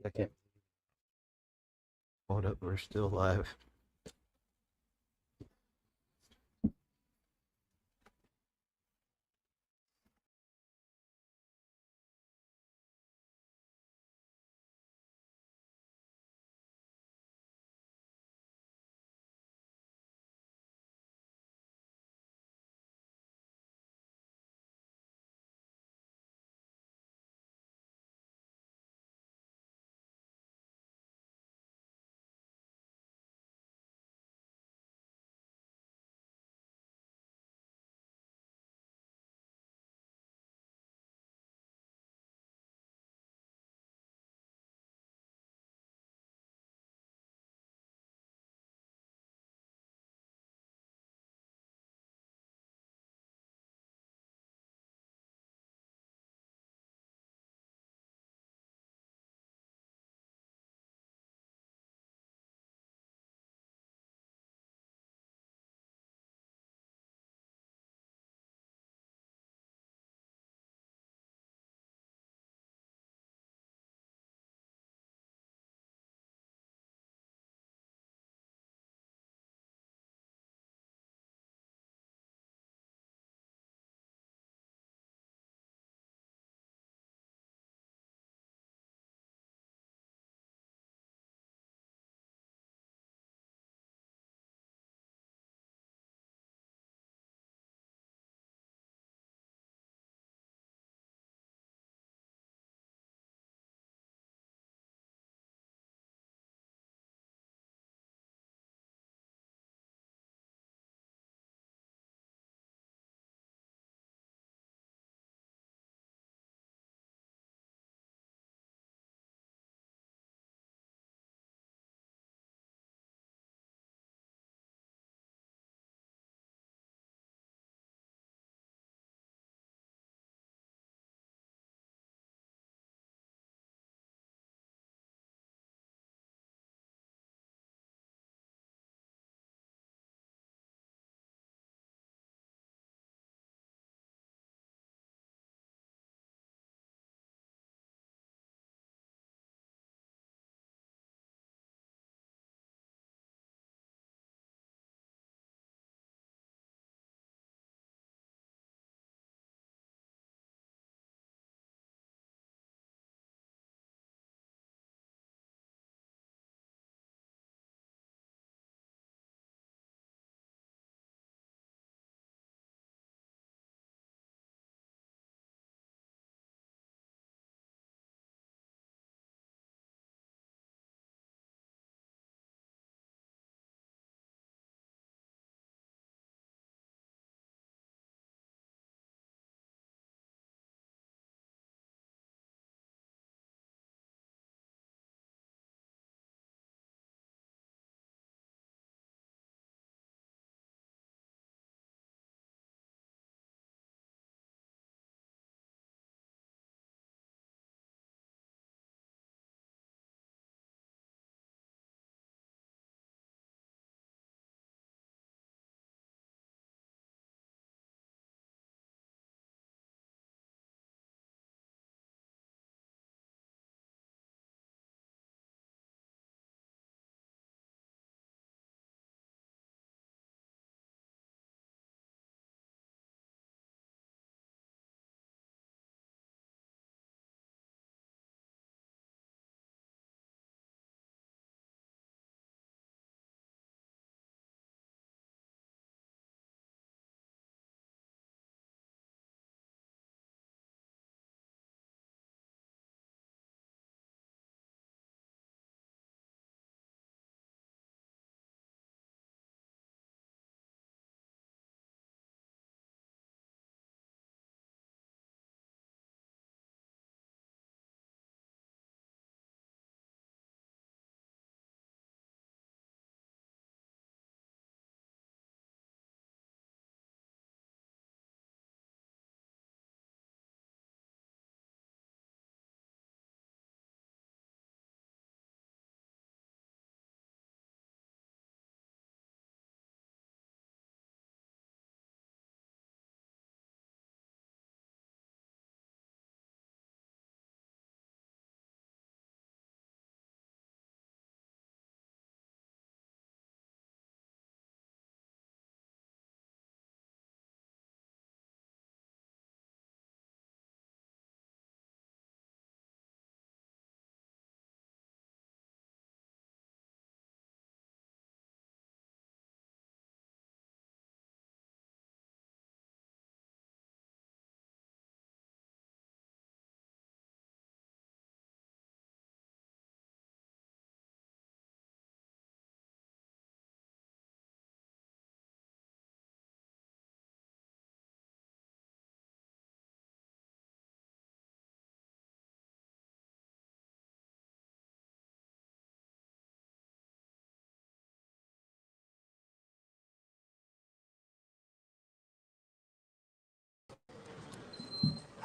Second. Hold up, we're still live.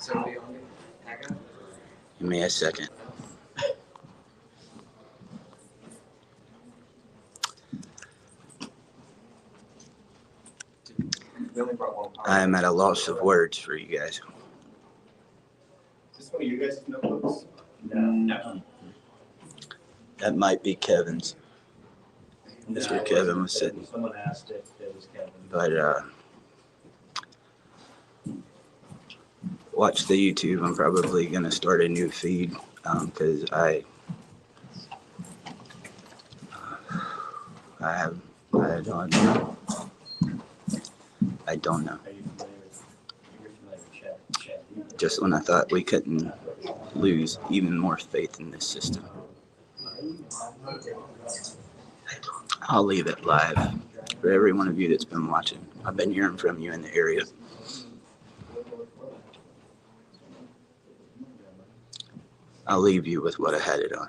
Give me a second. I am at a loss of words for you guys. Is this one of you guys' notebooks? No. That might be Kevin's. That's where Kevin was sitting. Someone asked if it was Kevin. But watch the YouTube. I'm probably gonna start a new feed because I don't know. I don't know. Are you familiar with, you're familiar with Chat? Just when I thought we couldn't lose even more faith in this system. I'll leave it live for every one of you that's been watching. I've been hearing from you in the area. I'll leave you with what I had it on.